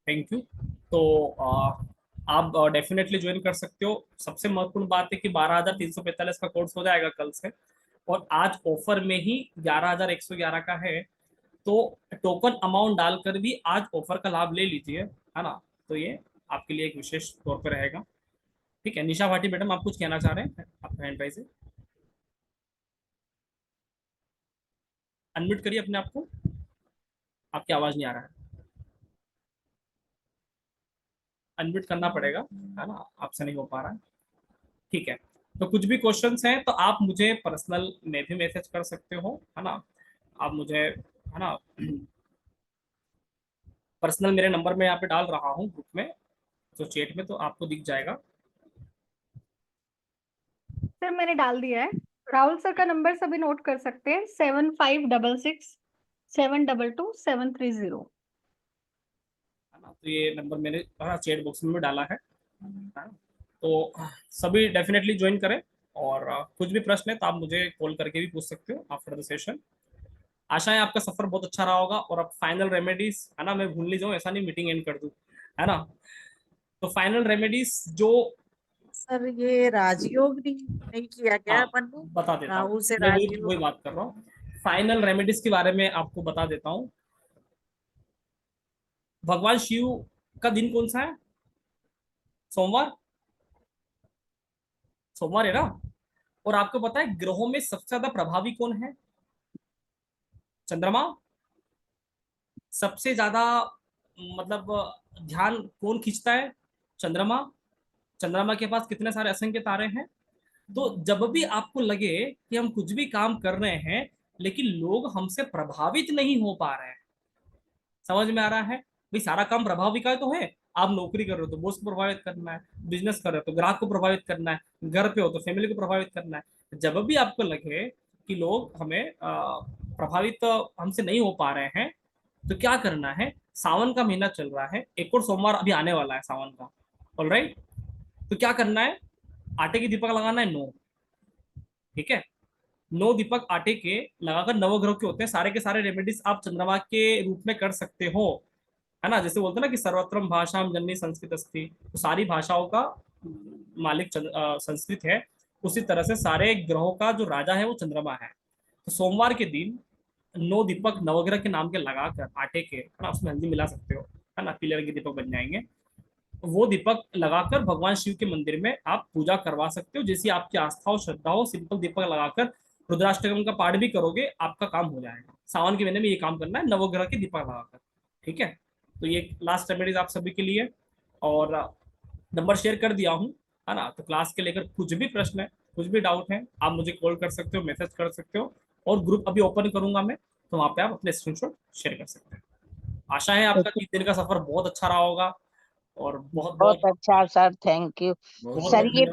Thank you. तो आप डेफिनेटली ज्वाइन कर सकते हो। सबसे महत्वपूर्ण बात है कि 12,345 का कोर्स हो जाएगा कल से, और आज ऑफर में ही 11,111 का है। तो टोकन अमाउंट डालकर भी आज ऑफर का लाभ ले लीजिए, है ना। तो ये आपके लिए एक विशेष तौर पर रहेगा। ठीक है, निशा भाटी मैडम, आप कुछ कहना चाह रहे हैं, आपका हैंड राइज है। अनम्यूट करिए अपने आप को, आपकी आवाज नहीं आ रहा है, अनम्यूट करना पड़ेगा, है ना, आपसे नहीं हो पा रहा है। ठीक है, तो कुछ भी क्वेश्चंस हैं तो आप मुझे पर्सनल में भी मैसेज कर सकते हो, है ना, आप मुझे, है ना, पर्सनल मेरे नंबर में यहाँ पे डाल रहा हूँ ग्रुप में, तो चैट में, तो आपको दिख जाएगा। सर मैंने डाल दिया है, राहुल सर का नंबर सभी नोट कर सकते हैं, 7566 722 730। तो ये नंबर मैंने चैट बॉक्स में भी डाला है, तो सभी डेफिनेटली ज्वाइन करें, और कुछ भी प्रश्न है तो आप मुझे कॉल करके भी पूछ सकते हो आफ्टर द सेशन। आशा है आपका सफर बहुत अच्छा रहा होगा, और अब फाइनल रेमेडीज, है ना, मैं भूल नहीं जाऊँ, ऐसा नहीं मीटिंग एंड कर दूं, है ना, तो फाइनल रेमेडीज जो सर ये राजयोग नहीं किया क्या अपन ने? बता देता हूँ, राहु से मैं वही राजयोग। बात कर रहा हूँ, फाइनल रेमेडीज के बारे में आपको बता देता हूँ। भगवान शिव का दिन कौन सा है? सोमवार, सोमवार है ना। और आपको पता है ग्रहों में सबसे ज्यादा प्रभावी कौन है? चंद्रमा। सबसे ज्यादा मतलब ध्यान कौन खींचता है? चंद्रमा। चंद्रमा के पास कितने सारे असंख्य तारे हैं। तो जब भी आपको लगे कि हम कुछ भी काम कर रहे हैं लेकिन लोग हमसे प्रभावित नहीं हो पा रहे हैं, समझ में आ रहा है भाई, सारा काम प्रभावी का तो है, आप नौकरी कर रहे हो तो बॉस को प्रभावित करना है, बिजनेस कर रहे हो तो ग्राहक को प्रभावित करना है, घर पे हो तो फैमिली को प्रभावित करना है। जब भी आपको लगे कि लोग हमें प्रभावित हमसे नहीं हो पा रहे हैं, तो क्या करना है, सावन का महीना चल रहा है, एक और सोमवार अभी आने वाला है सावन का, ऑलराइट, तो क्या करना है, आटे की दीपक लगाना है 9, ठीक है, 9 दीपक आटे के लगाकर, नवग्रह के होते हैं, सारे के सारे रेमेडीज आप चंद्रमा के रूप में कर सकते हो, है ना, जैसे बोलते हैं ना कि सर्वत्रम भाषाम जननी संस्कृत अस्ति, तो सारी भाषाओं का मालिक संस्कृत है, उसी तरह से सारे ग्रहों का जो राजा है वो चंद्रमा है। तो सोमवार के दिन 9 दीपक नवग्रह के नाम के लगाकर आटे के, है ना, उसमें हल्दी मिला सकते हो, है ना, पीले रंग के दीपक बन जाएंगे, वो दीपक लगाकर भगवान शिव के मंदिर में आप पूजा करवा सकते हो, जैसी आपकी आस्था हो, श्रद्धा हो, सिंपल दीपक लगाकर रुद्राष्टकम का पाठ भी करोगे, आपका काम हो जाएगा। सावन के महीने में ये काम करना है, नवग्रह के दीपक लगाकर, ठीक है। तो ये लास्ट रेमेडीज आप सभी के लिए, और नंबर शेयर कर दिया हूँ, है ना, तो क्लास के लेकर कुछ भी प्रश्न है, कुछ भी डाउट है, आप मुझे कॉल कर सकते हो, मैसेज कर सकते हो, और ग्रुप अभी ओपन करूंगा मैं, तो वहाँ पे आप अपने स्क्रीनशॉट शेयर कर सकते हैं। आशा है आपका 3 दिन का सफर बहुत अच्छा रहा होगा, और बहुत बहुत अच्छा सर, थैंक यू सर। ये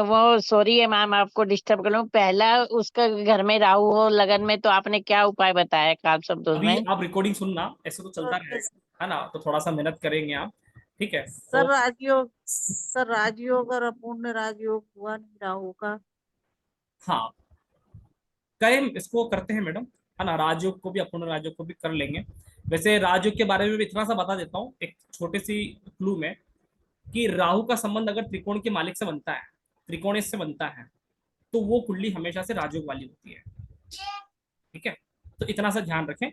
वो सॉरी है मैम आपको डिस्टर्ब कर लूं, पहला उसका घर में राहु हो लगन में, तो आपने क्या उपाय बताया काल शब्दों में? अभी आप रिकॉर्डिंग सुनना, ऐसे तो चलता रहेगा, है ना, तो थोड़ा सा मेहनत करेंगे आप, ठीक है। सर राजयोग, सर राजयोग और अपूर्ण राजयोग हुआ नहीं राहु का? हाँ, करें, इसको करते हैं मैडम, है ना, राजयोग को भी अपूर्ण राजयोग को भी कर लेंगे। वैसे राजयोग के बारे में भी इतना सा बता देता हूँ एक छोटे सी क्लू में, कि राहु का संबंध अगर त्रिकोण के मालिक से बनता है, त्रिकोण से बनता है, तो वो कुंडली हमेशा से राजयोग वाली होती है, ठीक है, तो इतना सा ध्यान रखें।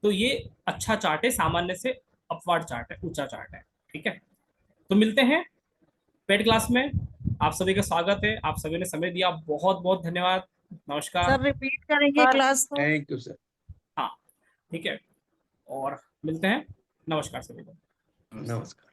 तो ये अच्छा चार्ट है, सामान्य से अपवार्ड चार्ट है, ऊंचा चार्ट है, ठीक है। तो मिलते हैं पेड क्लास में, आप सभी का स्वागत है, आप सभी ने समय दिया, बहुत बहुत धन्यवाद, नमस्कार। सर रिपीट करेंगे क्लास को? Thank you sir. हाँ ठीक है, और मिलते हैं, नमस्कार सभी को। नमस्कार।